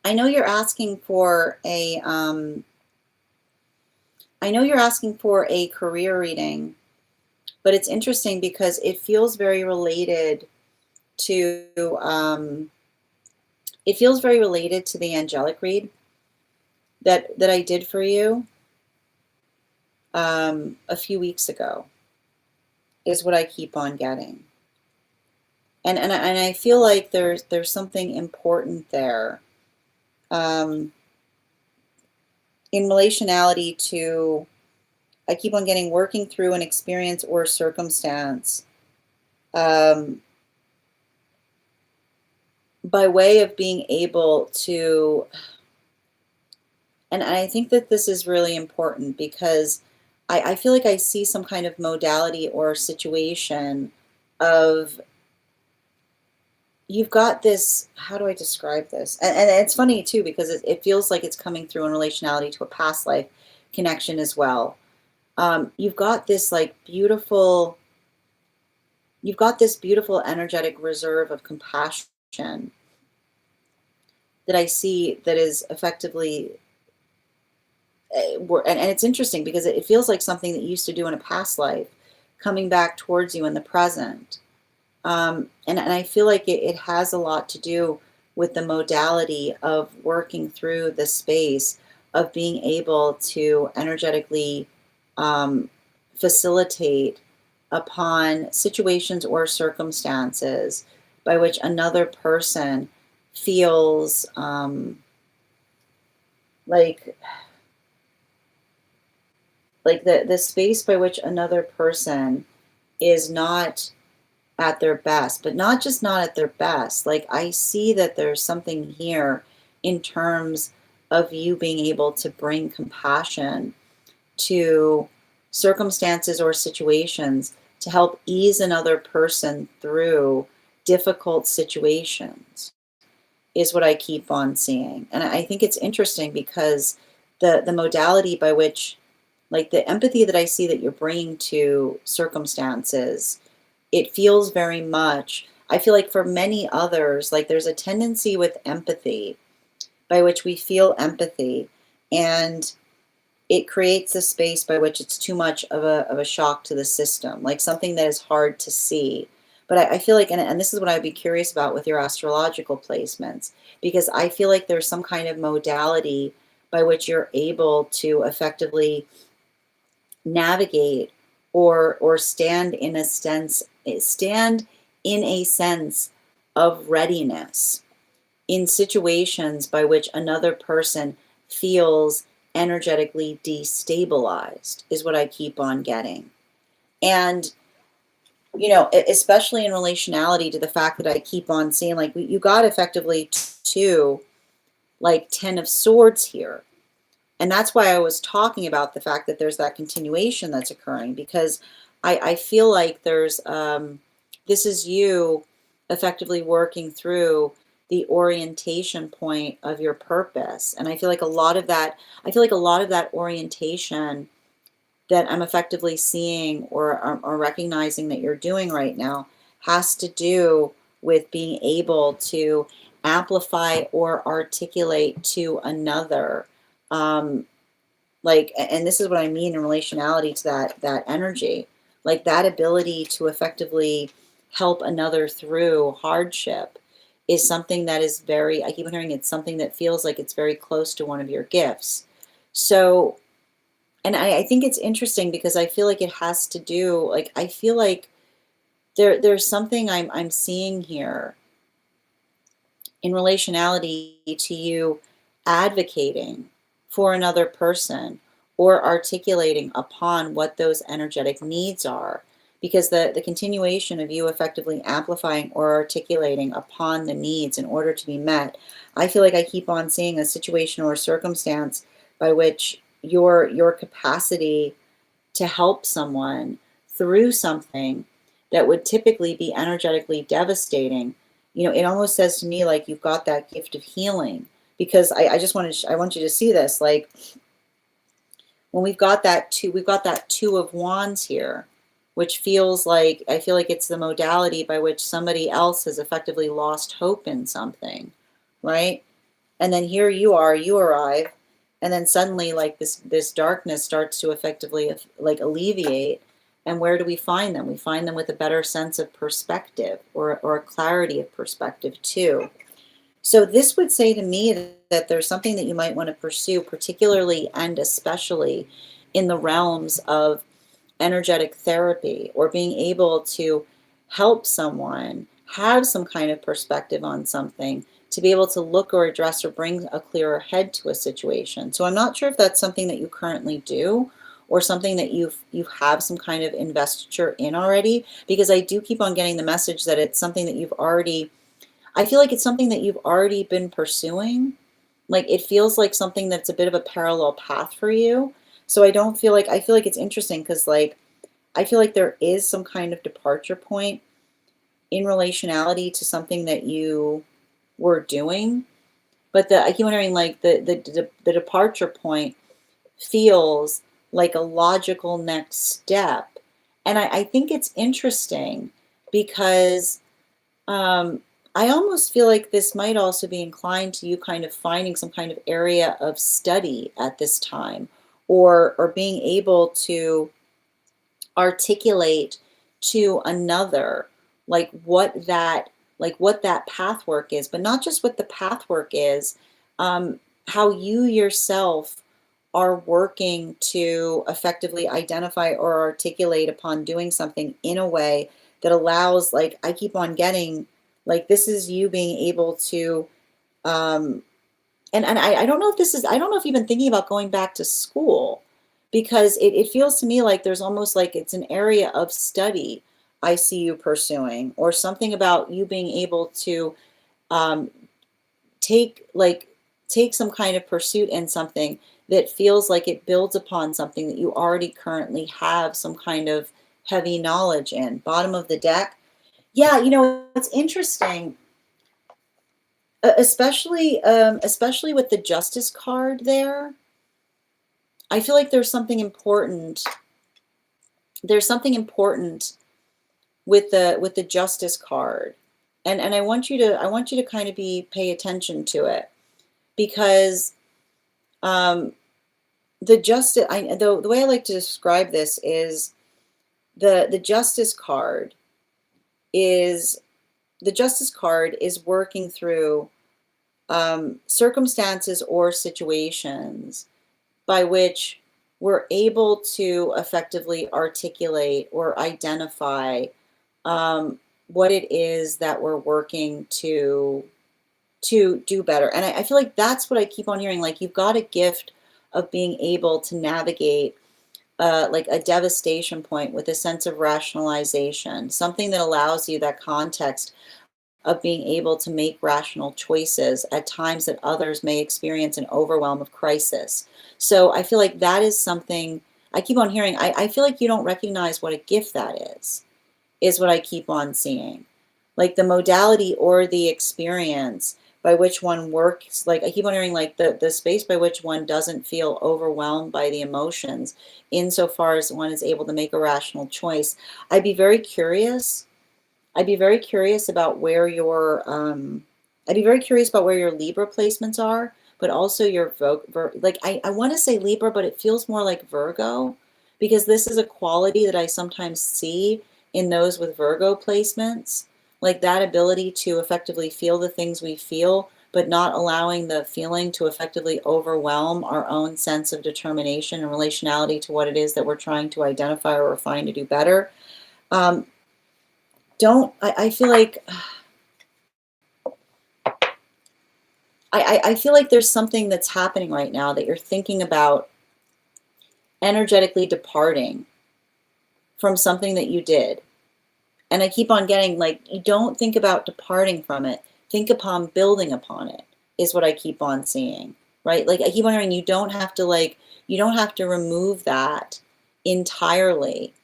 I know you're asking for a career reading, but it's interesting because it feels very related to the angelic read that I did for you a few weeks ago, is what I keep on getting. And I feel like there's something important there, um, in relationality to, I keep on getting working through an experience or circumstance, um, by way of being able to, and I think that this is really important because I feel like I see some kind of modality or situation of, you've got this, how do I describe this? And it's funny too, because it feels like it's coming through in relationality to a past life connection as well. You've got this like beautiful, you've got this beautiful energetic reserve of compassion that I see that is effectively, and it's interesting because it feels like something that you used to do in a past life coming back towards you in the present. And I feel like it has a lot to do with the modality of working through the space of being able to energetically um, facilitate upon situations or circumstances by which another person feels like the space by which another person is not at their best, but not just not at their best. Like I see that there's something here in terms of you being able to bring compassion to circumstances or situations to help ease another person through difficult situations, is what I keep on seeing. And I think it's interesting because the modality by which, like the empathy that I see that you're bringing to circumstances, it feels very much, I feel like for many others, like there's a tendency with empathy by which we feel empathy, and it creates a space by which it's too much of a shock to the system, like something that is hard to see. But I feel like, and this is what I'd be curious about with your astrological placements, because I feel like there's some kind of modality by which you're able to effectively navigate or stand in a sense of readiness in situations by which another person feels energetically destabilized, is what I keep on getting. And especially in relationality to the fact that I keep on seeing, like, you got effectively two, like 10 of swords here. And that's why I was talking about the fact that there's that continuation that's occurring, because I feel like there's, this is you effectively working through the orientation point of your purpose. And I feel like I feel like a lot of that orientation that I'm effectively seeing or recognizing that you're doing right now has to do with being able to amplify or articulate to another, um, like, and this is what I mean in relationality to that energy, like that ability to effectively help another through hardship is something that is very, I keep on hearing it's something that feels like it's very close to one of your gifts. So, and I think it's interesting because I feel like it has to do, like, I feel like there's something I'm seeing here in relationality to you advocating for another person or articulating upon what those energetic needs are, because the continuation of you effectively amplifying or articulating upon the needs in order to be met, I feel like I keep on seeing a situation or circumstance by which your capacity to help someone through something that would typically be energetically devastating, it almost says to me like you've got that gift of healing. Because I want you to see this, like when we've got that two of wands here, which feels like, I feel like it's the modality by which somebody else has effectively lost hope in something, right? And then here you are, you arrive, and then suddenly like this darkness starts to effectively like alleviate. And where do we find them? We find them with a better sense of perspective, or a clarity of perspective too. So this would say to me that there's something that you might want to pursue, particularly and especially in the realms of energetic therapy, or being able to help someone have some kind of perspective on something, to be able to look or address or bring a clearer head to a situation. So I'm not sure if that's something that you currently do, or something that you have some kind of investiture in already, because I do keep on getting the message that it's something that you've already, I feel like it's something that you've already been pursuing. Like it feels like something that's a bit of a parallel path for you. So I don't feel like, I feel like it's interesting because like I feel like there is some kind of departure point in relationality to something that you were doing. But I keep wondering, like the departure point feels like a logical next step. And I think it's interesting because I almost feel like this might also be inclined to you kind of finding some kind of area of study at this time, or being able to articulate to another like what that path work is, but not just what the path work is, how you yourself are working to effectively identify or articulate upon doing something in a way that allows, like I keep on getting, like this is you being able to um, and I don't know if this is, I don't know if you've been thinking about going back to school, because it feels to me like there's almost like it's an area of study I see you pursuing, or something about you being able to um, take like take some kind of pursuit in something that feels like it builds upon something that you already currently have some kind of heavy knowledge in. Bottom of the deck. Yeah, it's interesting, especially with the justice card there. I feel like there's something important. There's something important with the justice card, and I want you to kind of pay attention to it, because um, the way I like to describe this is the justice card is the justice card is working through circumstances or situations by which we're able to effectively articulate or identify um, what it is that we're working to do better. And I feel like that's what I keep on hearing. Like you've got a gift of being able to navigate like a devastation point with a sense of rationalization, something that allows you that context of being able to make rational choices at times that others may experience an overwhelm of crisis. So I feel like that is something I keep on hearing. I feel like you don't recognize what a gift that is what I keep on seeing. Like the modality or the experience by which one works, like I keep on hearing, like the space by which one doesn't feel overwhelmed by the emotions, insofar as one is able to make a rational choice. I'd be very curious I'd be very curious about where your I'd be very curious about where your Libra placements are, but also your like I want to say Libra, but it feels more like Virgo, because this is a quality that I sometimes see in those with Virgo placements, like that ability to effectively feel the things we feel, but not allowing the feeling to effectively overwhelm our own sense of determination and relationality to what it is that we're trying to identify or refine to do better. Um, don't I feel like I feel like there's something that's happening right now that you're thinking about energetically departing from something that you did. And I keep on getting, like, you don't think about departing from it. Think upon building upon it, is what I keep on seeing, right? Like I keep wondering, you don't have to remove that entirely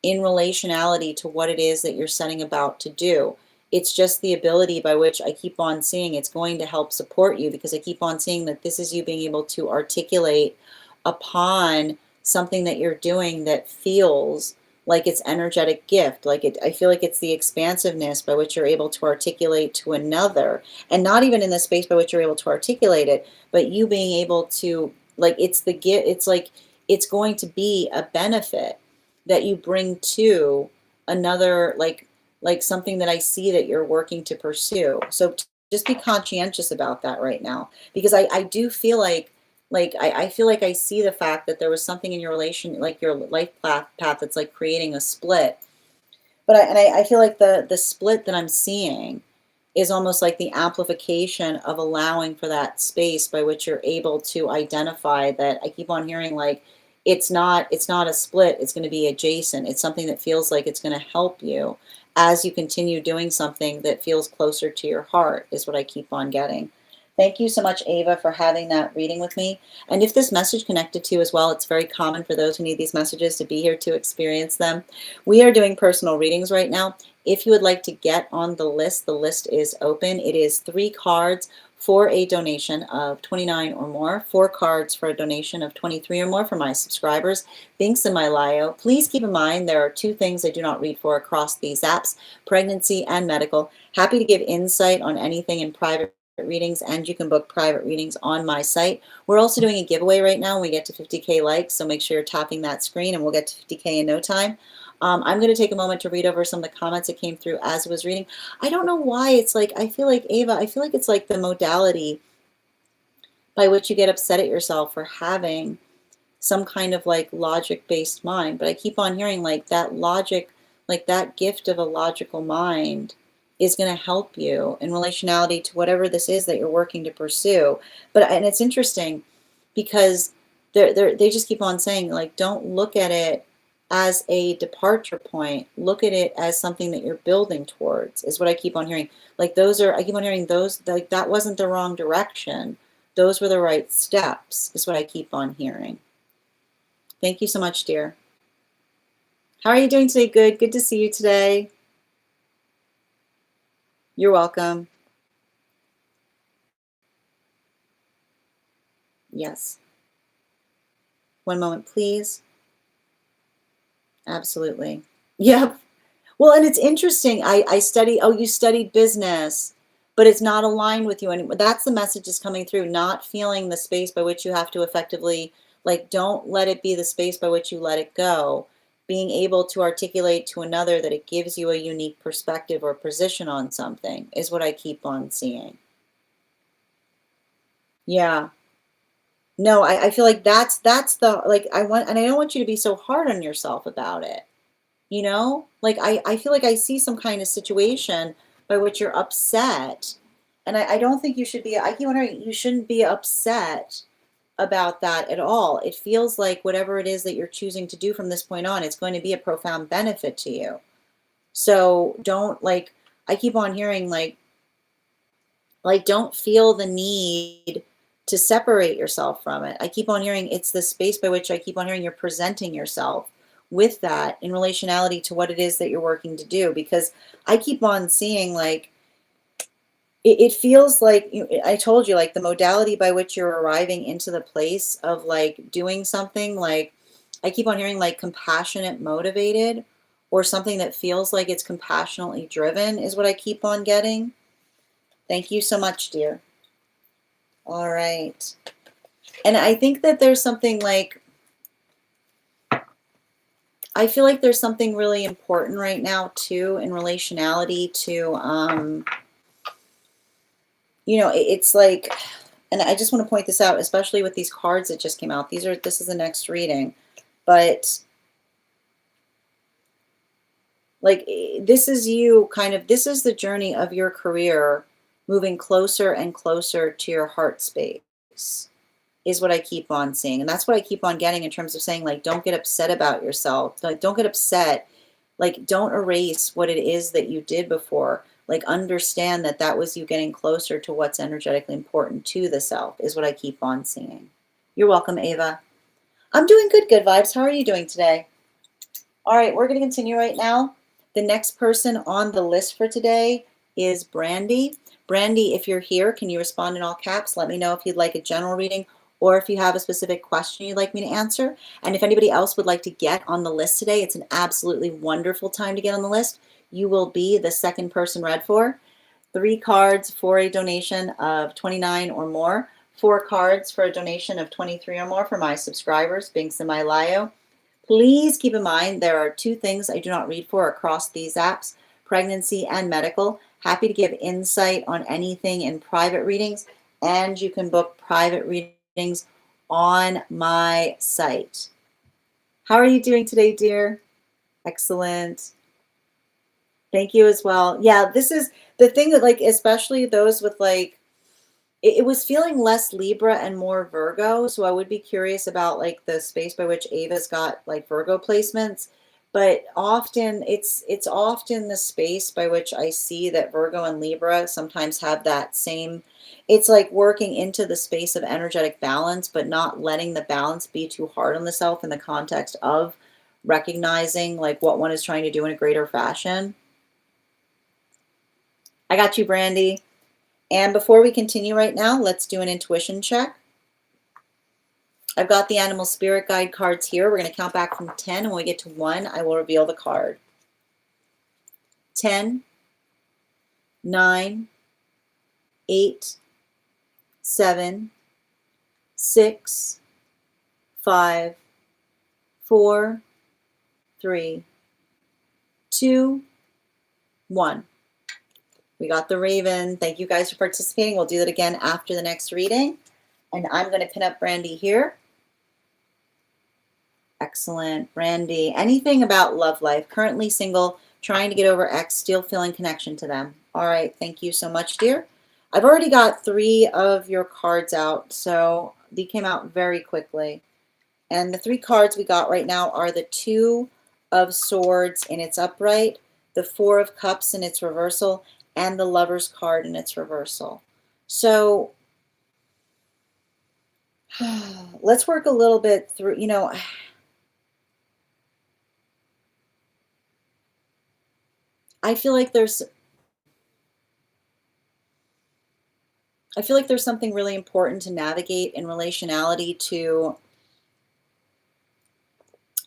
in relationality to what it is that you're setting about to do. It's just the ability by which I keep on seeing it's going to help support you, because I keep on seeing that this is you being able to articulate upon something that you're doing that feels like it's energetic gift, like I feel like it's the expansiveness by which you're able to articulate to another, and not even in the space by which you're able to articulate it, but you being able to, like, it's the gift, it's like it's going to be a benefit that you bring to another, like something that I see that you're working to pursue. So just be conscientious about that right now, because I do feel like I feel like I see the fact that there was something in your relation, like your life path that's like creating a split. But I feel like the split that I'm seeing is almost like the amplification of allowing for that space by which you're able to identify that. I keep on hearing like it's not a split, it's going to be adjacent. It's something that feels like it's going to help you as you continue doing something that feels closer to your heart, is what I keep on getting. Thank you so much, Ava, for having that reading with me. And if this message connected to you as well, it's very common for those who need these messages to be here to experience them. We are doing personal readings right now. If you would like to get on the list is open. It is 3 cards for a donation of $29 or more, 4 cards for a donation of $23 or more for my subscribers. Links in my bio. Please keep in mind there are 2 things I do not read for across these apps: pregnancy and medical. Happy to give insight on anything in private readings, and you can book private readings on my site. We're also doing a giveaway right now when we get to 50K likes, so make sure you're tapping that screen and we'll get to 50K in no time. I'm going to take a moment to read over some of the comments that came through as I was reading. I don't know why it's like, I feel like, Ava, I feel like it's like the modality by which you get upset at yourself for having some kind of like logic-based mind. But I keep on hearing like that logic, like that gift of a logical mind is going to help you in relationality to whatever this is that you're working to pursue. And it's interesting because they just keep on saying, like, don't look at it as a departure point. Look at it as something that you're building towards, is what I keep on hearing. Like I keep on hearing those, like that wasn't the wrong direction. Those were the right steps, is what I keep on hearing. Thank you so much, dear. How are you doing today? Good. Good to see you today. You're welcome. Yes. One moment, please. Absolutely. Yep. Well, and it's interesting. I study, oh, you studied business, but it's not aligned with you anymore. That's the message is coming through, not feeling the space by which you have to effectively, like, don't let it be the space by which you let it go. Being able to articulate to another that it gives you a unique perspective or position on something is what I keep on seeing. Yeah. No, I feel like that's the, like, and I don't want you to be so hard on yourself about it. You know, like I feel like I see some kind of situation by which you're upset. And I don't think you should be, I keep wondering, you shouldn't be upset about that at all. It feels like whatever it is that you're choosing to do from this point on, it's going to be a profound benefit to you. So don't, like, I keep on hearing like don't feel the need to separate yourself from it. I keep on hearing it's the space by which I keep on hearing you're presenting yourself with that in relationality to what it is that you're working to do. Because I keep on seeing like it feels like I told you, like the modality by which you're arriving into the place of like doing something, like I keep on hearing like compassionate motivated, or something that feels like it's compassionately driven, is what I keep on getting. Thank you so much, dear. All right. And I think that there's something like, I feel like there's something really important right now too in relationality to, it's like, and I just want to point this out, especially with these cards that just came out. This is the next reading, but like this is you kind of, this is the journey of your career moving closer and closer to your heart space, is what I keep on seeing. And that's what I keep on getting in terms of saying, like, don't get upset about yourself. Like, don't get upset. Like, don't erase what it is that you did before. Like, understand that that was you getting closer to what's energetically important to the self, is what I keep on seeing. You're welcome, Ava. I'm doing good, good vibes. How are you doing today? All right, we're going to continue right now. The next person on the list for today is Brandy. Brandy, if you're here, can you respond in all caps? Let me know if you'd like a general reading or if you have a specific question you'd like me to answer. And if anybody else would like to get on the list today, it's an absolutely wonderful time to get on the list. You will be the second person read for. 3 cards for a donation of $29 or more. 4 cards for a donation of $23 or more for my subscribers, Binks and my Lio. Please keep in mind there are 2 things I do not read for across these apps, pregnancy and medical. Happy to give insight on anything in private readings, and you can book private readings on my site. How are you doing today, dear? Excellent. Thank you as well. Yeah, this is the thing that, like, especially those with like, it was feeling less Libra and more Virgo. So I would be curious about like the space by which Ava's got like Virgo placements. But often it's often the space by which I see that Virgo and Libra sometimes have that same, it's like working into the space of energetic balance, but not letting the balance be too hard on the self in the context of recognizing like what one is trying to do in a greater fashion. I got you, Brandy. And before we continue right now, let's do an intuition check. I've got the animal spirit guide cards here. We're going to count back from 10, and when we get to 1, I will reveal the card. 10, 9, 8, 7, 6, 5, 4, 3, 2, 1. We got the Raven. Thank you guys for participating. We'll do that again after the next reading. And I'm going to pin up Brandy here. Excellent. Brandy, anything about love life? Currently single, trying to get over ex, still feeling connection to them. All right. Thank you so much, dear. I've already got 3 of your cards out, so they came out very quickly. And the 3 cards we got right now are the 2 of Swords in its upright, the 4 of Cups in its reversal, and the Lover's card in its reversal. So let's work a little bit through, you know, I feel like there's something really important to navigate in relationality to,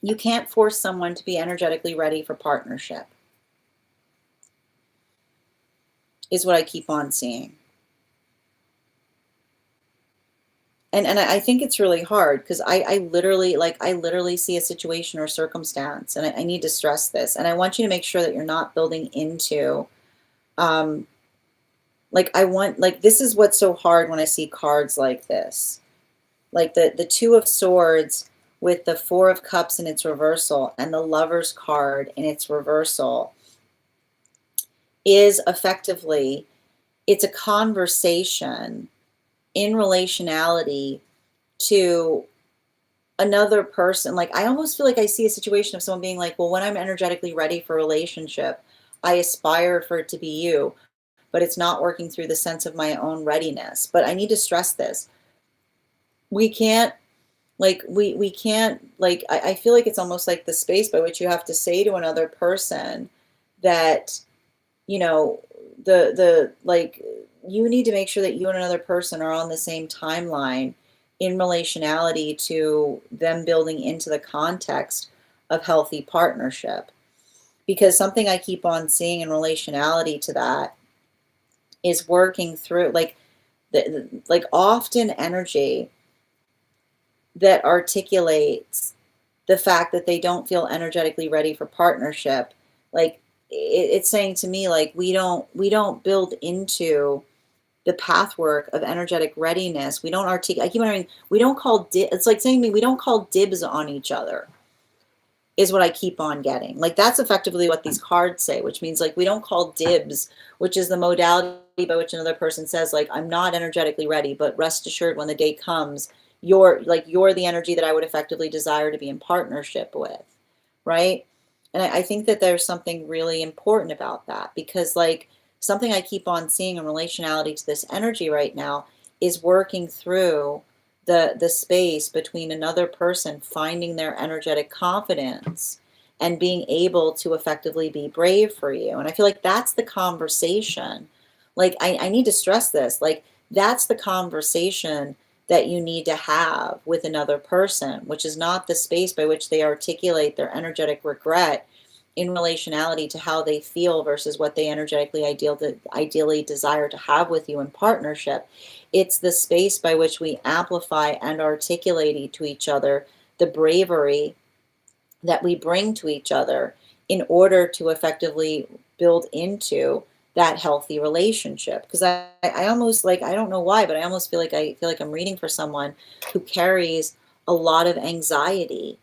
you can't force someone to be energetically ready for partnership, is what I keep on seeing. And I think it's really hard because I literally see a situation or circumstance, and I need to stress this. And I want you to make sure that you're not building into, this is what's so hard when I see cards like this. Like the 2 of Swords with the 4 of Cups in its reversal and the Lover's card in its reversal is effectively, it's a conversation in relationality to another person. Like, I almost feel like I see a situation of someone being like, well, when I'm energetically ready for a relationship, I aspire for it to be you, but it's not working through the sense of my own readiness. But I need to stress this. We can't, we can't, I feel like it's almost like the space by which you have to say to another person that, you know, you need to make sure that you and another person are on the same timeline in relationality to them building into the context of healthy partnership. Because something I keep on seeing in relationality to that is working through, often energy that articulates the fact that they don't feel energetically ready for partnership. Like, it's saying to me, like, we don't build into the pathwork of energetic readiness. We don't articulate. I keep wondering, we don't call it's like saying to me, we don't call dibs on each other, is what I keep on getting. Like, that's effectively what these cards say, which means like we don't call dibs, which is the modality by which another person says, like, I'm not energetically ready, but rest assured when the day comes, you're the energy that I would effectively desire to be in partnership with, right? And I think that there's something really important about that, because like something I keep on seeing in relationality to this energy right now is working through the space between another person finding their energetic confidence and being able to effectively be brave for you. And I feel like that's the conversation. Like, I need to stress this. Like, that's the conversation that you need to have with another person, which is not the space by which they articulate their energetic regret in relationality to how they feel versus what they energetically ideally desire to have with you in partnership. It's the space by which we amplify and articulate to each other the bravery that we bring to each other in order to effectively build into that healthy relationship. Because I almost like, I don't know why, but I feel like I'm reading for someone who carries a lot of anxiety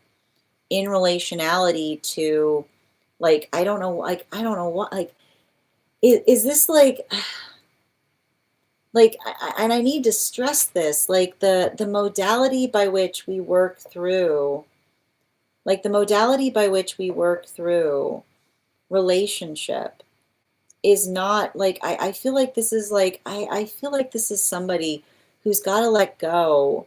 in relationality to, like, I don't know what, like, is this like and I need to stress this, like the modality by which we work through, like the modality by which we work through relationship is not like, I feel like this is like, I feel like this is somebody who's got to let go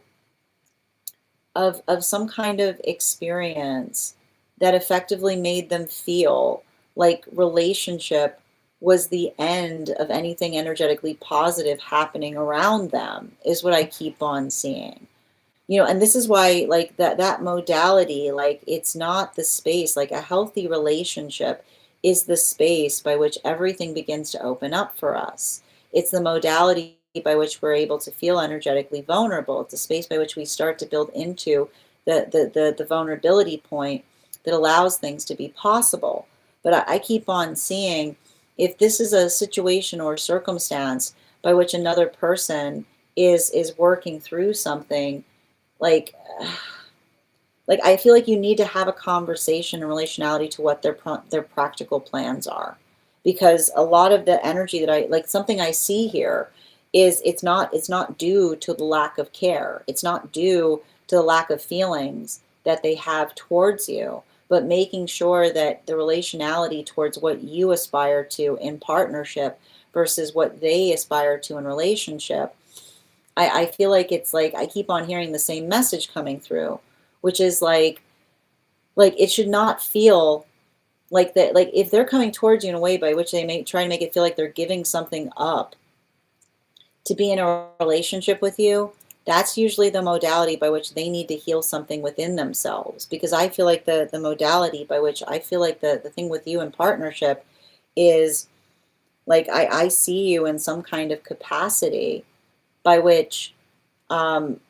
of some kind of experience that effectively made them feel like relationship was the end of anything energetically positive happening around them, is what I keep on seeing. And this is why, like, that modality, like, it's not the space. Like, a healthy relationship is the space by which everything begins to open up for us. It's the modality by which we're able to feel energetically vulnerable. It's the space by which we start to build into the vulnerability point that allows things to be possible. But I keep on seeing, if this is a situation or circumstance by which another person is working through something, like like I feel like you need to have a conversation in relationality to what their practical plans are, because a lot of the energy that I like, something I see here is, it's not due to the lack of care, it's not due to the lack of feelings that they have towards you, but making sure that the relationality towards what you aspire to in partnership versus what they aspire to in relationship. I feel like it's like I keep on hearing the same message coming through, which is like it should not feel like that. Like, if they're coming towards you in a way by which they may try to make it feel like they're giving something up to be in a relationship with you, that's usually the modality by which they need to heal something within themselves. Because I feel like the modality by which I feel like the thing with you in partnership is, like, I see you in some kind of capacity by which, um,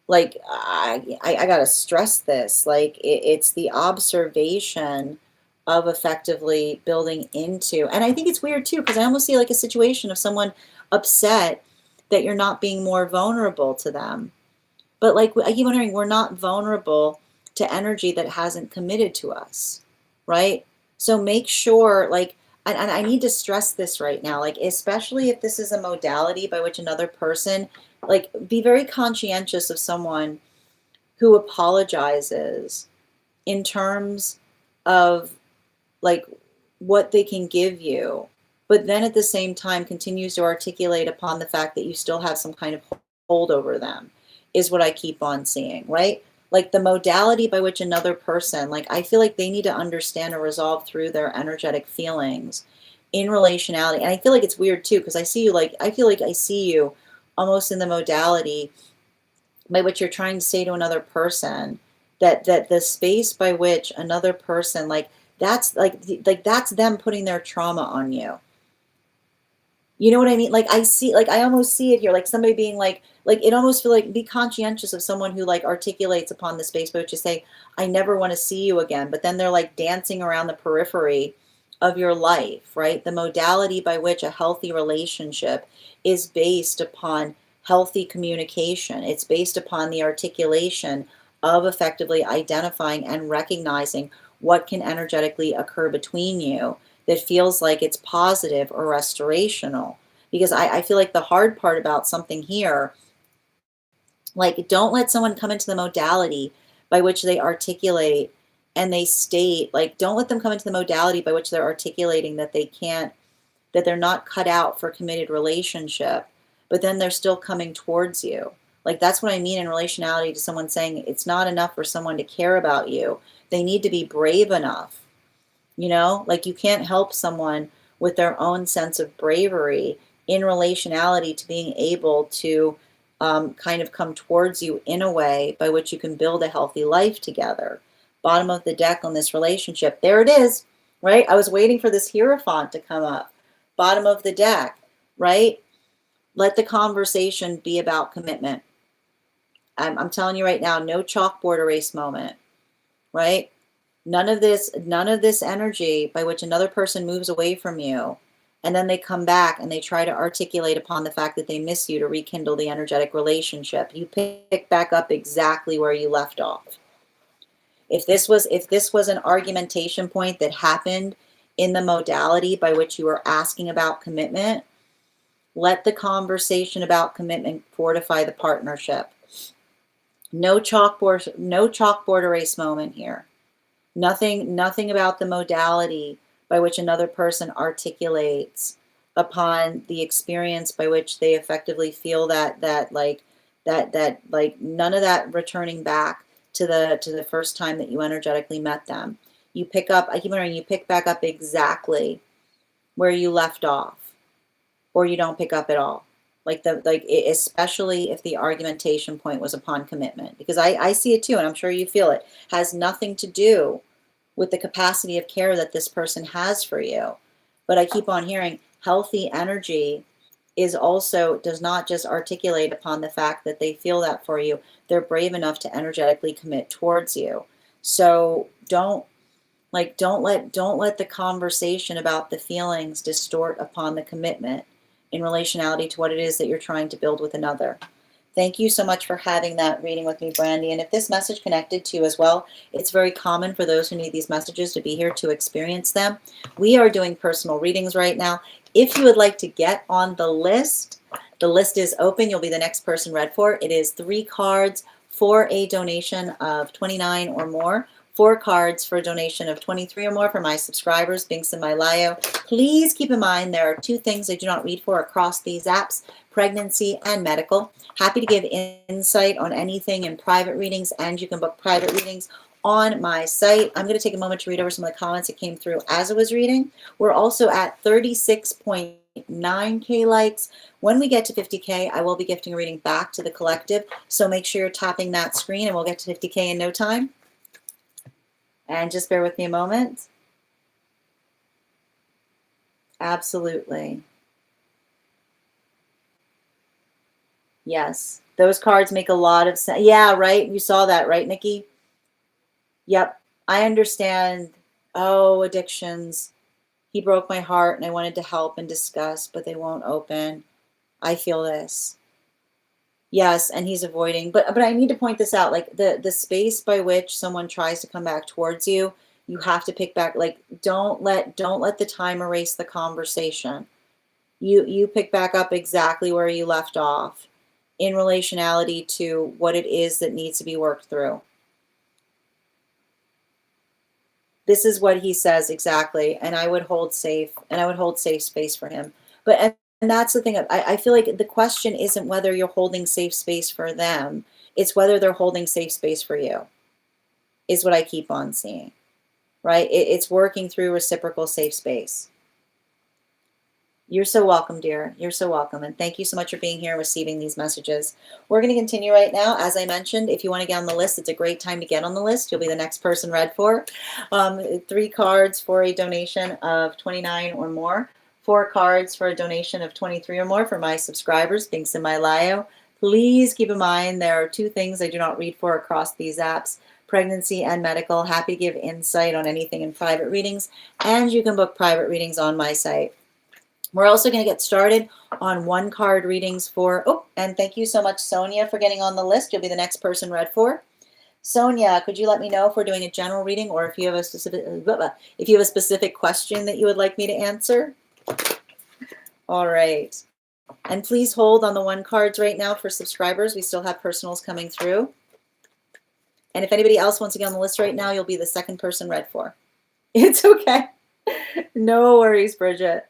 like, I gotta stress this, like, it's the observation of effectively building into, and I think it's weird too, because I almost see like a situation of someone upset that you're not being more vulnerable to them. But like, I keep wondering, we're not vulnerable to energy that hasn't committed to us, right? So make sure, like, and I need to stress this right now, like, especially if this is a modality by which another person, like, be very conscientious of someone who apologizes in terms of, like, what they can give you, but then at the same time continues to articulate upon the fact that you still have some kind of hold over them, is what I keep on seeing, right? Like, the modality by which another person, like, I feel like they need to understand or resolve through their energetic feelings in relationality. And I feel like it's weird too, because I see you, like, I feel like I see you almost in the modality by which you're trying to say to another person that the space by which another person, like, that's like that's them putting their trauma on you. You know what I mean? Like, I see, like, I almost see it here, like somebody being like it almost feel like, be conscientious of someone who, like, articulates upon the space by which you say, I never want to see you again, but then they're like dancing around the periphery of your life, right? The modality by which a healthy relationship is based upon healthy communication. It's based upon the articulation of effectively identifying and recognizing what can energetically occur between you that feels like it's positive or restorational. Because I feel like the hard part about something here, like, don't let someone come into the modality by which they articulate and they state, like, don't let them come into the modality by which they're articulating that they can't, that they're not cut out for committed relationship, but then they're still coming towards you. Like, that's what I mean in relationality to someone saying it's not enough for someone to care about you. They need to be brave enough. Like, you can't help someone with their own sense of bravery in relationality to being able to kind of come towards you in a way by which you can build a healthy life together. Bottom of the deck on this relationship. There it is, right? I was waiting for this Hierophant to come up. Bottom of the deck, right? Let the conversation be about commitment. I'm telling you right now, no chalkboard erase moment, right? None of this energy by which another person moves away from you and then they come back and they try to articulate upon the fact that they miss you to rekindle the energetic relationship. You pick back up exactly where you left off. If this was an argumentation point that happened in the modality by which you were asking about commitment, let the conversation about commitment fortify the partnership. No chalkboard erase moment here. Nothing about the modality by which another person articulates upon the experience by which they effectively feel that none of that returning back to the first time that you energetically met them. You pick up, I keep wondering, you pick back up exactly where you left off, or you don't pick up at all. Especially if the argumentation point was upon commitment, because I see it too, and I'm sure you feel it, has nothing to do with the capacity of care that this person has for you. But I keep on hearing healthy energy does not just articulate upon the fact that they feel that for you. They're brave enough to energetically commit towards you. So don't let the conversation about the feelings distort upon the commitment in relationality to what it is that you're trying to build with another. Thank you so much for having that reading with me, Brandy. And if this message connected to you as well, it's very common for those who need these messages to be here to experience them. We are doing personal readings right now. If you would like to get on the list is open. You'll be the next person read for. It is 3 cards for a donation of $29 or more. 4 cards for a donation of $23 or more for my subscribers, Binks and Mylayo. Please keep in mind there are 2 things I do not read for across these apps, pregnancy and medical. Happy to give insight on anything in private readings, and you can book private readings on my site. I'm going to take a moment to read over some of the comments that came through as I was reading. We're also at 36.9K likes. When we get to 50K, I will be gifting a reading back to the collective, so make sure you're tapping that screen and we'll get to 50K in no time. And just bear with me a moment. Absolutely. Yes, those cards make a lot of sense. Yeah, right. You saw that, right, Nikki? Yep, I understand. Oh, addictions. He broke my heart and I wanted to help and discuss, but they won't open. I feel this. Yes, and he's avoiding. But I need to point this out. Like the space by which someone tries to come back towards you, you have to pick back. Like don't let the time erase the conversation. You pick back up exactly where you left off in relationality to what it is that needs to be worked through. This is what he says exactly, and I would hold safe space for him. But and that's the thing. I feel like the question isn't whether you're holding safe space for them. It's whether they're holding safe space for you, is what I keep on seeing, right? It's working through reciprocal safe space. You're so welcome, dear. You're so welcome. And thank you so much for being here and receiving these messages. We're going to continue right now. As I mentioned, if you want to get on the list, it's a great time to get on the list. You'll be the next person read for. 3 cards for a donation of $29 or more. 4 cards for a donation of $23 or more for my subscribers, Binks and Mylayo. Please keep in mind there are 2 things I do not read for across these apps, pregnancy and medical. Happy to give insight on anything in private readings, and you can book private readings on my site. We're also going to get started on 1 card readings for, and thank you so much, Sonia, for getting on the list. You'll be the next person read for. Sonia, could you let me know if we're doing a general reading or if you have a specific question that you would like me to answer? All right. And please hold on the 1 cards right now for subscribers. We still have personals coming through. And if anybody else wants to get on the list right now, you'll be the second person read for. It's okay. No worries, Bridget.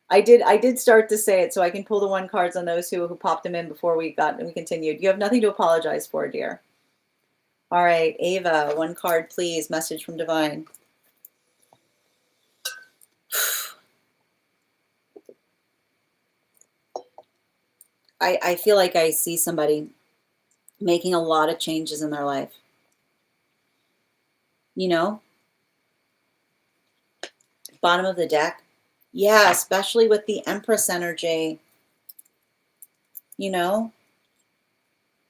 I did start to say it so I can pull the 1 cards on those who popped them in before we continued. You have nothing to apologize for, dear. All right, Ava, 1 card, please. Message from Divine. I feel like I see somebody making a lot of changes in their life. You know, bottom of the deck. Yeah, especially with the Empress energy, you know,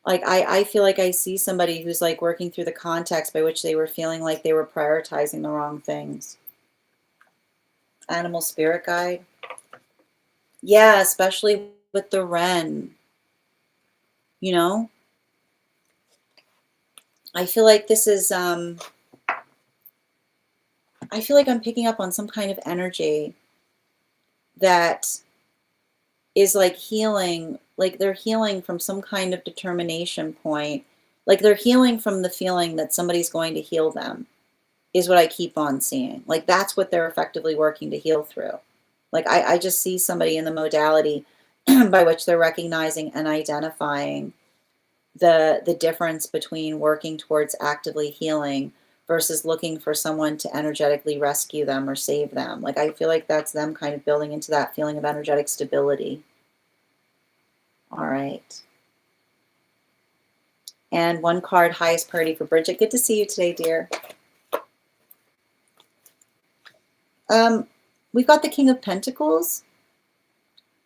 like I feel like I see somebody who's like working through the context by which they were feeling like they were prioritizing the wrong things. Animal spirit guide. Yeah, especially with the Wren, you know, I feel like this is, I feel like I'm picking up on some kind of energy that is like healing, like they're healing from some kind of determination point. Like they're healing from the feeling that somebody's going to heal them, is what I keep on seeing. Like that's what they're effectively working to heal through. Like I just see somebody in the modality by which they're recognizing and identifying the difference between working towards actively healing versus looking for someone to energetically rescue them or save them. Like I feel like that's them kind of building into that feeling of energetic stability. All right. And one card, highest priority for Bridget. Good to see you today, dear. We've got the King of Pentacles.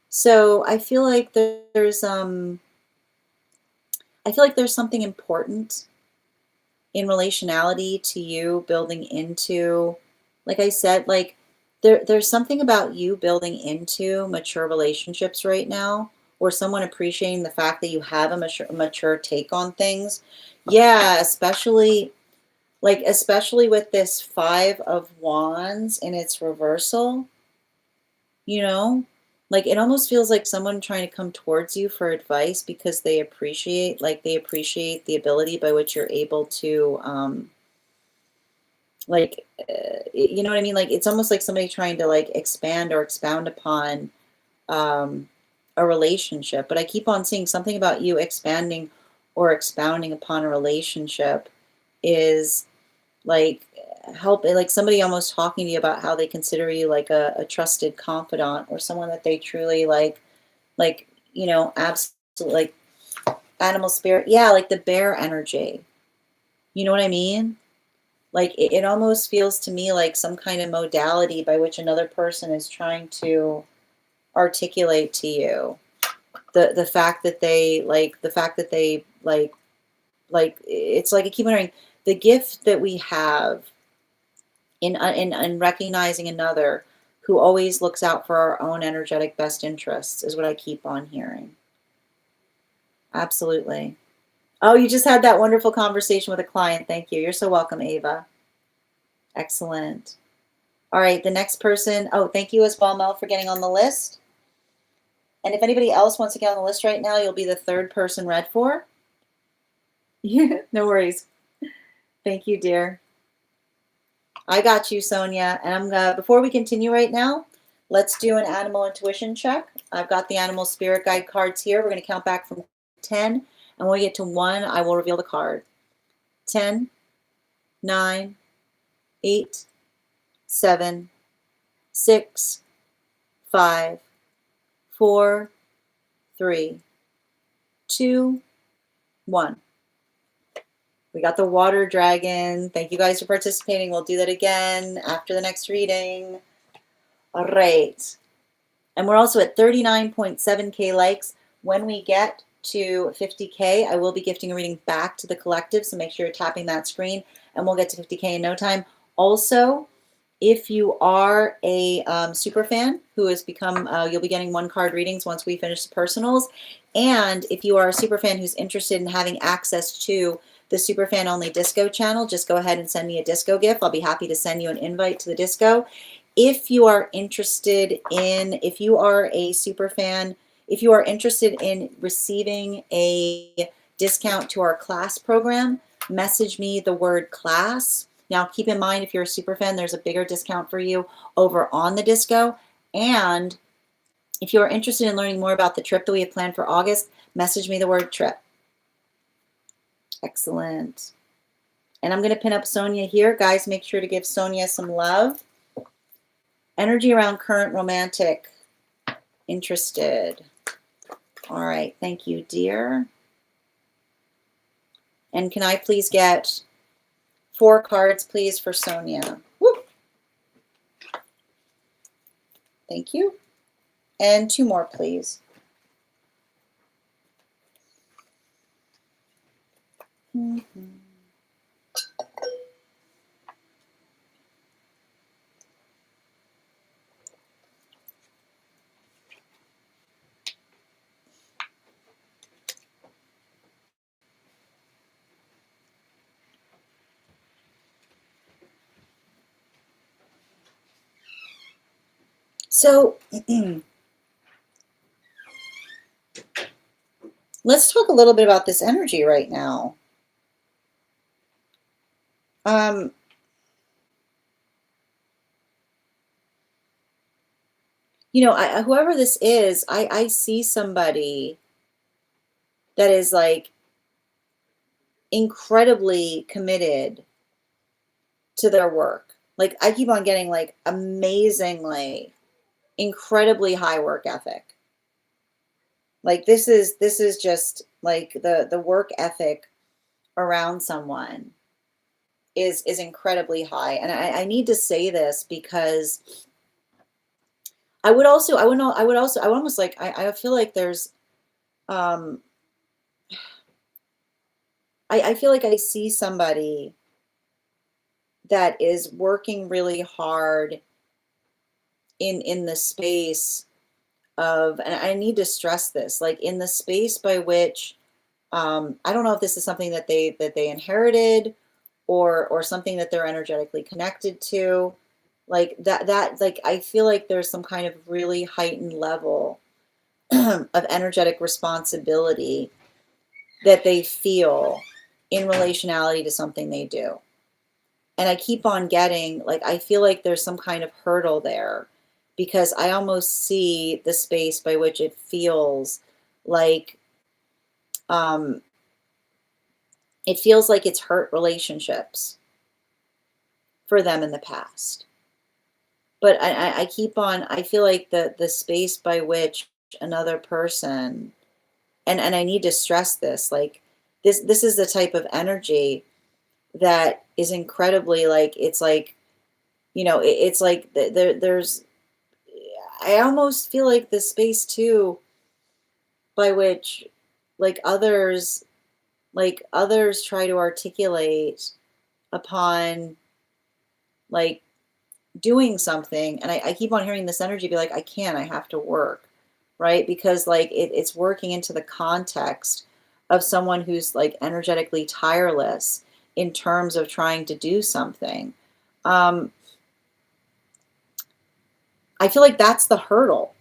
So I feel like there's something important in relationality to you building into, like I said, like there's something about you building into mature relationships right now, or someone appreciating the fact that you have a mature take on things. Yeah, especially with this Five of Wands in its reversal, you know, like it almost feels like someone trying to come towards you for advice because they appreciate the ability by which you're able to you know what I mean? Like it's almost like somebody trying to like expand or expound upon a relationship. But I keep on seeing something about you expanding or expounding upon a relationship is like like somebody almost talking to you about how they consider you like a trusted confidant or someone that they truly like, you know, absolutely like animal spirit. Yeah, like the bear energy. You know what I mean? Like it almost feels to me like some kind of modality by which another person is trying to articulate to you the fact that they it's like I keep wondering the gift that we have in recognizing another who always looks out for our own energetic best interests is what I keep on hearing. Absolutely. Oh, you just had that wonderful conversation with a client. Thank you. You're so welcome, Ava. Excellent. All right, the next person. Oh, thank you as well, Mel, for getting on the list. And if anybody else wants to get on the list right now, you'll be the third person read for. Yeah, no worries. Thank you, dear. I got you, Sonia. And I'm gonna, before we continue right now, let's do an animal intuition check. I've got the animal spirit guide cards here. We're going to count back from 10. And when we get to 1, I will reveal the card. 10, 9, 8, 7, 6, 5, 4, 3, 2, 1. We got the water dragon. Thank you guys for participating. We'll do that again after the next reading. All right. And we're also at 39.7K likes. When we get to 50K, I will be gifting a reading back to the collective. So make sure you're tapping that screen and we'll get to 50K in no time. Also, if you are a super fan who has become, you'll be getting 1-card readings once we finish the personals. And if you are a super fan who's interested in having access to the Superfan Only Disco channel, just go ahead and send me a disco gift. I'll be happy to send you an invite to the disco. If you are interested in, if you are a super fan, if you are interested in receiving a discount to our class program, message me the word class. Now, keep in mind, if you're a super fan, there's a bigger discount for you over on the disco. And if you are interested in learning more about the trip that we have planned for August, message me the word trip. Excellent. And I'm going to pin up Sonia here. Guys, make sure to give Sonia some love. Energy around current romantic. Interested. All right, thank you, dear. And can I please get 4 cards, please, for Sonia? Whoop. Thank you. And 2 more, please. Mm-hmm. So let's talk a little bit about this energy right now. You know, whoever this is, I see somebody that is like incredibly committed to their work. Like I keep on getting like amazingly, incredibly high work ethic. Like this is just like the work ethic around someone is incredibly high. And I need to say this because I would also I would know I would also I would almost like I feel like there's um I feel like I see somebody that is working really hard in the space of, and I need to stress this, like in the space by which I don't know if this is something that they inherited or something that they're energetically connected to, like that like I feel like there's some kind of really heightened level of energetic responsibility that they feel in relationality to something they do. And I keep on getting, like, I feel like there's some kind of hurdle there because I almost see the space by which it feels like um, it's hurt relationships for them in the past. But I keep on, I feel like the space by which another person, and I need to stress this, like this is the type of energy that is incredibly like, it's like, you know, it's like there's, I almost feel like the space too by which like others try to articulate upon like doing something, and I keep on hearing this energy be like, I can't, I have to work, right? Because like it's working into the context of someone who's like energetically tireless in terms of trying to do something. um I feel like that's the hurdle,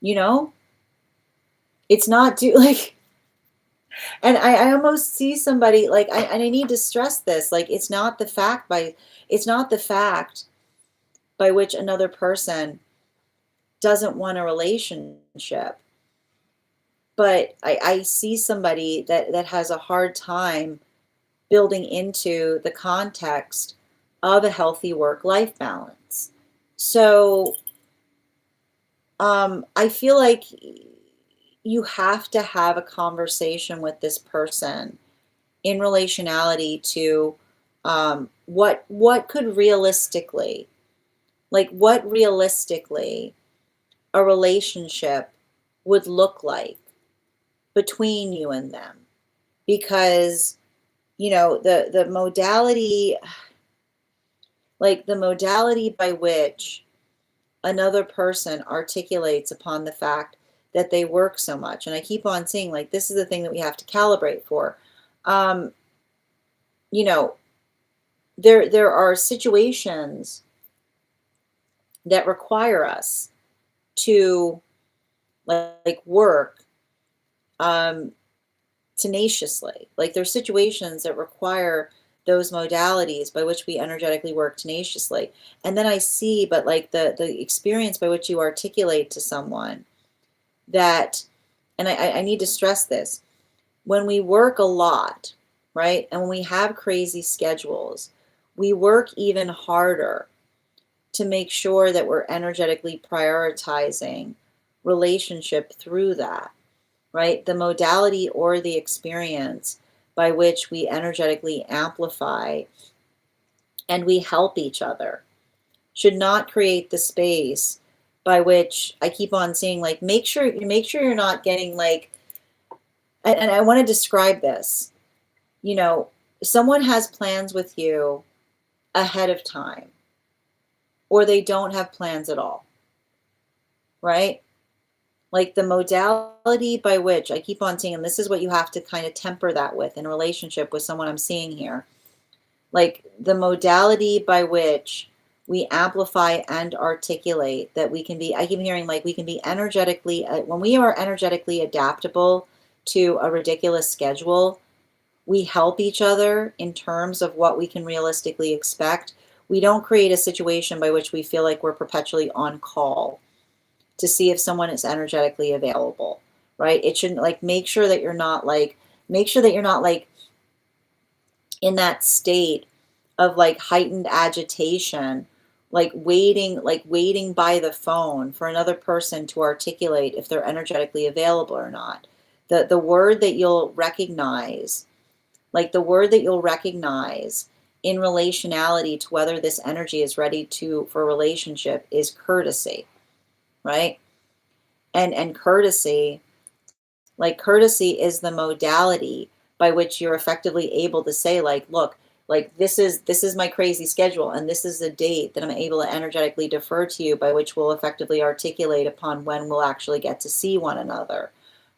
you know. It's not do like, and I almost see somebody like, and I need to stress this, like it's not the fact by which another person doesn't want a relationship, but I see somebody that has a hard time building into the context of a healthy work-life balance. So I feel like you have to have a conversation with this person in relationality to what could realistically, like what realistically a relationship would look like between you and them. Because you know the modality, like the modality by which another person articulates upon the fact that they work so much, and I keep on saying like this is the thing that we have to calibrate for. um, you know, there are situations that require us to like work um, tenaciously. Like there's situations that require those modalities by which we energetically work tenaciously. And then I see, but like the experience by which you articulate to someone that, and I need to stress this, when we work a lot, right? And when we have crazy schedules, we work even harder to make sure that we're energetically prioritizing relationship through that, right? The modality or the experience by which we energetically amplify and we help each other should not create the space by which I keep on saying, like, make sure you're not getting like, and I want to describe this, you know, someone has plans with you ahead of time, or they don't have plans at all, right? Like the modality by which I keep on saying, and this is what you have to kind of temper that with in a relationship with someone I'm seeing here, like the modality by which we amplify and articulate that we can be, I keep hearing like we can be energetically, when we are energetically adaptable to a ridiculous schedule, we help each other in terms of what we can realistically expect. We don't create a situation by which we feel like we're perpetually on call to see if someone is energetically available, right? It shouldn't, like, make sure that you're not like in that state of like heightened agitation, like waiting by the phone for another person to articulate if they're energetically available or not. The word that you'll recognize, like the word that you'll recognize in relationality to whether this energy is ready to for a relationship is courtesy, right? And courtesy, like courtesy is the modality by which you're effectively able to say, like, look, like this is my crazy schedule, and this is the date that I'm able to energetically defer to you, by which we'll effectively articulate upon when we'll actually get to see one another,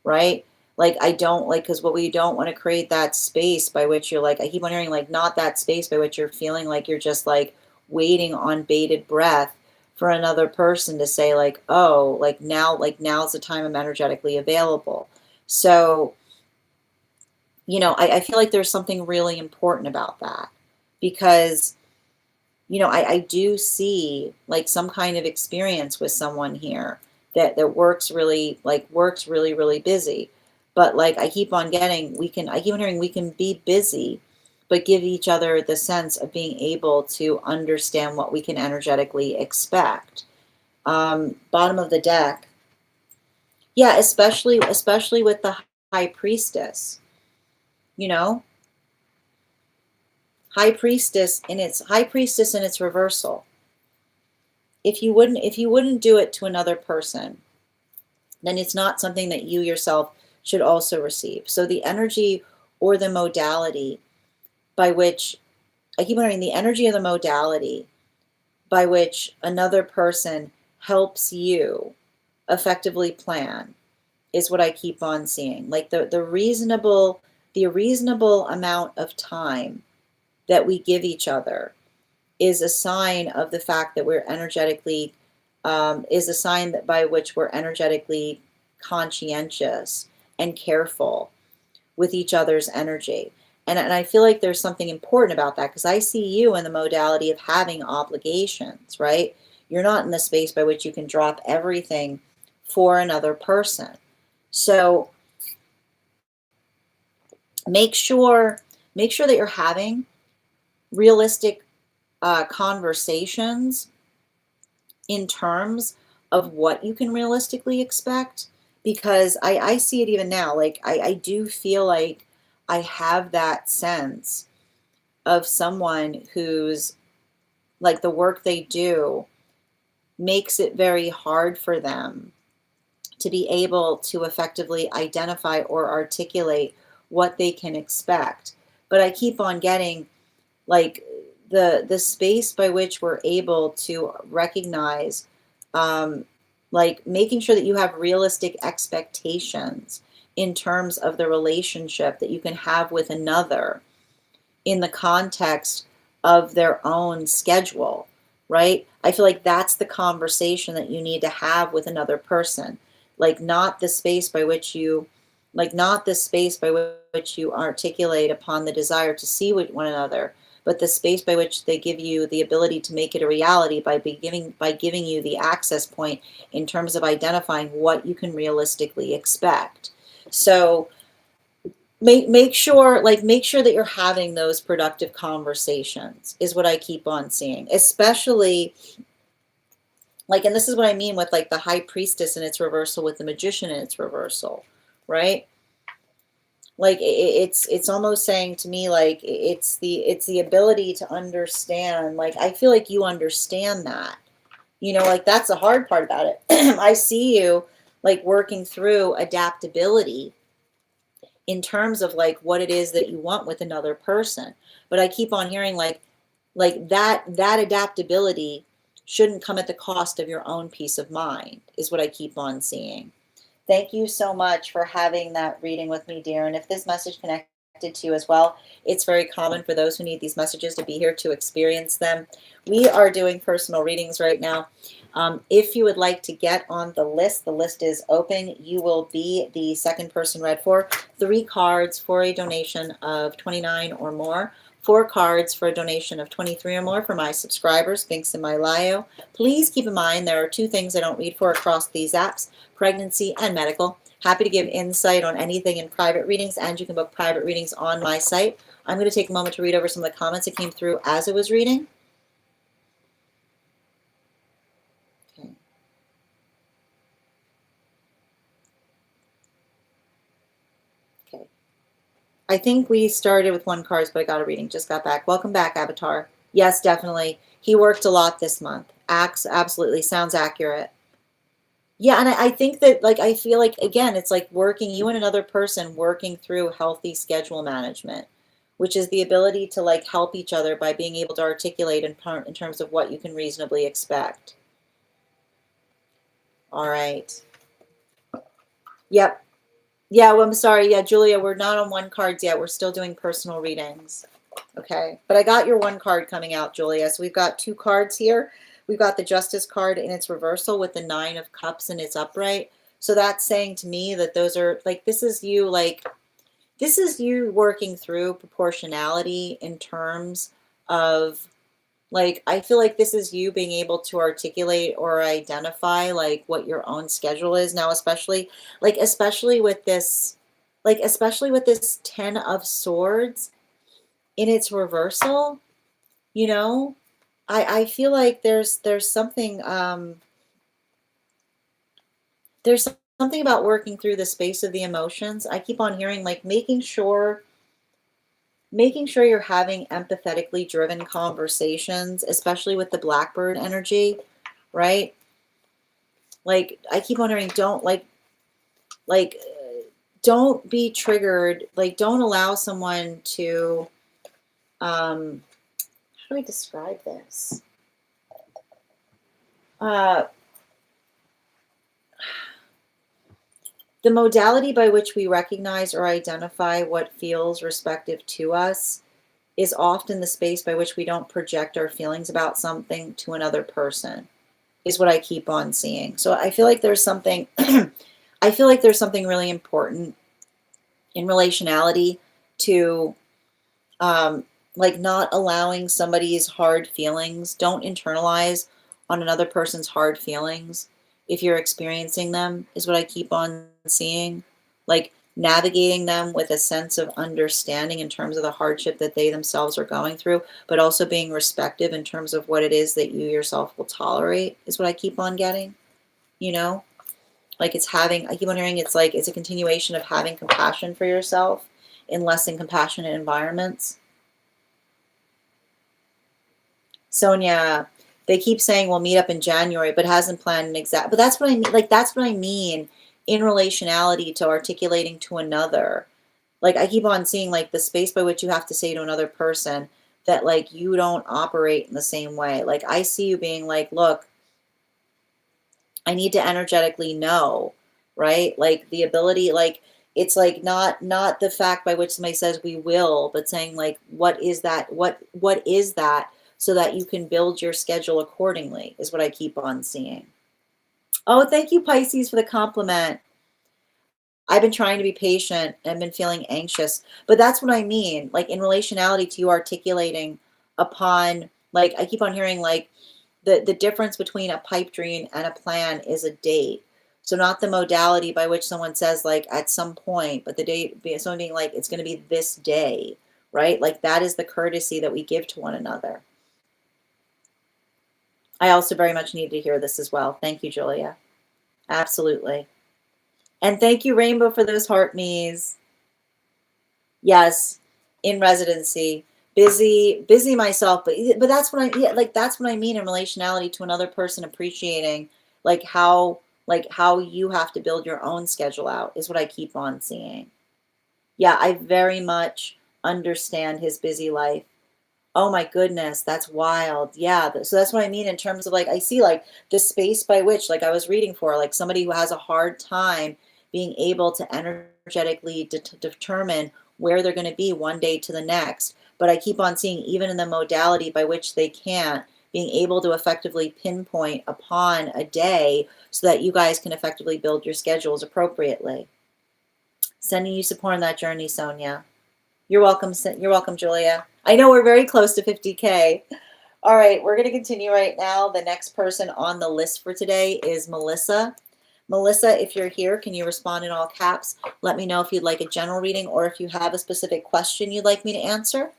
right? Like I don't like, because what we don't want to create that space by which you're like, I keep wondering, like, not that space by which you're feeling like you're just like waiting on bated breath for another person to say, like, oh, like now's the time I'm energetically available. So, I feel like there's something really important about that, because, I do see like some kind of experience with someone here that works really, really busy. But like I keep on getting, I keep on hearing we can be busy, but give each other the sense of being able to understand what we can energetically expect. Bottom of the deck. Yeah, especially with the high priestess, you know, high priestess in its reversal. If you wouldn't do it to another person, then it's not something that you yourself should also receive. So the energy or the modality by which, I keep wondering, the energy of the modality by which another person helps you effectively plan is what I keep on seeing. Like the reasonable amount of time that we give each other is a sign of the fact that we're energetically, is a sign that by which we're energetically conscientious and careful with each other's energy. And I feel like there's something important about that, because I see you in the modality of having obligations, right? You're not in the space by which you can drop everything for another person. So make sure that you're having realistic conversations in terms of what you can realistically expect, because I see it even now. Like I do feel like I have that sense of someone who's like, the work they do makes it very hard for them to be able to effectively identify or articulate what they can expect. But I keep on getting like the space by which we're able to recognize, like making sure that you have realistic expectations in terms of the relationship that you can have with another in the context of their own schedule, right? I feel like that's the conversation that you need to have with another person. Like not the space by which you not the space by which you articulate upon the desire to see one another, but the space by which they give you the ability to make it a reality by giving you the access point in terms of identifying what you can realistically expect. So make sure that you're having those productive conversations is what I keep on seeing, especially Like, and this is what I mean with like the high priestess in its reversal with the magician in its reversal, right? Like it's almost saying to me like it's the ability to understand. Like I feel like you understand that. You know, like that's the hard part about it. I see you like working through adaptability in terms of like what it is that you want with another person. But I keep on hearing like that adaptability shouldn't come at the cost of your own peace of mind is what I keep on seeing. Thank you so much for having that reading with me, dear. And if this message connected to you as well, it's very common for those who need these messages to be here to experience them. We are doing personal readings right now. If you would like to get on the list is open. You will be the second person read for 3 cards for a donation of $29 or more. 4 cards for a donation of $23 or more for my subscribers, links in my bio. Please keep in mind there are 2 things I don't read for across these apps, pregnancy and medical. Happy to give insight on anything in private readings, and you can book private readings on my site. I'm going to take a moment to read over some of the comments that came through as I was reading. Okay. Okay. I think we started with 1 card, but I got a reading. Just got back. Welcome back, Avatar. Yes, definitely. He worked a lot this month. Absolutely. Sounds accurate. Yeah, and I think that, like, I feel like, again, it's like working, you and another person working through healthy schedule management, which is the ability to, like, help each other by being able to articulate in terms of what you can reasonably expect. All right. Yep. Yeah, well, I'm sorry. Yeah, Julia, we're not on 1 cards yet. We're still doing personal readings. Okay. But I got your 1 card coming out, Julia. So we've got 2 cards here. We've got the Justice card in its reversal with the 9 of Cups in its upright. So that's saying to me that those are like, this is you working through proportionality in terms of, like, I feel like this is you being able to articulate or identify like what your own schedule is now, especially with this, especially with this 10 of Swords in its reversal, you know, I feel like there's something there's something about working through the space of the emotions. I keep on hearing like making sure you're having empathetically driven conversations, especially with the Blackbird energy, right? Like I keep wondering, like don't be triggered. Like don't allow someone to how do I describe this? Uh, the modality by which we recognize or identify what feels respective to us is often the space by which we don't project our feelings about something to another person, is what I keep on seeing. So I feel like there's something I feel like there's something really important in relationality to like not allowing somebody's hard feelings. Don't internalize on another person's hard feelings if you're experiencing them, is what I keep on seeing. Like navigating them with a sense of understanding in terms of the hardship that they themselves are going through, but also being respective in terms of what it is that you yourself will tolerate, is what I keep on getting, you know? Like it's having, I keep wondering, it's like it's a continuation of having compassion for yourself in less than compassionate environments. Sonia, they keep saying we'll meet up in January, but hasn't planned an exact. But that's what I mean. Like that's what I mean in relationality to articulating to another. Like I keep on seeing like the space by which you have to say to another person that like you don't operate in the same way. Like I see you being like, look, I need to energetically know, right? Like the ability, like it's like not the fact by which somebody says we will, but saying like what is that? What is that? So that you can build your schedule accordingly, is what I keep on seeing. Oh, thank you, Pisces, for the compliment. I've been trying to be patient and been feeling anxious, but that's what I mean. Like in relationality to you articulating upon, like I keep on hearing like the difference between a pipe dream and a plan is a date. So not the modality by which someone says like at some point, but the date, someone being like it's going to be this day, right? Like that is the courtesy that we give to one another. I also very much need to hear this as well. Thank you, Julia. Absolutely. And thank you, Rainbow, for those heart me's. Yes, in residency. Busy myself, but that's what I, yeah, like that's what I mean in relationality to another person, appreciating like how you have to build your own schedule out is what I keep on seeing. Yeah, I very much understand his busy life. Oh my goodness, that's wild. Yeah, so that's what I mean in terms of like I see like the space by which like I was reading for like somebody who has a hard time being able to energetically determine where they're going to be one day to the next. But I keep on seeing even in the modality by which they can't being able to effectively pinpoint upon a day so that you guys can effectively build your schedules appropriately. Sending you support on that journey, Sonia. You're welcome. You're welcome, Julia. I know we're very close to 50K. All right, we're going to continue right now. The next person on the list for today is Melissa. Melissa, if you're here, can you respond in all caps? Let me know if you'd like a general reading or if you have a specific question you'd like me to answer.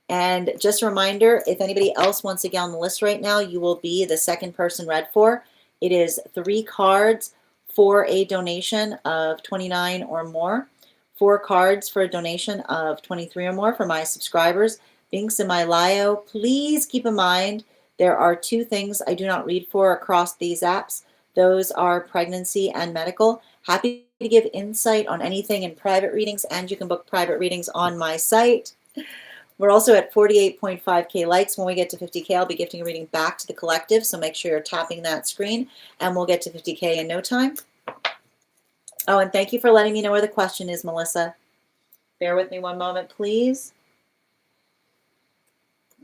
And just a reminder, if anybody else wants to get on the list right now, you will be the second person read for. It is 3 cards for a donation of 29 or more. 4 cards for a donation of 23 or more for my subscribers. Links in my bio. Please keep in mind there are 2 things I do not read for across these apps. Those are pregnancy and medical. Happy to give insight on anything in private readings, and you can book private readings on my site. We're also at 48.5K likes. When we get to 50K, I'll be gifting a reading back to the collective, so make sure you're tapping that screen, and we'll get to 50K in no time. Oh, and thank you for letting me know where the question is, Melissa. Bear with me one moment, please.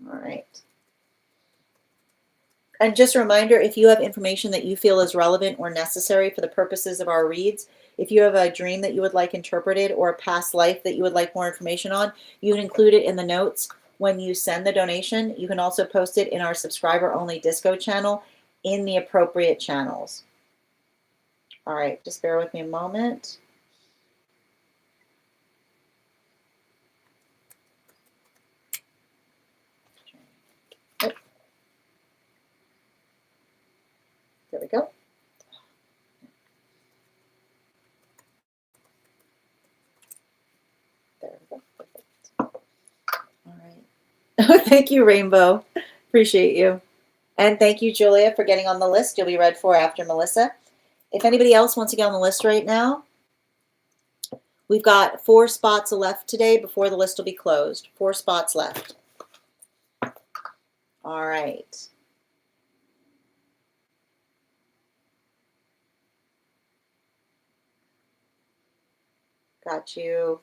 All right. And just a reminder, if you have information that you feel is relevant or necessary for the purposes of our reads, if you have a dream that you would like interpreted or a past life that you would like more information on, you can include it in the notes when you send the donation. You can also post it in our subscriber-only disco channel in the appropriate channels. All right, just bear with me a moment. Oh. There we go. There we go. Perfect. All right. Thank you, Rainbow. Appreciate you. And thank you, Julia, for getting on the list. You'll be read for after Melissa. If anybody else wants to get on the list right now, we've got 4 spots left today before the list will be closed. 4 spots left. All right. Got you.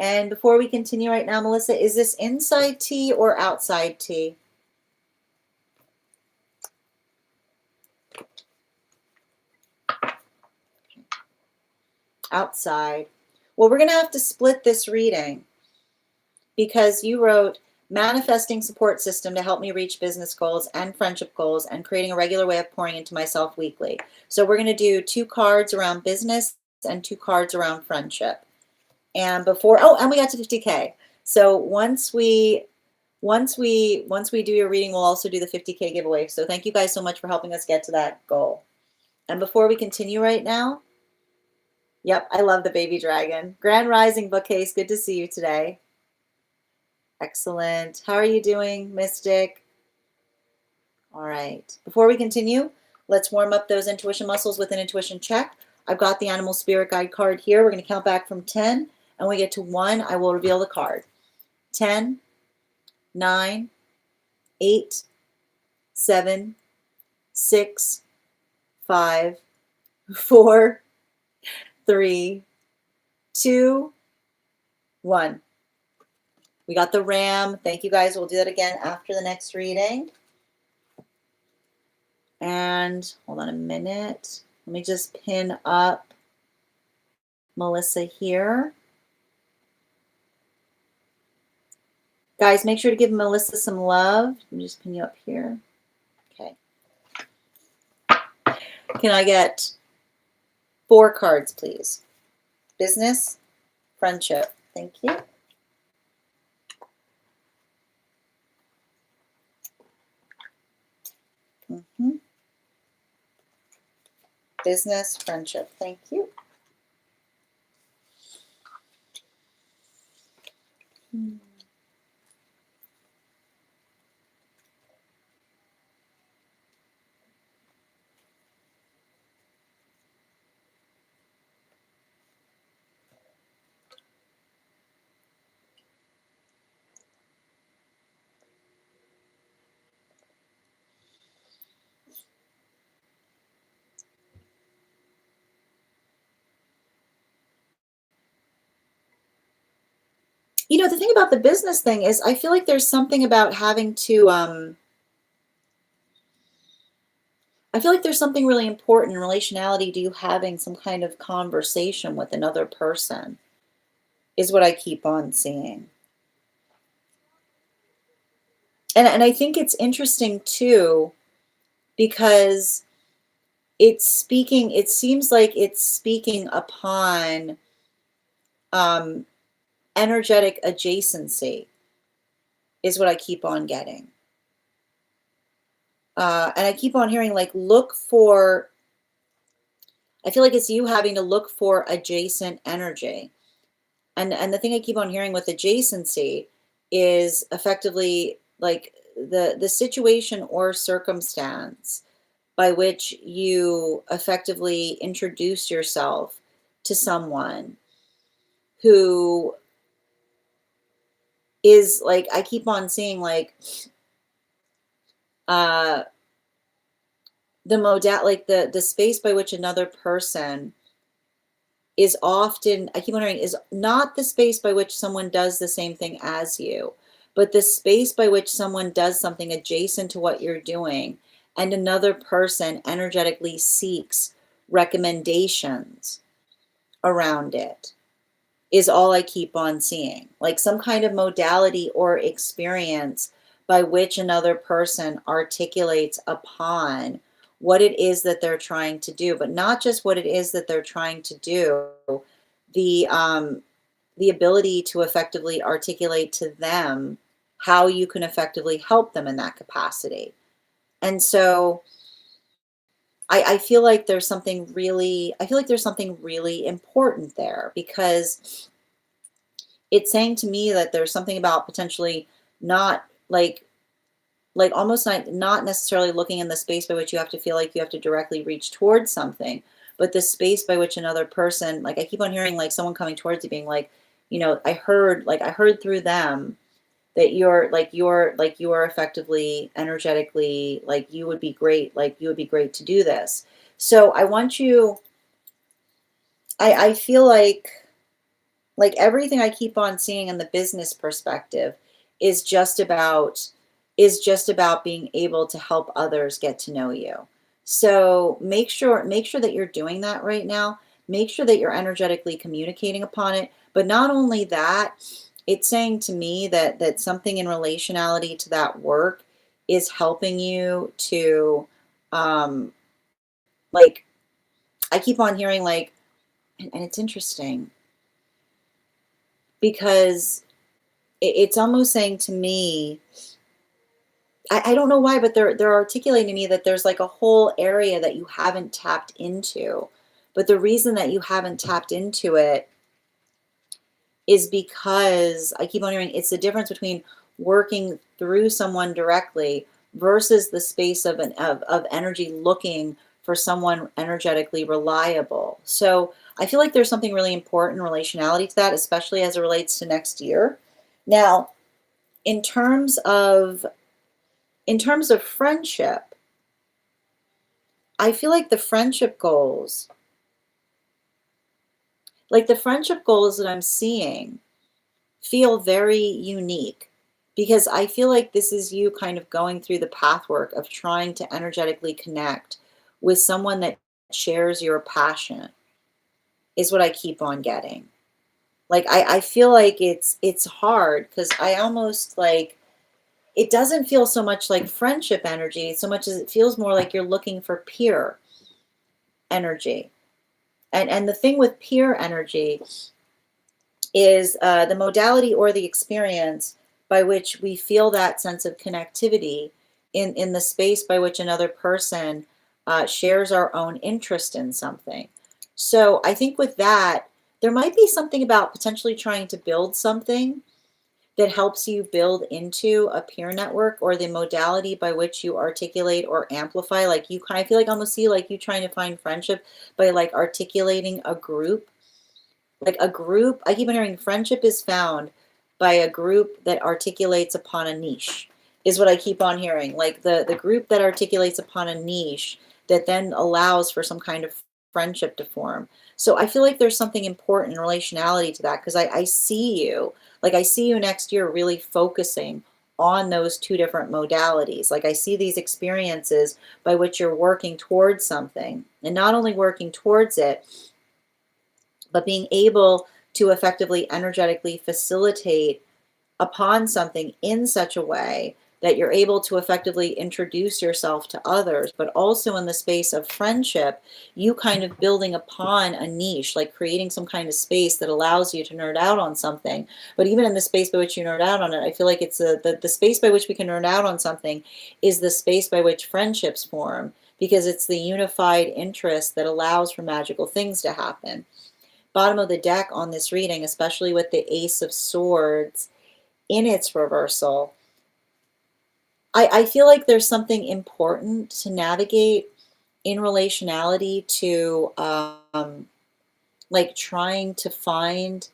And before we continue right now, Melissa, is this inside tea or outside tea? Outside. Well, we're going to have to split this reading because you wrote manifesting support system to help me reach business goals and friendship goals and creating a regular way of pouring into myself weekly. So we're going to do 2 cards around business and 2 cards around friendship. And before, oh, and we got to 50K. So once we do your reading, we'll also do the 50K giveaway. So thank you guys so much for helping us get to that goal. And before we continue right now, yep, I love the baby dragon. Grand Rising Bookcase, good to see you today. Excellent. How are you doing, Mystic? All right. Before we continue, let's warm up those intuition muscles with an intuition check. I've got the animal spirit guide card here. We're going to count back from 10. And when we get to 1, I will reveal the card. 10, 9, 8, 7, 6, 5, 4, 3, 2, 1. We got the ram. Thank you guys. We'll do that again after the next reading. And hold on a minute. Let me just pin up Melissa here. Guys, make sure to give Melissa some love. Let me just pin you up here. Okay. Can I get 4 cards, please? Business, friendship. Thank you. Mhm. Business, friendship. Thank you. Hmm. The thing about the business thing is I feel like there's something about having to I feel like there's something really important in relationality to you having some kind of conversation with another person is what I keep on seeing. And I think it's interesting too because it seems like it's speaking upon um energetic adjacency is what I keep on getting. And I keep on hearing like look for I feel like it's you having to look for adjacent energy. And the thing I keep on hearing with adjacency is effectively like the situation or circumstance by which you effectively introduce yourself to someone who is like I keep on seeing like uh the space by which another person is often I keep wondering is not the space by which someone does the same thing as you, but the space by which someone does something adjacent to what you're doing and another person energetically seeks recommendations around it is all I keep on seeing. Like some kind of modality or experience by which another person articulates upon what it is that they're trying to do, but not just what it is that they're trying to do, the the ability to effectively articulate to them how you can effectively help them in that capacity. And so I feel like there's something really I feel like there's something really important there because it's saying to me that there's something about potentially not like almost not necessarily looking in the space by which you have to feel like you have to directly reach towards something, but the space by which another person like I keep on hearing like someone coming towards you being like, I heard through them that you're effectively energetically like you would be great to do this. So I want you I feel like everything I keep on seeing in the business perspective is just about is just about being able to help others get to know you. So make sure that you're doing that right now. Make sure that you're energetically communicating upon it. But not only that, it's saying to me that something in relationality to that work is helping you to um like I keep on hearing like and it's interesting because it's almost saying to me, I don't know why, but they're articulating to me that there's like a whole area that you haven't tapped into. But the reason that you haven't tapped into it is because I keep on hearing it's the difference between working through someone directly versus the space of energy looking for someone energetically reliable. So I feel like there's something really important in relationality to that, especially as it relates to next year. Now, in terms of friendship, I feel like the friendship goals that I'm seeing feel very unique because I feel like this is you kind of going through the pathwork of trying to energetically connect with someone that shares your passion is what I keep on getting. Like I feel like it's hard because I almost like it doesn't feel so much like friendship energy so much as it feels more like you're looking for peer energy. And the thing with peer energy is the modality or the experience by which we feel that sense of connectivity in the space by which another person shares our own interest in something. So I think with that, there might be something about potentially trying to build something that helps you build into a peer network, or the modality by which you articulate or amplify. Like you kind of feel like, I almost see like you trying to find friendship by like articulating a group. Like a group, I keep on hearing friendship is found by a group that articulates upon a niche, is what I keep on hearing. Like the group that articulates upon a niche that then allows for some kind of friendship to form. So I feel like there's something important in relationality to that, because I see you, like I see you next year really focusing on those two different modalities. Like I see these experiences by which you're working towards something, and not only working towards it, but being able to effectively energetically facilitate upon something in such a way that you're able to effectively introduce yourself to others, but also in the space of friendship, you kind of building upon a niche, like creating some kind of space that allows you to nerd out on something. But even in the space by which you nerd out on it, I feel like it's the space by which we can nerd out on something is the space by which friendships form, because it's the unified interest that allows for magical things to happen. Bottom of the deck on this reading, especially with the Ace of Swords in its reversal, I feel like there's something important to navigate in relationality to like trying to find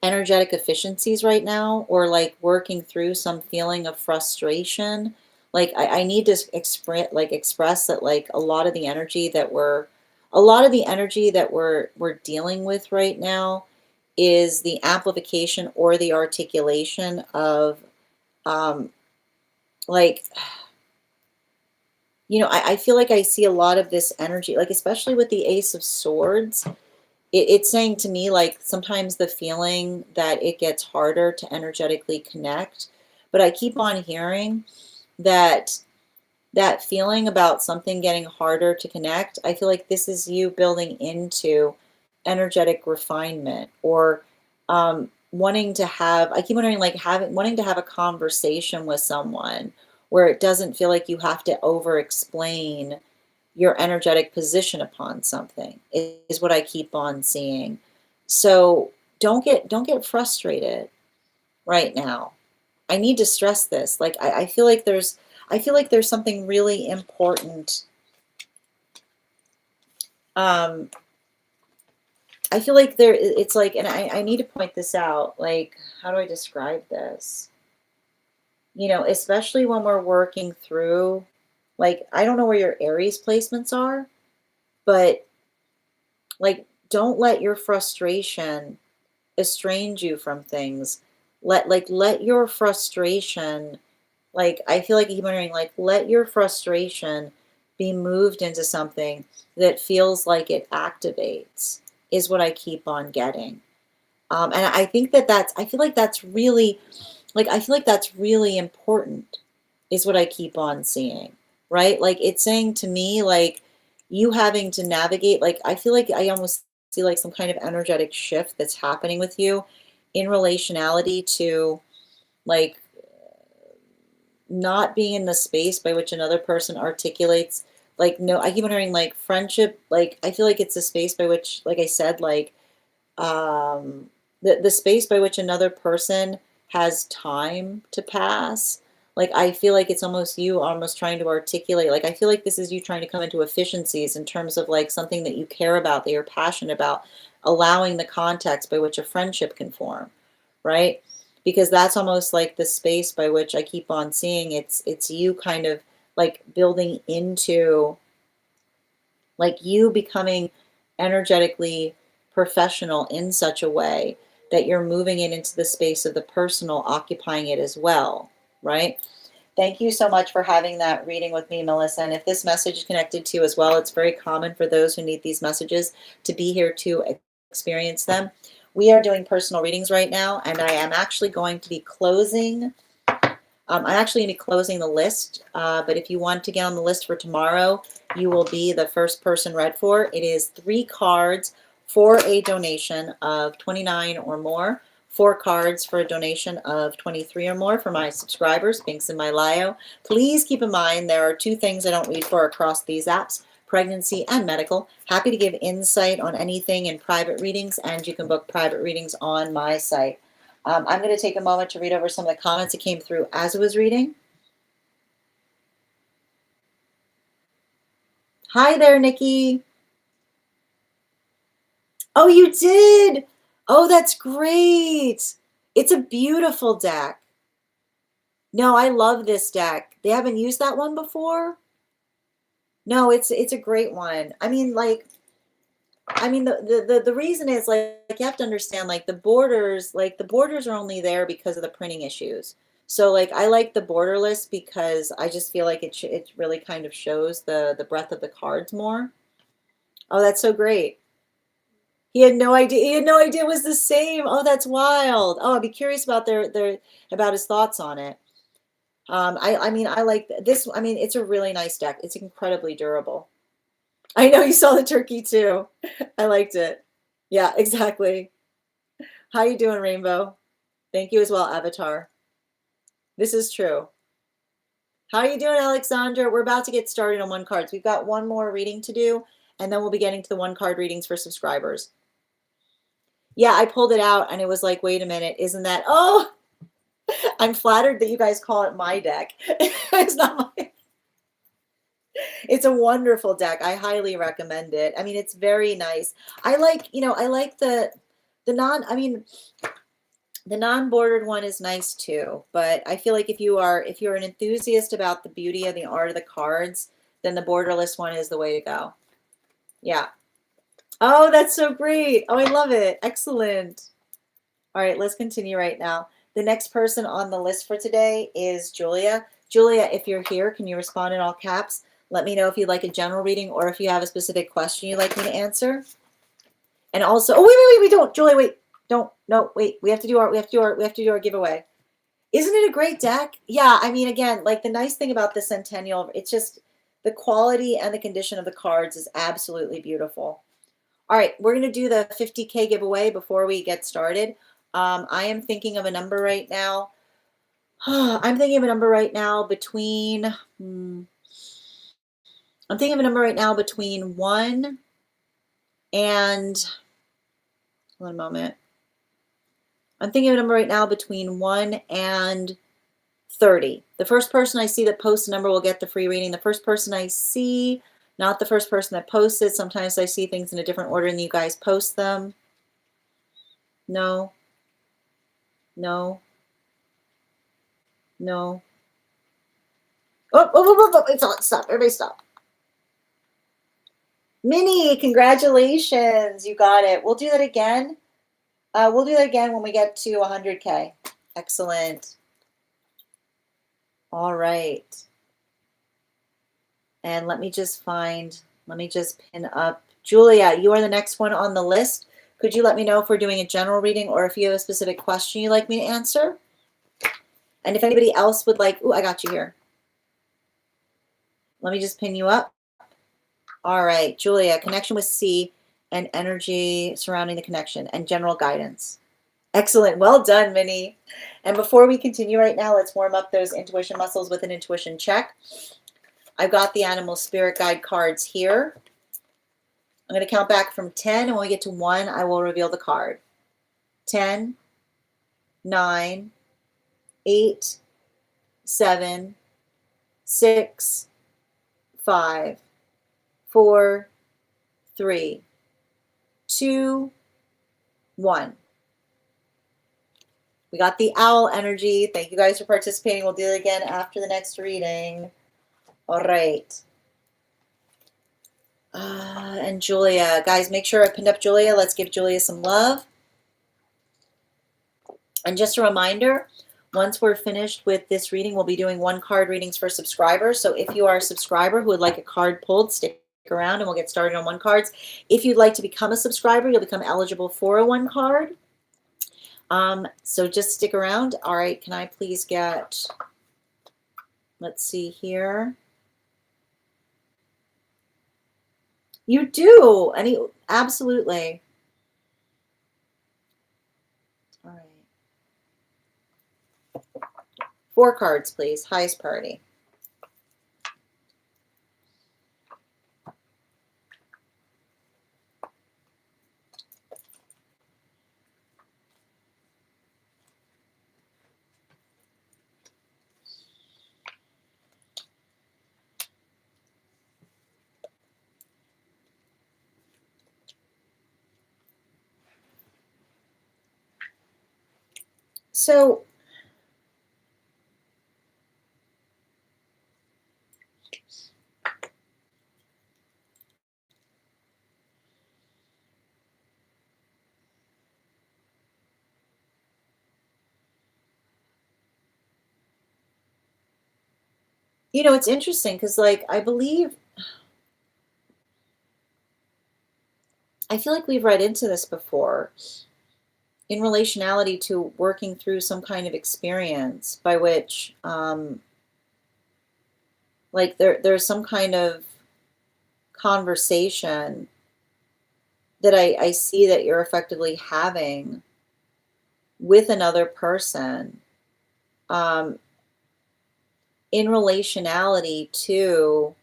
energetic efficiencies right now, or like working through some feeling of frustration. Like I need to express that like a lot of the energy that we're dealing with right now is the amplification or the articulation of um, like, you know, I feel like I see a lot of this energy, like especially with the Ace of Swords. It's saying to me like sometimes the feeling that it gets harder to energetically connect, but I keep on hearing that that feeling about something getting harder to connect, I feel like this is you building into energetic refinement, or wanting to have, I keep wondering, like wanting to have a conversation with someone where it doesn't feel like you have to over explain your energetic position upon something, is what I keep on seeing. So don't get frustrated right now. I need to stress this. Like I feel like there's something really important. Um, I feel like it's like, and I need to point this out. Like, how do I describe this? You know, especially when we're working through, like, I don't know where your Aries placements are, but like, don't let your frustration estrange you from things. Let your frustration, like I feel like I keep wondering, like let your frustration be moved into something that feels like it activates, is what I keep on getting. And I think I feel like that's really, like I feel like that's really important, is what I keep on seeing, right? Like it's saying to me, like you having to navigate, like I feel like I almost see like some kind of energetic shift that's happening with you in relationality to like not being in the space by which another person articulates, like no, I keep wondering like friendship, like I feel like it's a space by which, like I said, like um the space by which another person has time to pass. Like I feel like it's almost you almost trying to articulate, like I feel like this is you trying to come into efficiencies in terms of like something that you care about, that you're passionate about, allowing the context by which a friendship can form, right? Because that's almost like the space by which I keep on seeing it's you kind of like building into, like you becoming energetically professional in such a way that you're moving it into the space of the personal, occupying it as well, right? Thank you so much for having that reading with me, Melissa. And if this message is connected to you as well, it's very common for those who need these messages to be here to experience them. We are doing personal readings right now, and I am actually going to be closing. I'm actually going to be closing the list, but if you want to get on the list for tomorrow, you will be the first person read for. It is 3 cards for a donation of $29 or more 4 cards for a donation of 23 or more for my subscribers. Links in my bio. Please keep in mind there are 2 things I don't read for across these apps: pregnancy and medical. Happy to give insight on anything in private readings, and you can book private readings on my site. I'm going to take a moment to read over some of the comments that came through as I was reading. Hi there, Nikki. Oh, you did? Oh, that's great. It's a beautiful deck. No, I love this deck. They haven't used that one before? No, it's a great one. I mean, like, the reason is like you have to understand, like the borders are only there because of the printing issues. So like I like the borderless because I just feel like it really kind of shows the breadth of the cards more. Oh, that's so great. He had no idea. He had no idea it was the same. Oh, that's wild. Oh, I'd be curious about about his thoughts on it. I mean, I like this. I mean, it's a really nice deck. It's incredibly durable. I know you saw the turkey too. I liked it. Yeah, exactly. How you doing, Rainbow? Thank you as well, Avatar. This is true. How are you doing, Alexandra? We're about to get started on 1 cards. We've got 1 more reading to do, and then we'll be getting to the 1 card readings for subscribers. Yeah, I pulled it out and it was like, wait a minute, isn't that, oh, I'm flattered that you guys call it my deck. It's not my, it's a wonderful deck. I highly recommend it. I mean, it's very nice. I like, I like the non-bordered one is nice too, but I feel like if you're an enthusiast about the beauty of the art of the cards, then the borderless one is the way to go. Yeah. Oh, that's so great. Oh, I love it. Excellent. All right, let's continue right now. The next person on the list for today is Julia. Julia, if you're here, can you respond in all caps? Let me know if you'd like a general reading or if you have a specific question you'd like me to answer. And also, oh, wait, don't, Julia, wait, don't, no, wait, we have to do our giveaway. Isn't it a great deck? Yeah, I mean, again, like the nice thing about the Centennial, it's just the quality and the condition of the cards is absolutely beautiful. All right, we're going to do the 50K giveaway before we get started. I am thinking of a number right now. I'm thinking of a number right now between, I'm thinking of a number right now between 1 and, one moment. I'm thinking of a number right now between 1 and 30. The first person I see that posts a number will get the free reading. The first person I see, not the first person that posts it. Sometimes I see things in a different order than you guys post them. No. No. No. Oh, it's on. Stop. Everybody stop. Minnie, congratulations. You got it. We'll do that again. We'll do that again when we get to 100K. Excellent. All right. And let me just pin up. Julia, you are the next one on the list. Could you let me know if we're doing a general reading or if you have a specific question you'd like me to answer? And if anybody else would like, I got you here. Let me just pin you up. All right, Julia, connection with C and energy surrounding the connection and general guidance. Excellent. Well done, Minnie. And before we continue right now, let's warm up those intuition muscles with an intuition check. I've got the animal spirit guide cards here. I'm going to count back from 10, and when we get to 1, I will reveal the card. 10, 9, 8, 7, 6, 5, 4, 3, 2, 1. We got the owl energy. Thank you guys for participating. We'll do it again after the next reading. All right. And Julia. Guys, make sure I pinned up Julia. Let's give Julia some love. And just a reminder, once we're finished with this reading, we'll be doing 1 card readings for subscribers. So if you are a subscriber who would like a card pulled, stick around and we'll get started on 1 cards. If you'd like to become a subscriber, you'll become eligible for a 1 card. So just stick around. All right, can I please get, let's see here. You do, absolutely. All right. 4 cards, please. Highest priority. So it's interesting because, like, I feel like we've read into this before in relationality to working through some kind of experience by which, like, there's some kind of conversation that I see that you're effectively having with another person, um, in relationality to,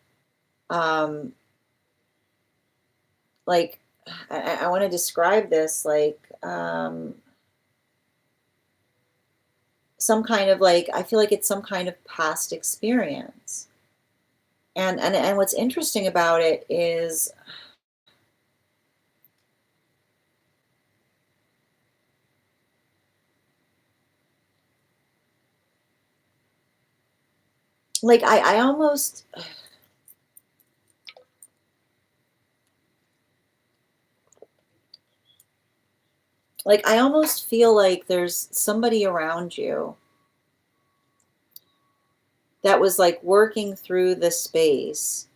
um, like, I want to describe this like, some kind of, like, I feel like it's some kind of past experience. And what's interesting about it is, like, I almost, like, I almost feel like there's somebody around you that was, like, working through the space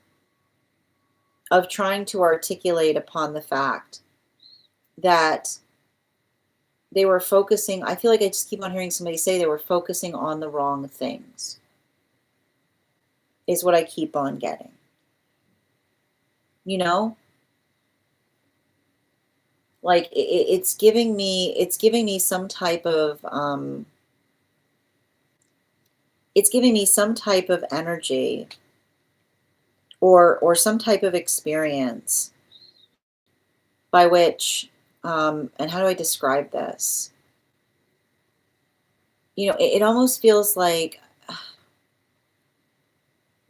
of trying to articulate upon the fact that they were focusing. I feel like I just keep on hearing somebody say they were focusing on the wrong things, is what I keep on getting. You know? Like, it's giving me some type of, it's giving me some type of energy, or some type of experience by which, and how do I describe this? It almost feels like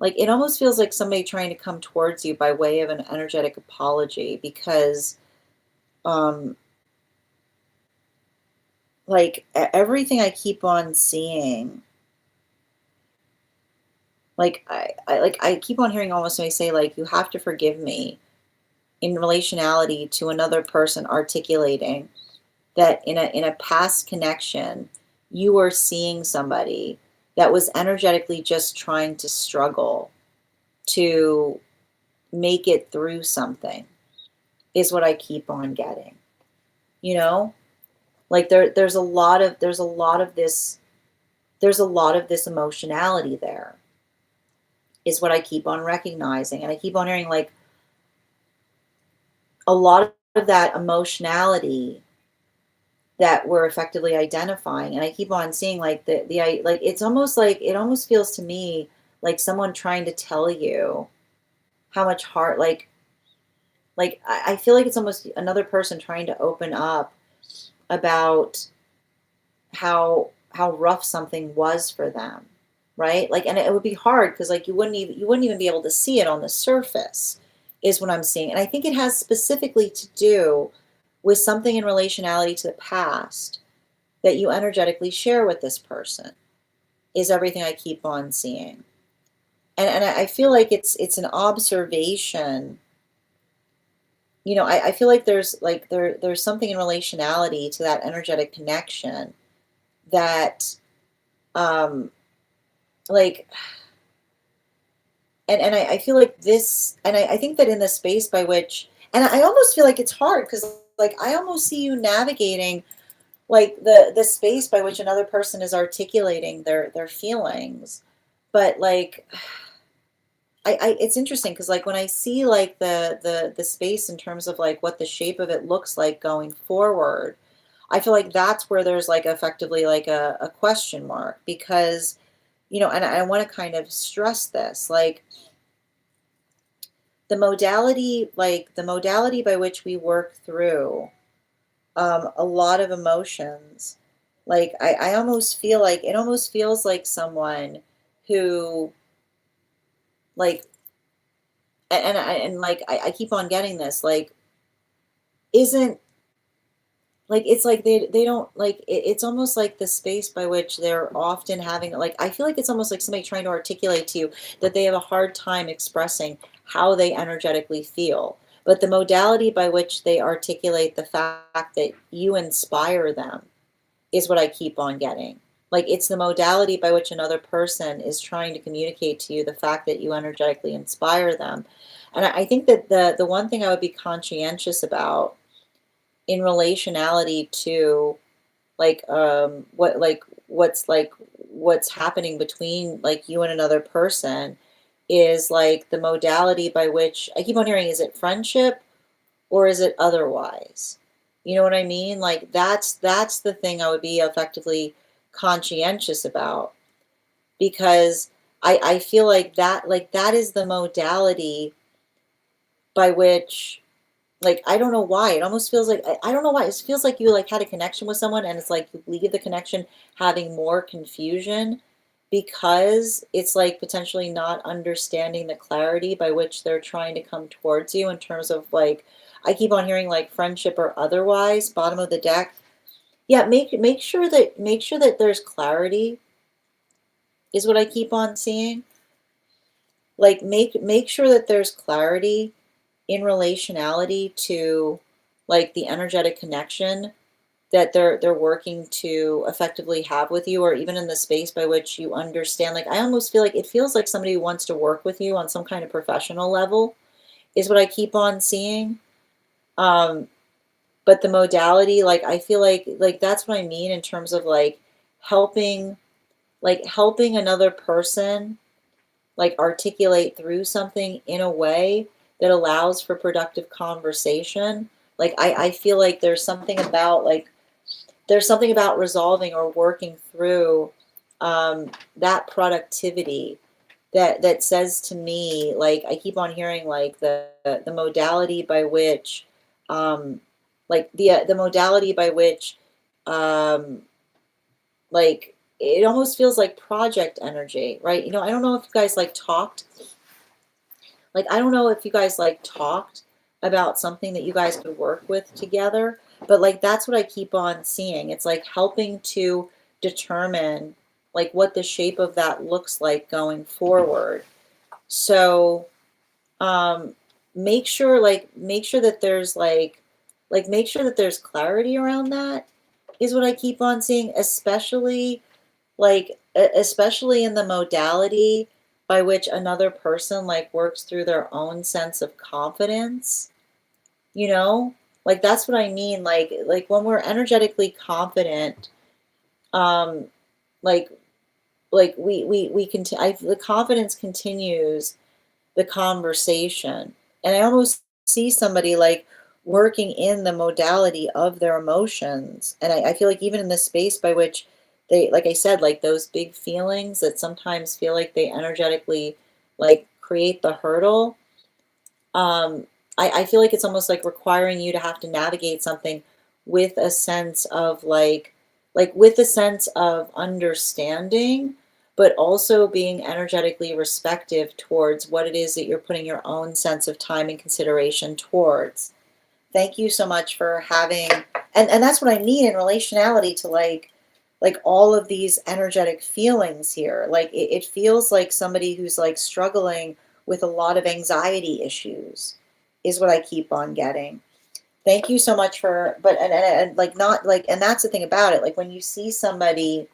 it almost feels like somebody trying to come towards you by way of an energetic apology, because, um like, everything I keep on seeing, like, I keep on hearing almost somebody say, like, you have to forgive me, in relationality to another person, articulating that in a past connection, you were seeing somebody that was energetically just trying to struggle to make it through something, is what I keep on getting. You know? Like, there's a lot of this emotionality there, is what I keep on recognizing. And I keep on hearing, like, a lot of that emotionality that we're effectively identifying. And I keep on seeing, like, like, it's almost like, it almost feels to me like someone trying to tell you how much heart, like, I feel like it's almost another person trying to open up about how rough something was for them, right? Like, and it would be hard because, like, you wouldn't even be able to see it on the surface, is what I'm seeing. And I think it has specifically to do with something in relationality to the past that you energetically share with this person, is everything I keep on seeing. And I feel like it's an observation. I feel like there's something in relationality to that energetic connection that, um like, and I feel like this, and I think that in the space by which, and I almost feel like it's hard because, like, I almost see you navigating, like, the space by which another person is articulating their feelings. But, like, it's interesting because, like, when I see, like, the space in terms of, like, what the shape of it looks like going forward, I feel like that's where there's, like, effectively, like, a question mark, because and I want to kind of stress this, like the modality by which we work through a lot of emotions. Like I almost feel like it almost feels like someone who like and I keep on getting this, like isn't like it's like they don't like it's almost like the space by which they're often having, like I feel like it's almost like somebody trying to articulate to you that they have a hard time expressing how they energetically feel, but the modality by which they articulate the fact that you inspire them is what I keep on getting. Like it's the modality by which another person is trying to communicate to you the fact that you energetically inspire them. And I think that the one thing I would be conscientious about in relationality to what's happening between like you and another person is like the modality by which I keep on hearing, is it friendship or is it otherwise? You know what I mean? Like that's the thing I would be effectively conscientious about, because I feel like that is the modality by which, like I don't know why it almost feels like I don't know why it feels like you like had a connection with someone and it's like you leave the connection having more confusion because it's like potentially not understanding the clarity by which they're trying to come towards you in terms of like I keep on hearing like friendship or otherwise, bottom of the deck. Yeah, make sure that there's clarity is what I keep on seeing. Like make sure that there's clarity in relationality to like the energetic connection that they're working to effectively have with you, or even in the space by which you understand. Like I almost feel like it feels like somebody who wants to work with you on some kind of professional level is what I keep on seeing. um but the modality, like I feel like that's what I mean in terms of helping helping another person like articulate through something in a way that allows for productive conversation. Like I feel like there's something about resolving or working through that productivity that says to me, like I keep on hearing like the modality by which the modality by which um like it almost feels like project energy, right? I don't know if you guys like talked, like I don't know if you guys like talked about something that you guys could work with together, but like that's what I keep on seeing. It's like helping to determine like what the shape of that looks like going forward. So um make sure that there's make sure that there's clarity around that is what I keep on seeing, especially especially in the modality by which another person like works through their own sense of confidence, you know? Like that's what I mean. Like when we're energetically confident, um, like we can the confidence continues the conversation. And I almost see somebody like working in the modality of their emotions. And I feel like even in the space by which they, like I said, like those big feelings that sometimes feel like they energetically like create the hurdle. Um, I feel like it's almost like requiring you to have to navigate something with a sense of with a sense of understanding, but also being energetically respective towards what it is that you're putting your own sense of time and consideration towards. Thank you so much for having, and that's what I need in relationality to all of these energetic feelings here. Like it feels like somebody who's like struggling with a lot of anxiety issues is what I keep on getting. Thank you so much for, but and like not like, and that's the thing about it. Like when you see somebody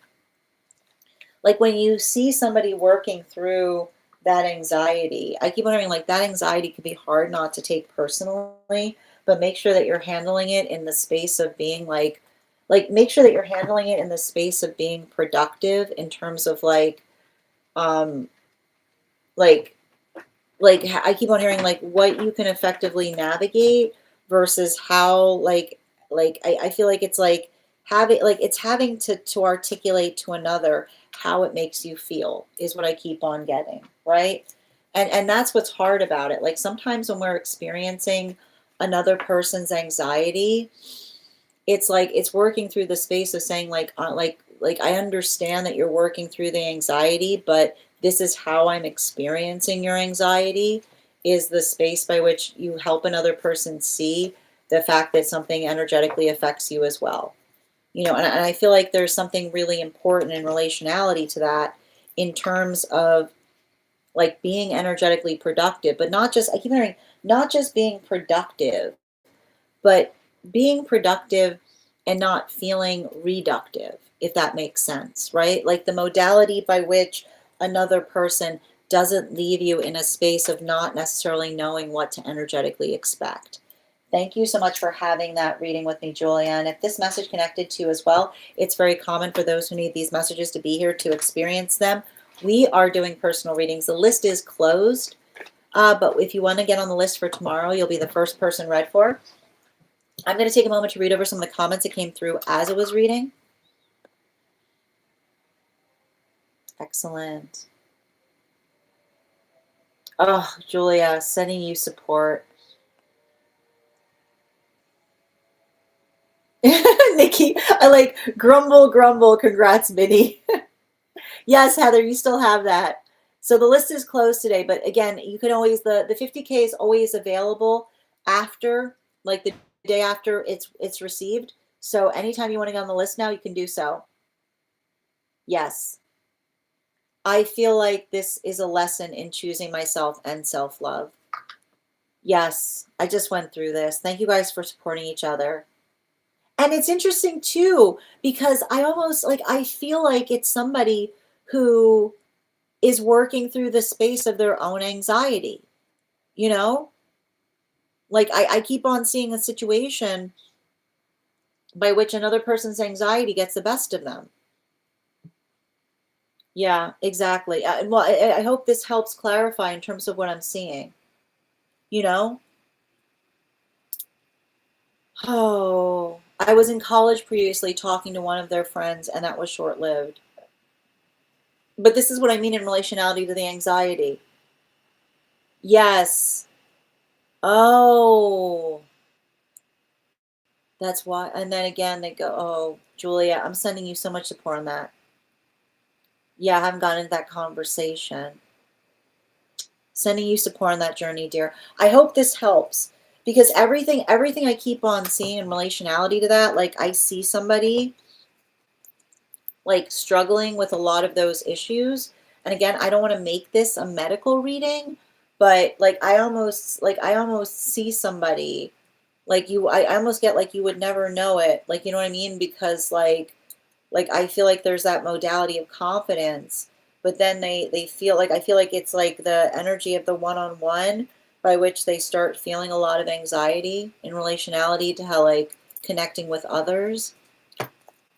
working through that anxiety, I keep wondering like that anxiety can be hard not to take personally, but make sure that you're handling it in the space of being make sure that you're handling it in the space of being productive in terms of um like I keep on hearing like what you can effectively navigate versus how I feel like it's like it's having to articulate to another how it makes you feel is what I keep on getting, right? And that's what's hard about it. Like sometimes when we're experiencing another person's anxiety, it's like it's working through the space of saying like I understand that you're working through the anxiety, but this is how I'm experiencing your anxiety, is the space by which you help another person see the fact that something energetically affects you as well. And I feel like there's something really important in relationality to that, in terms of like being energetically productive, but not just, I keep hearing, not just being productive, but being productive and not feeling reductive, if that makes sense, right? Like the modality by which another person doesn't leave you in a space of not necessarily knowing what to energetically expect. Thank you so much for having that reading with me, Julia. And if this message connected to you as well, it's very common for those who need these messages to be here to experience them. We are doing personal readings. The list is closed, but if you want to get on the list for tomorrow, you'll be the first person read for. I'm going to take a moment to read over some of the comments that came through as it was reading. Excellent. Oh, Julia, sending you support. Nikki, I like grumble, grumble. Congrats, Minnie. Yes, Heather, you still have that. So the list is closed today, but again, you can always, the 50K is always available after, like the day after it's received. So anytime you want to get on the list now, you can do so. Yes. I feel like this is a lesson in choosing myself and self-love. Yes, I just went through this. Thank you guys for supporting each other. And it's interesting too, because I feel like it's somebody who is working through the space of their own anxiety, you know? Like I keep on seeing a situation by which another person's anxiety gets the best of them. Yeah, exactly. Well, I hope this helps clarify in terms of what I'm seeing, you know? Oh, I was in college previously talking to one of their friends, and that was short-lived. But this is what I mean in relationality to the anxiety. Yes. Oh, that's why. And then again, they go, oh, Julia, I'm sending you so much support on that. Yeah, I haven't gotten into that conversation. Sending you support on that journey, dear. I hope this helps, because everything I keep on seeing in relationality to that, like I see somebody like struggling with a lot of those issues. And again, I don't want to make this a medical reading, but like I almost see somebody like you, I almost get like you would never know it. Like, you know what I mean? Because like I feel like there's that modality of confidence, but then they feel like, I feel like it's like the energy of the one-on-one by which they start feeling a lot of anxiety in relationality to how like connecting with others.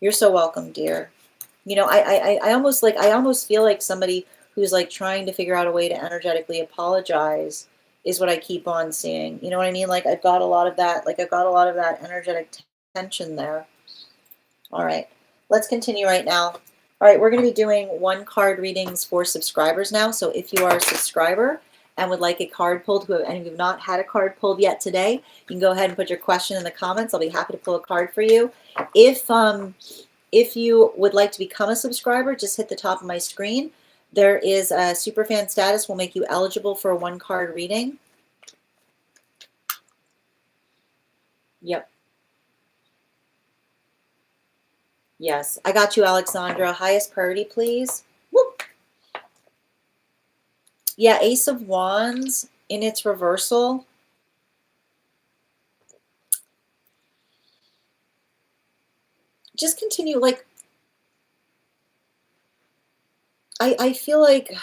You're so welcome, dear. I almost feel like somebody who's like trying to figure out a way to energetically apologize is what I keep on seeing. You know what I mean? Like I've got a lot of that, energetic tension there. All right, let's continue right now. All right, we're going to be doing one card readings for subscribers now. So if you are a subscriber and would like a card pulled, and you've not had a card pulled yet today, you can go ahead and put your question in the comments. I'll be happy to pull a card for you. If you would like to become a subscriber, just hit the top of my screen. There is a superfan status will make you eligible for a one card reading. Yep. Yes, I got you, Alexandra. Highest priority, please. Whoop. Yeah, Ace of Wands in its reversal. Just continue, like, I feel like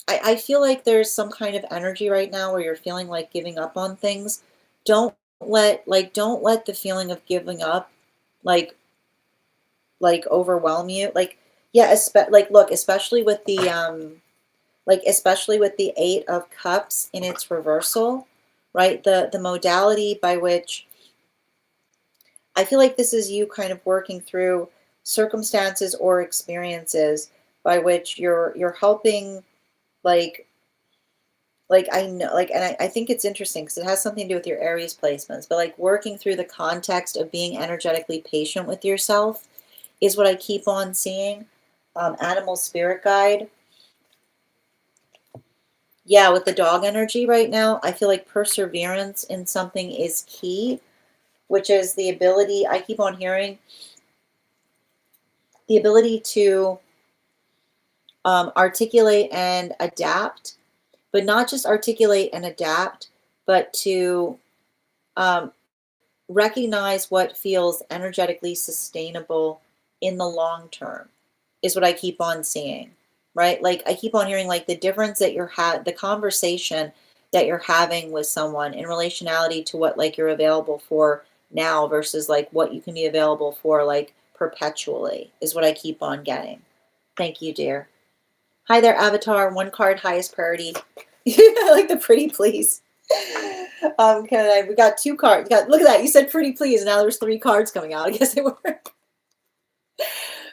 I feel like there's some kind of energy right now where you're feeling like giving up on things. Don't let the feeling of giving up like overwhelm you. Like, yeah, look, especially with the Eight of Cups in its reversal, right? The modality by which I feel like this is you kind of working through circumstances or experiences by which you're helping, like I know, like, and I think it's interesting because it has something to do with your Aries placements, but like working through the context of being energetically patient with yourself is what I keep on seeing. Animal spirit guide. Yeah, with the dog energy right now, I feel like perseverance in something is key, which is the ability, I keep on hearing, the ability to articulate and adapt, but not just articulate and adapt, but to um, recognize what feels energetically sustainable in the long term is what I keep on seeing, right? Like I keep on hearing like the difference that the conversation that you're having with someone in relationality to what like you're available for now versus like what you can be available for like perpetually is what I keep on getting. Thank you, dear. Hi there, Avatar. One card, highest priority. I like the pretty please. We got two cards. Look at that. You said pretty please, and now there's three cards coming out. I guess they were.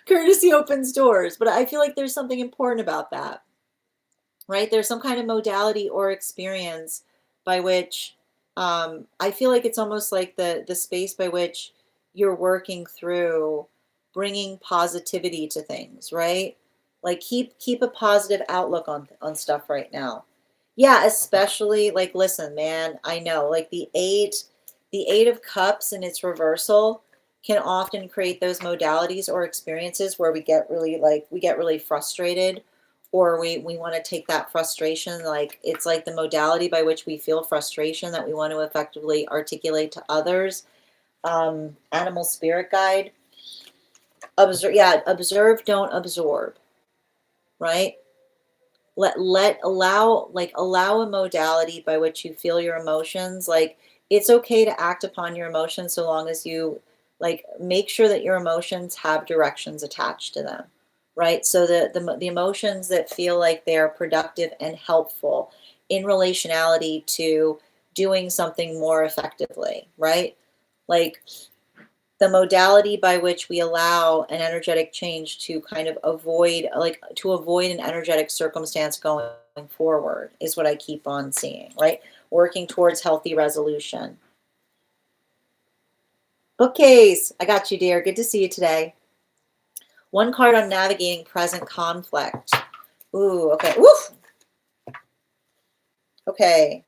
Courtesy opens doors, but I feel like there's something important about that, right? There's some kind of modality or experience by which I feel like it's almost like the space by which you're working through bringing positivity to things, right? Like keep a positive outlook on stuff right now. Yeah, especially like listen, man, I know like the 8 of Cups in its reversal can often create those modalities or experiences where we get really frustrated, or we want to take that frustration, like it's like the modality by which we feel frustration that we want to effectively articulate to others. Animal spirit guide. Observe, yeah, observe, don't absorb, right? Allow a modality by which you feel your emotions. Like it's okay to act upon your emotions so long as you like make sure that your emotions have directions attached to them, right? So the emotions that feel like they're productive and helpful in relationality to doing something more effectively, right? Like the modality by which we allow an energetic change to kind of avoid an energetic circumstance going forward is what I keep on seeing, right? Working towards healthy resolution. Bookcase, I got you, dear. Good to see you today. One card on navigating present conflict. Ooh, okay. Woof. Okay.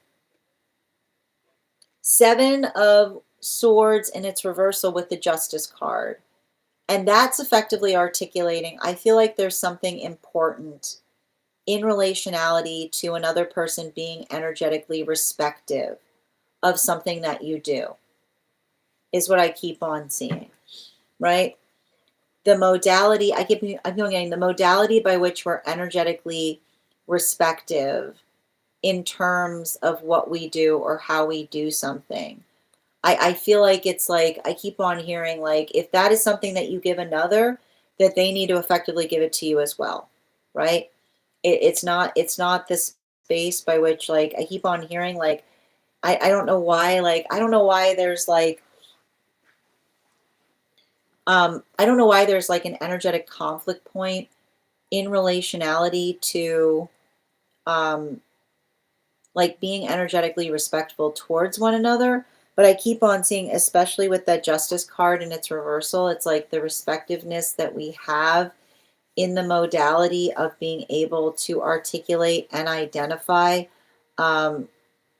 7 of Swords in its reversal with the Justice card. And that's effectively articulating, I feel like there's something important in relationality to another person being energetically respective of something that you do, is what I keep on seeing, right? The modality, I'm getting the modality by which we're energetically respective in terms of what we do or how we do something. I feel like it's like, I keep on hearing like, if that is something that you give another, that they need to effectively give it to you as well, right? It's not this space by which like, I keep on hearing like, I don't know why, like, I don't know why there's like, I don't know why there's like an energetic conflict point in relationality to, um, like being energetically respectful towards one another. But I keep on seeing, especially with that Justice card in its reversal, it's like the respectiveness that we have in the modality of being able to articulate and identify, um,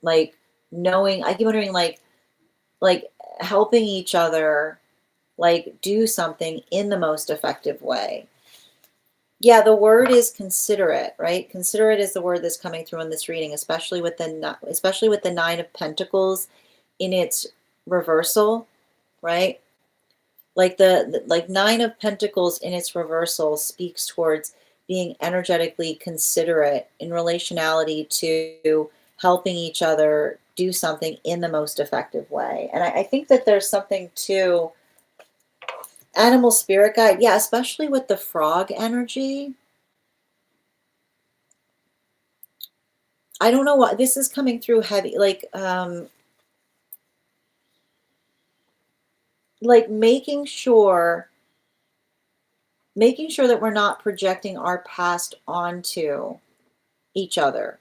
like knowing, I keep wondering, like helping each other, like do something in the most effective way. Yeah, the word is considerate, right? Considerate is the word that's coming through in this reading, especially with the 9 of Pentacles in its reversal, right? Like like 9 of Pentacles in its reversal speaks towards being energetically considerate in relationality to helping each other do something in the most effective way. And I think that there's something to animal spirit guide, yeah, especially with the frog energy. I don't know why this is coming through heavy, like making sure that we're not projecting our past onto each other,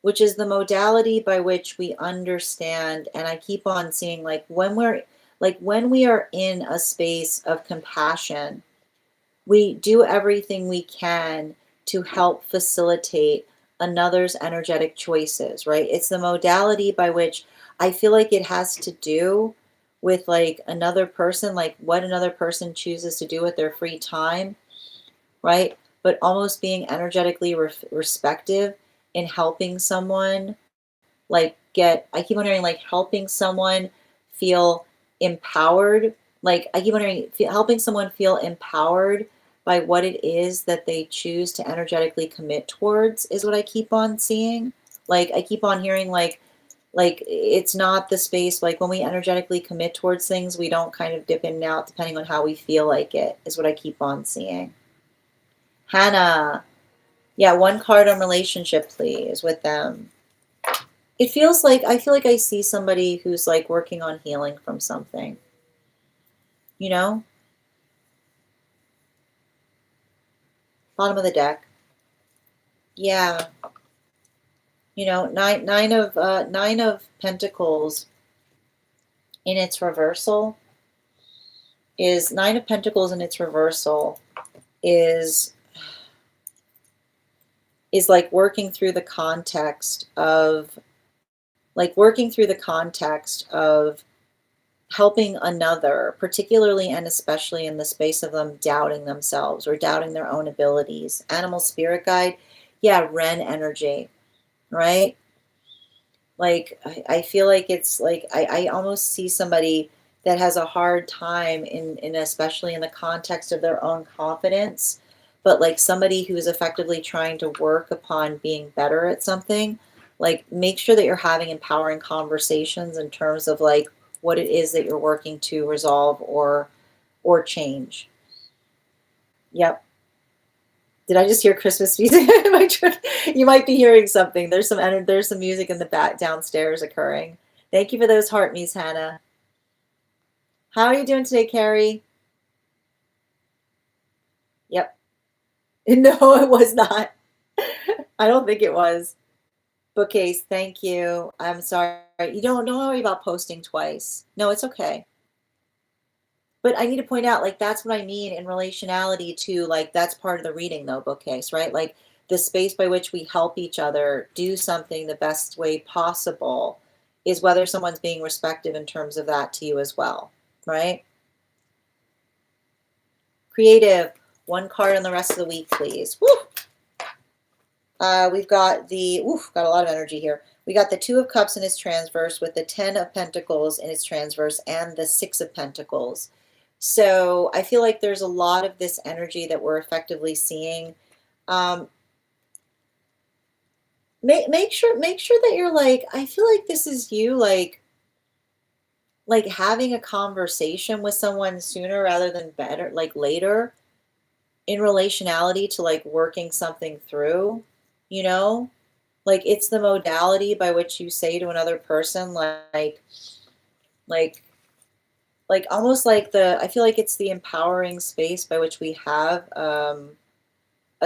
which is the modality by which we understand. And I keep on seeing, when we are in a space of compassion, we do everything we can to help facilitate another's energetic choices, right? It's the modality by which I feel like it has to do with like another person, like what another person chooses to do with their free time, right? But almost being energetically respective in helping someone I keep wondering, like, helping someone feel empowered. Like, I keep wondering, helping someone feel empowered by what it is that they choose to energetically commit towards is what I keep on seeing. Like, I keep on hearing, it's not the space, like, when we energetically commit towards things, we don't kind of dip in and out depending on how we feel like it, is what I keep on seeing. Hannah, yeah, one card on relationship, please, with them. It feels like I feel like I see somebody who's like working on healing from something, you know? Bottom of the deck. Yeah. Nine of Pentacles in its reversal is Nine of Pentacles in its reversal is like working through the context of helping another, particularly and especially in the space of them doubting themselves or doubting their own abilities. Animal spirit guide, yeah, Ren energy, right? Like, I feel like it's like I almost see somebody that has a hard time in especially in the context of their own confidence, but like somebody who is effectively trying to work upon being better at something. Like, make sure that you're having empowering conversations in terms of like what it is that you're working to resolve or change. Yep. Did I just hear Christmas music? You might be hearing something. There's some music in the back downstairs occurring. Thank you for those heart me's, Hannah. How are you doing today, Carrie? Yep. No, it was not. I don't think it was. Bookcase, thank you. I'm sorry. You don't worry about posting twice. No, it's okay. But I need to point out, like, that's what I mean in relationality to, like, that's part of the reading, though, bookcase, right? Like, the space by which we help each other do something the best way possible is whether someone's being respectful in terms of that to you as well, right? Creative, one card on the rest of the week, please. Woo! We've got got a lot of energy here. We got the Two of Cups in its transverse with the Ten of Pentacles in its transverse and the Six of Pentacles. So I feel like there's a lot of this energy that we're effectively seeing. Make sure that you're like, I feel like this is you like having a conversation with someone sooner rather than better, like later in relationality to like working something through, you know? Like, it's the modality by which you say to another person, like almost like I feel like it's the empowering space by which we have a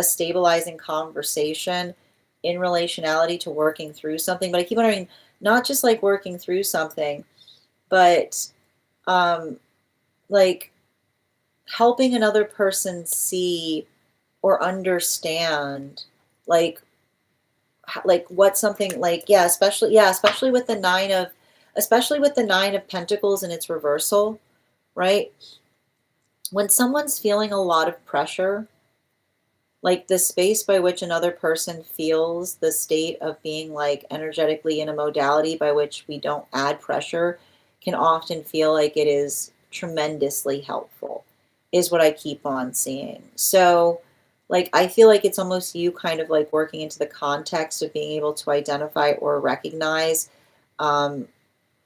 stabilizing conversation in relationality to working through something. But I keep wondering, not just like working through something, but um, like helping another person see or understand, like what something like, especially with the Nine of Pentacles in its reversal, right? When someone's feeling a lot of pressure, like the space by which another person feels the state of being like energetically in a modality by which we don't add pressure can often feel like it is tremendously helpful, is what I keep on seeing. So like, I feel like it's almost you kind of like working into the context of being able to identify or recognize um,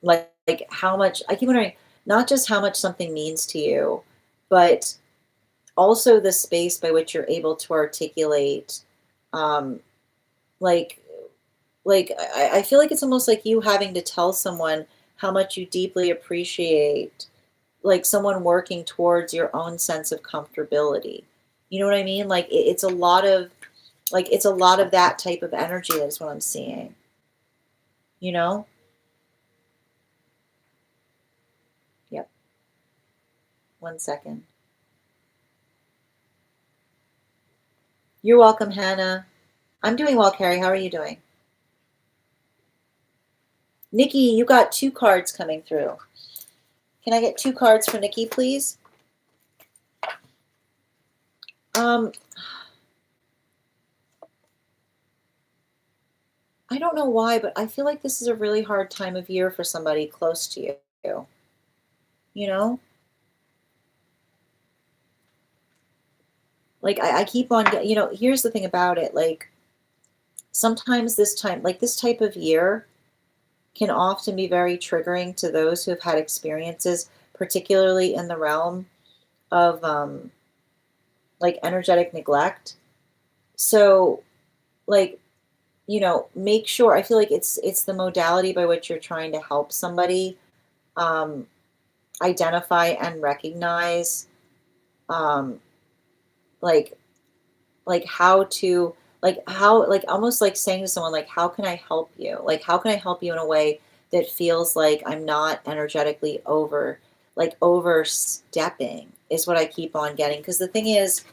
like how much, I keep wondering, not just how much something means to you, but also the space by which you're able to articulate um like I feel like it's almost like you having to tell someone how much you deeply appreciate like someone working towards your own sense of comfortability. You know what I mean? Like it's a lot of it's a lot of that type of energy is what I'm seeing. You know? Yep. 1 second. You're welcome, Hannah. I'm doing well, Carrie. How are you doing? Nikki, you got 2 cards coming through. Can I get 2 cards for Nikki, please? Um, I don't know why, but I feel like this is a really hard time of year for somebody close to you. You know? Like I keep on getting, here's the thing about it. Like sometimes this time, like this type of year can often be very triggering to those who have had experiences, particularly in the realm of like energetic neglect. So like, make sure, I feel like it's the modality by which you're trying to help somebody um, identify and recognize um, like how to how almost like saying to someone like how can I help you, like how can I help you in a way that feels like I'm not energetically overstepping is what I keep on getting, because the thing is,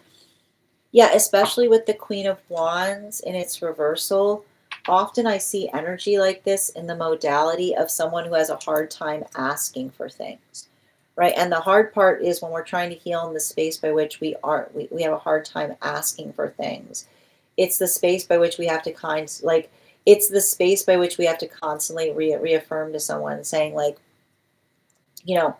yeah, especially with the Queen of Wands in its reversal, often I see energy like this in the modality of someone who has a hard time asking for things, right? And the hard part is when we're trying to heal in the space by which we have a hard time asking for things. It's the space by which we have to it's the space by which we have to constantly reaffirm to someone saying you know,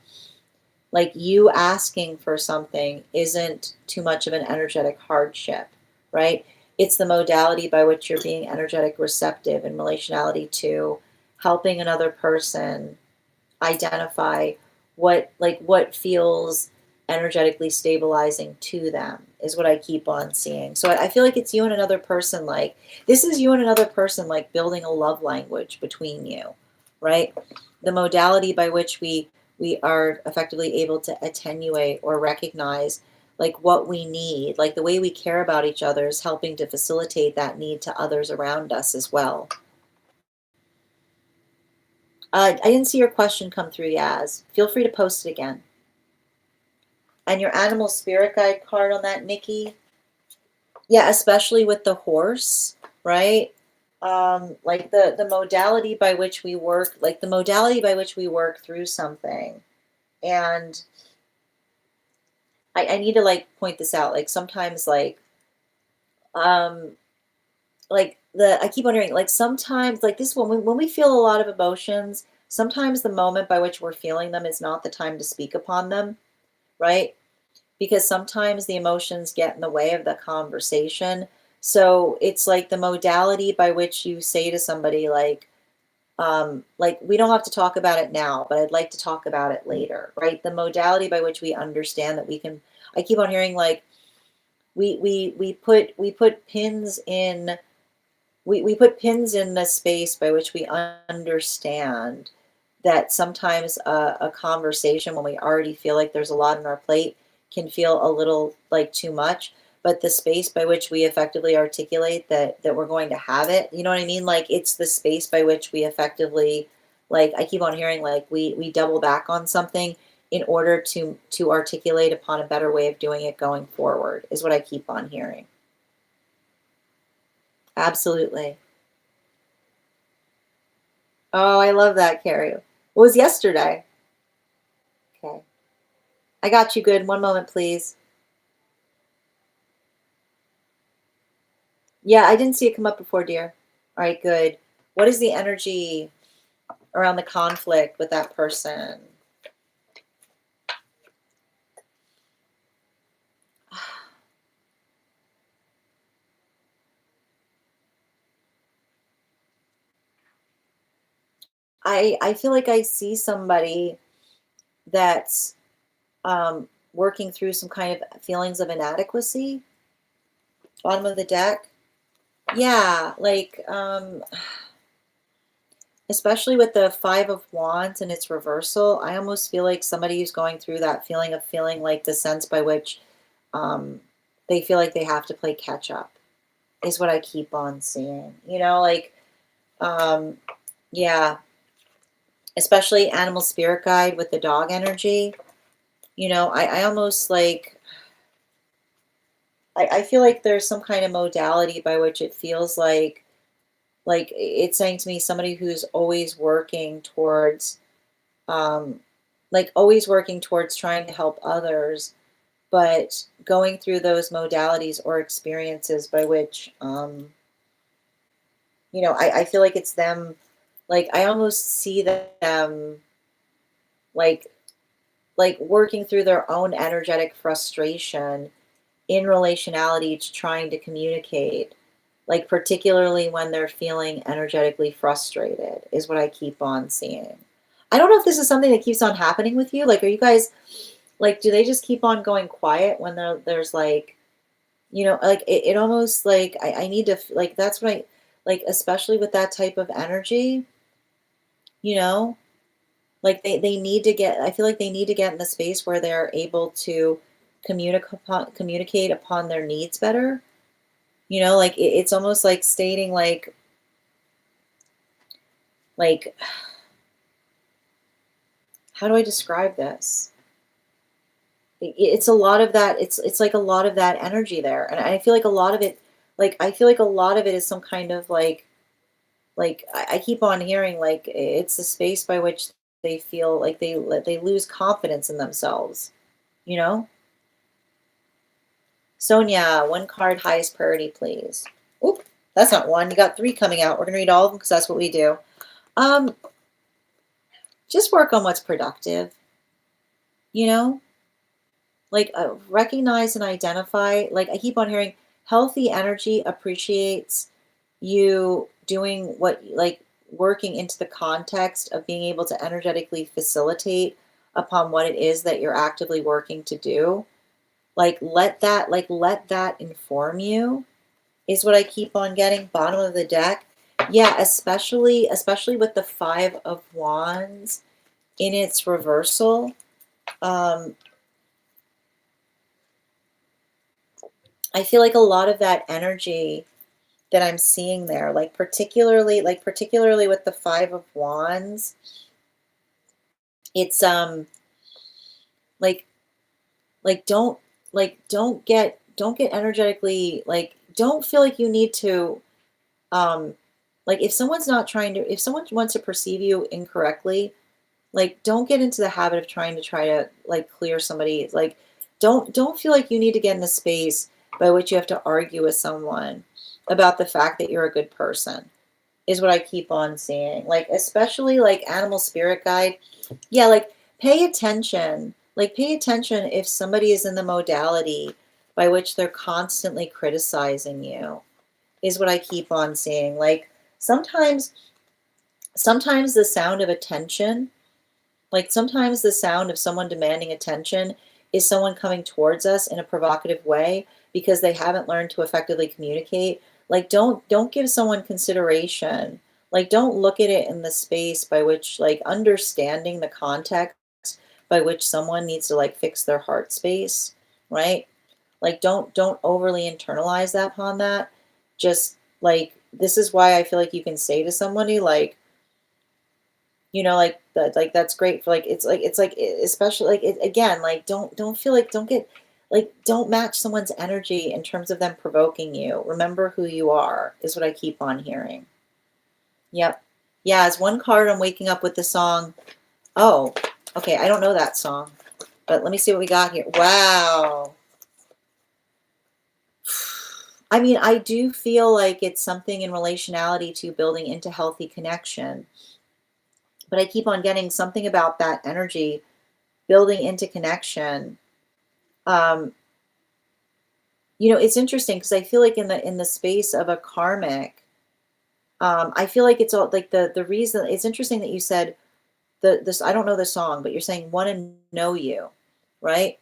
like you asking for something isn't too much of an energetic hardship, right? It's the modality by which you're being energetic receptive in relationality to helping another person identify what feels energetically stabilizing to them is what I keep on seeing. So I feel like it's you and another person, like this is you and another person like building a love language between you, right? The modality by which we are effectively able to attenuate or recognize like what we need, like the way we care about each other is helping to facilitate that need to others around us as well. I didn't see your question come through, Yaz. Feel free to post it again. And your animal spirit guide card on that, Nikki. Yeah, especially with the horse, right? Like the modality by which we work, like the modality by which we work through something. And I need to like point this out. Like sometimes um I keep wondering, like sometimes like this when we feel a lot of emotions, sometimes the moment by which we're feeling them is not the time to speak upon them, right? Because sometimes the emotions get in the way of the conversation. So it's like the modality by which you say to somebody like we don't have to talk about it now, but I'd like to talk about it later, right? The modality by which we understand that we can. I keep on hearing like we put pins in we put pins in the space by which we understand that sometimes a conversation when we already feel like there's a lot on our plate can feel a little like too much, but the space by which we effectively articulate that we're going to have it, you know what I mean, like it's the space by which we effectively, like I keep on hearing like we double back on something in order to articulate upon a better way of doing it going forward is what I keep on hearing. Absolutely. Oh, I love that, Carrie. It was yesterday. Okay. I got you good. One moment, please. Yeah, I didn't see it come up before, dear. All right, good. What is the energy around the conflict with that person? I feel like I see somebody that's working through some kind of feelings of inadequacy. Bottom of the deck. Yeah, like especially with the Five of Wands and its reversal, I almost feel like somebody who's going through that feeling of feeling like the sense by which um, they feel like they have to play catch up is what I keep on seeing. Like, um, yeah, especially animal spirit guide with the dog energy. I almost like, I feel like there's some kind of modality by which it feels like it's saying to me somebody who's always working towards um, like always working towards trying to help others, but going through those modalities or experiences by which I feel like it's them, like I almost see them like working through their own energetic frustration in relationality to trying to communicate, like particularly when they're feeling energetically frustrated, is what I keep on seeing. I don't know if this is something that keeps on happening with you. Like, are you guys like, do they just keep on going quiet when there's like, like it almost like I need to like that's what I like, especially with that type of energy, you know, like they need to get, I feel like they need to get in the space where they're able to communicate upon their needs better. Like it's almost like stating like how do I describe this? It's a lot of that. It's like a lot of that energy there, and I feel like a lot of it, like I feel like a lot of it is some kind of like I keep on hearing like it's the space by which they feel like they lose confidence in themselves. You know, Sonia, one card highest priority, please. Oop, that's not one. You got three coming out. We're gonna read all of them because that's what we do. Um, just work on what's productive. You know, like recognize and identify. Like I keep on hearing, healthy energy appreciates you doing what, like working into the context of being able to energetically facilitate upon what it is that you're actively working to do. Let that inform you is what I keep on getting. Bottom of the deck. Yeah, especially with the Five of Wands in its reversal. Um, I feel like a lot of that energy that I'm seeing there, like particularly with the Five of Wands, it's like like don't get energetically, like don't feel like you need to like if someone wants to perceive you incorrectly, like don't get into the habit of try to like clear somebody, like don't feel like you need to get in a space by which you have to argue with someone about the fact that you're a good person, is what I keep on seeing. Like, especially like animal spirit guide. Yeah, like pay attention. Like, pay attention if somebody is in the modality by which they're constantly criticizing you, is what I keep on seeing. Like, sometimes, sometimes the sound of attention, like sometimes the sound of someone demanding attention is someone coming towards us in a provocative way because they haven't learned to effectively communicate. Like don't give someone consideration. Like don't look at it in the space by which, like understanding the context by which someone needs to like fix their heart space, right? Like don't overly internalize that upon that. Just like, this is why I feel like you can say to somebody like, like that, like that's great for like, it's like especially like it, again, like don't feel like, don't get like, don't match someone's energy in terms of them provoking you. Remember who you are, is what I keep on hearing. Yep. Yeah, as one card, I'm waking up with the song. Oh, okay, I don't know that song, but let me see what we got here. Wow. I mean, I do feel like it's something in relationality to building into healthy connection, but I keep on getting something about that energy building into connection. Um, it's interesting because I feel like in the space of a karmic, I feel like it's all like the reason. It's interesting that you said this. I don't know the song, but you're saying want to know you, right?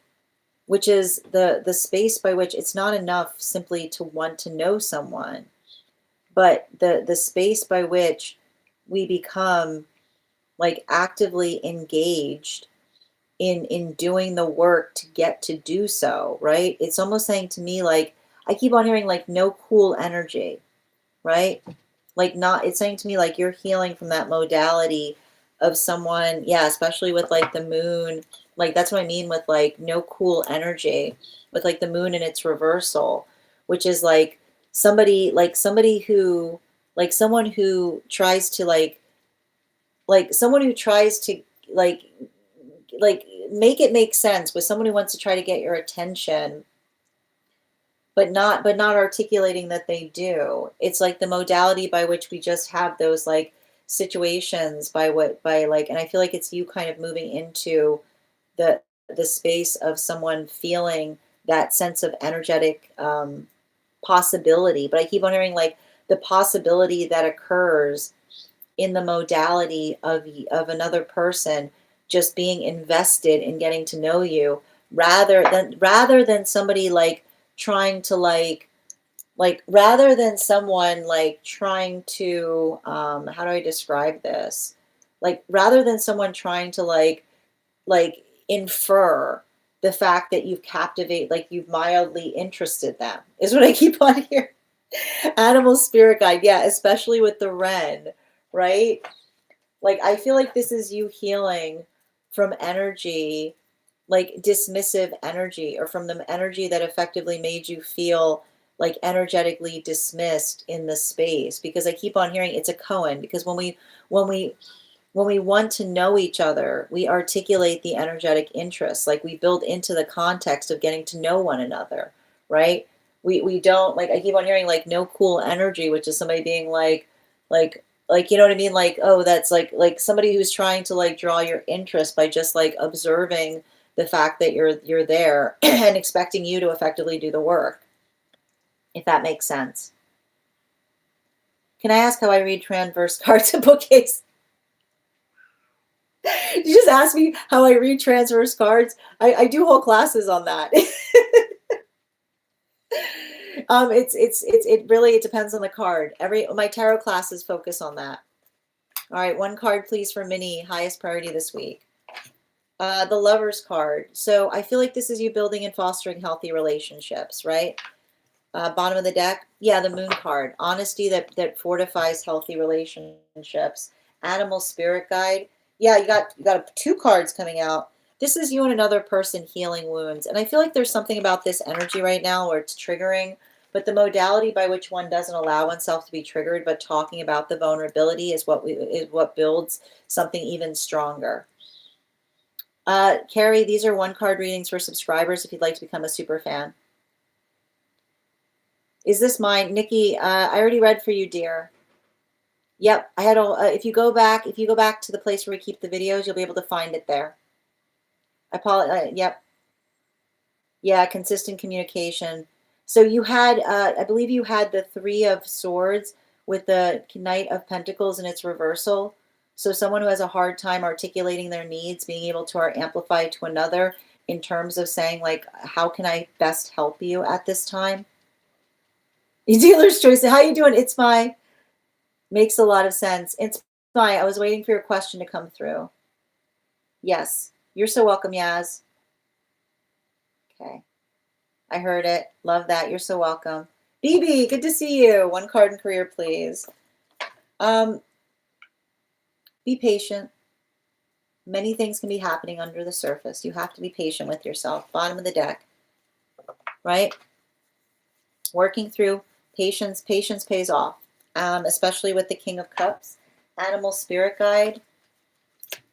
Which is the space by which it's not enough simply to want to know someone, but the space by which we become like actively engaged in doing the work to get to do so, right? It's almost saying to me, like, I keep on hearing like no cool energy, right? Like, not, it's saying to me like you're healing from that modality of someone, yeah, especially with like the moon. Like, that's what I mean with like no cool energy, with like the moon in its reversal, which is like somebody who, like someone who tries to like someone who tries to like like make it make sense, with someone who wants to try to get your attention, but not articulating that they do. It's like the modality by which we just have those like situations by what by like, and I feel like it's you kind of moving into the the space of someone feeling that sense of energetic possibility. But I keep on hearing like the possibility that occurs in the modality of another person just being invested in getting to know you, rather than somebody like trying to like rather than someone like trying to how do I describe this, like rather than someone trying to like infer the fact that you've captivated, like you've mildly interested them, is what I keep on here. Animal spirit guide, yeah, especially with the Ren, right? Like, I feel like this is you healing from energy, like dismissive energy, or from the energy that effectively made you feel like energetically dismissed in the space. Because I keep on hearing it's a koan, because when we when we want to know each other, we articulate the energetic interests. Like, we build into the context of getting to know one another, right? We don't, like, I keep on hearing like no cool energy, which is somebody being like you know what I mean? Like, oh, that's like somebody who's trying to like draw your interest by just like observing the fact that you're there and expecting you to effectively do the work, if that makes sense. Can I ask how I read transverse cards and bookcase? You just asked me how I read transverse cards. I do whole classes on that. It really, it depends on the card. My tarot classes focus on that. All right, one card, please, for Minnie. Highest priority this week. The Lover's card. So I feel like this is you building and fostering healthy relationships, right? Bottom of the deck, yeah, the Moon card. Honesty that fortifies healthy relationships. Animal spirit guide. Yeah, you got two cards coming out. This is you and another person healing wounds. And I feel like there's something about this energy right now where it's triggering, but the modality by which one doesn't allow oneself to be triggered, but talking about the vulnerability is what builds something even stronger. Carrie, these are one card readings for subscribers if you'd like to become a super fan. Is this mine? Nikki, I already read for you, dear. Yep, I had a, if you go back to the place where we keep the videos, you'll be able to find it there. I apologize. Yep. Yeah, consistent communication. So you had, I believe you had the Three of Swords with the Knight of Pentacles in its reversal. So someone who has a hard time articulating their needs, being able to amplify to another in terms of saying, like, how can I best help you at this time? Dealer's choice. How you doing? It's my, makes a lot of sense. It's my, I was waiting for your question to come through. Yes. You're so welcome, Yaz. Okay. I heard it. Love that. You're so welcome. BB, good to see you. One card in career, please. Be patient. Many things can be happening under the surface. You have to be patient with yourself. Bottom of the deck, right? Working through patience. Patience pays off, especially with the King of Cups. Animal spirit guide.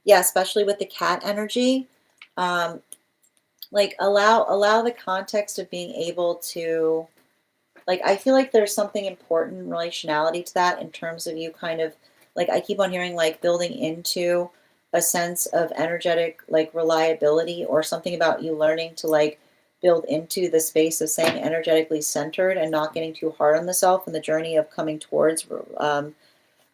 Yeah, especially with the cat energy. Like allow the context of being able to, like, I feel like there's something important in relationality to that in terms of you kind of, like, I keep on hearing like building into a sense of energetic like reliability, or something about you learning to like build into the space of saying energetically centered and not getting too hard on the self in the journey of coming towards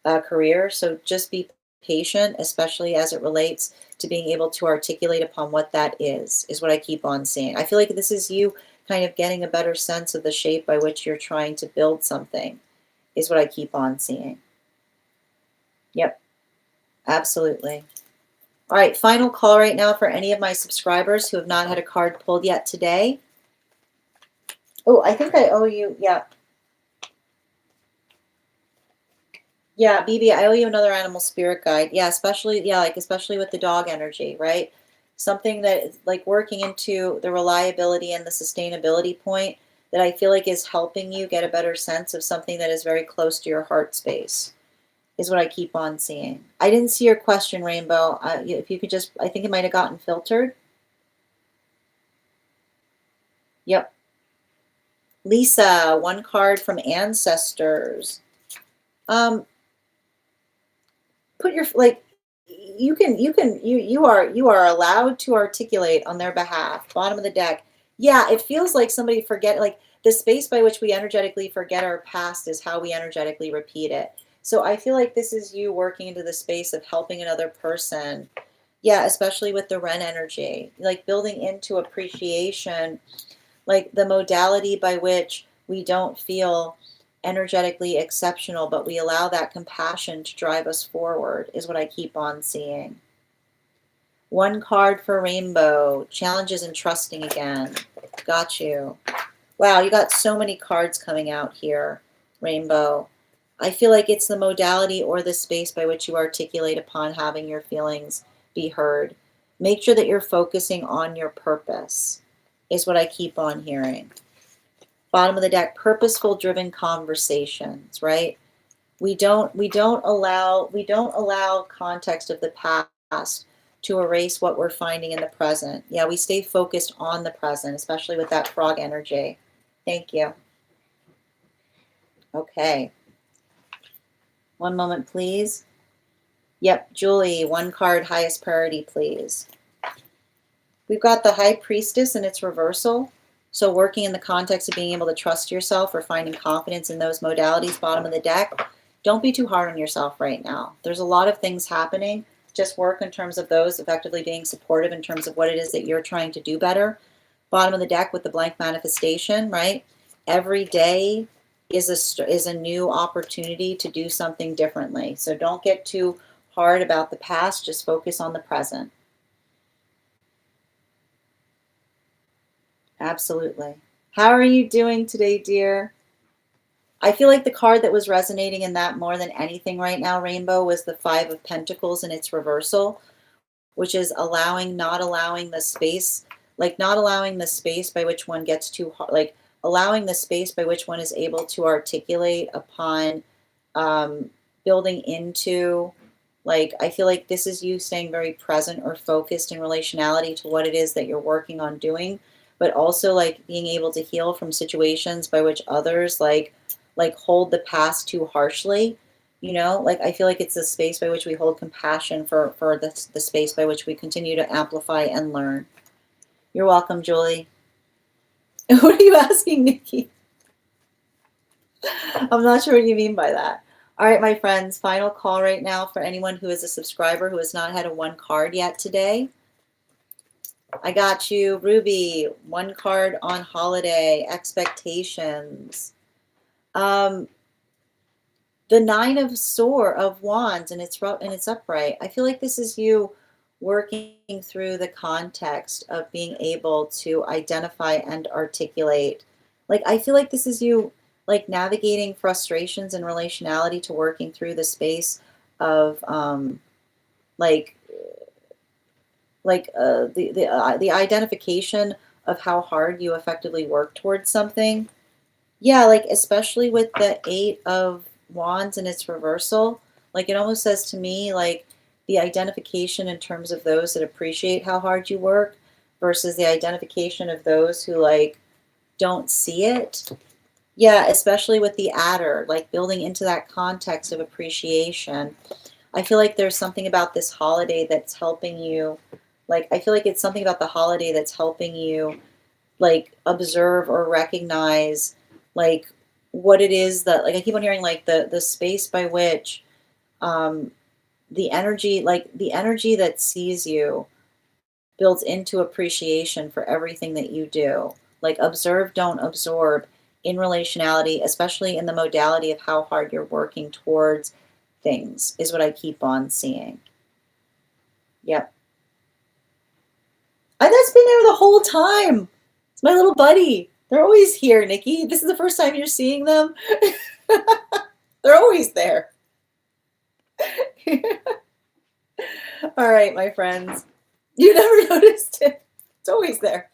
a career. So just be patient, especially as it relates to being able to articulate upon what that is what I keep on seeing. I feel like this is you kind of getting a better sense of the shape by which you're trying to build something, is what I keep on seeing. Yep, absolutely. All right, final call right now for any of my subscribers who have not had a card pulled yet today. Oh, I think I owe you, yeah. Yeah, BB, I owe you another animal spirit guide. Yeah, especially, yeah, like especially with the dog energy, right? Something that is like working into the reliability and the sustainability point that I feel like is helping you get a better sense of something that is very close to your heart space, is what I keep on seeing. I didn't see your question, Rainbow. If you could just, I think it might have gotten filtered. Yep. Lisa, one card from Ancestors. Um, put your like you are allowed to articulate on their behalf. Bottom of the deck. Yeah, it feels like somebody forget, like the space by which we energetically forget our past is how we energetically repeat it. So I feel like this is you working into the space of helping another person. Yeah, especially with the Ren energy, like building into appreciation, like the modality by which we don't feel energetically exceptional, but we allow that compassion to drive us forward, is what I keep on seeing. One card for Rainbow, challenges and trusting again. Got you. Wow, you got so many cards coming out here, Rainbow. I feel like it's the modality or the space by which you articulate upon having your feelings be heard. Make sure that you're focusing on your purpose, is what I keep on hearing. Bottom of the deck, purposeful driven conversations, right? We don't allow context of the past to erase what we're finding in the present. Yeah, we stay focused on the present, especially with that frog energy. Thank you. Okay. One moment, please. Yep, Julie, one card, highest priority, please. We've got the High Priestess and its reversal. So working in the context of being able to trust yourself or finding confidence in those modalities, bottom of the deck. Don't be too hard on yourself right now. There's a lot of things happening. Just work in terms of those effectively being supportive in terms of what it is that you're trying to do better. Bottom of the deck with the blank manifestation, right? Every day is a new opportunity to do something differently. So don't get too hard about the past. Just focus on the present. Absolutely. How are you doing today, dear? I feel like the card that was resonating in that more than anything right now, Rainbow, was the Five of Pentacles in its reversal, which is not allowing the space, like not allowing the space by which one gets too hard, like allowing the space by which one is able to articulate upon building into, like, I feel like this is you staying very present or focused in relationality to what it is that you're working on doing, but also like being able to heal from situations by which others like hold the past too harshly. Like I feel like it's a space by which we hold compassion for the space by which we continue to amplify and learn. You're welcome, Julie. What are you asking, Nikki? I'm not sure what you mean by that. All right, my friends, final call right now for anyone who is a subscriber who has not had a one card yet today. I got you, Ruby. One card on holiday expectations. The Nine of Wands, and it's upright. I feel like this is you working through the context of being able to identify and articulate. Like I feel like this is you like navigating frustrations and relationality to working through the space of like the identification of how hard you effectively work towards something. Yeah, like especially with the Eight of Wands and its reversal, like it almost says to me like the identification in terms of those that appreciate how hard you work versus the identification of those who like don't see it. Yeah, especially with the adder, like building into that context of appreciation. I feel like there's something about this holiday that's helping you. Like, I feel like it's something about the holiday that's helping you, like, observe or recognize, like, what it is that, like, I keep on hearing, like, the space by which um, the energy that sees you builds into appreciation for everything that you do. Like observe, don't absorb in relationality, especially in the modality of how hard you're working towards things is what I keep on seeing. Yep. That's been there the whole time. It's my little buddy. They're always here, Nikki. This is the first time you're seeing them. They're always there. All right, my friends. You never noticed it. It's always there.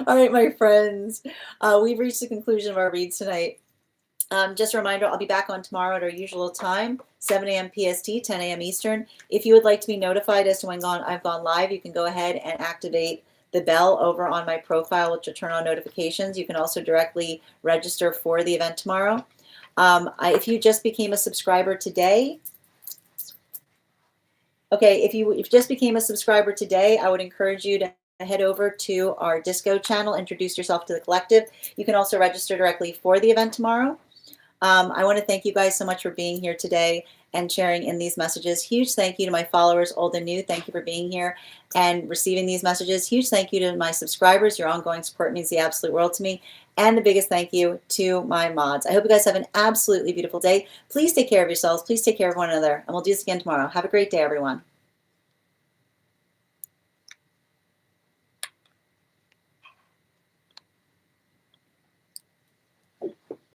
All right, my friends. We've reached the conclusion of our read tonight. Just a reminder, I'll be back on tomorrow at our usual time, 7 a.m. PST, 10 a.m. Eastern. If you would like to be notified as to when I've gone live, you can go ahead and activate the bell over on my profile, which will turn on notifications. You can also directly register for the event tomorrow. If you just became a subscriber today, okay, if you just became a subscriber today, I would encourage you to head over to our Disco channel, introduce yourself to the collective. You can also register directly for the event tomorrow. I want to thank you guys so much for being here today and sharing in these messages. Huge thank you to my followers, old and new. Thank you for being here and receiving these messages. Huge thank you to my subscribers. Your ongoing support means the absolute world to me. And the biggest thank you to my mods. I hope you guys have an absolutely beautiful day. Please take care of yourselves. Please take care of one another. And we'll do this again tomorrow. Have a great day, everyone.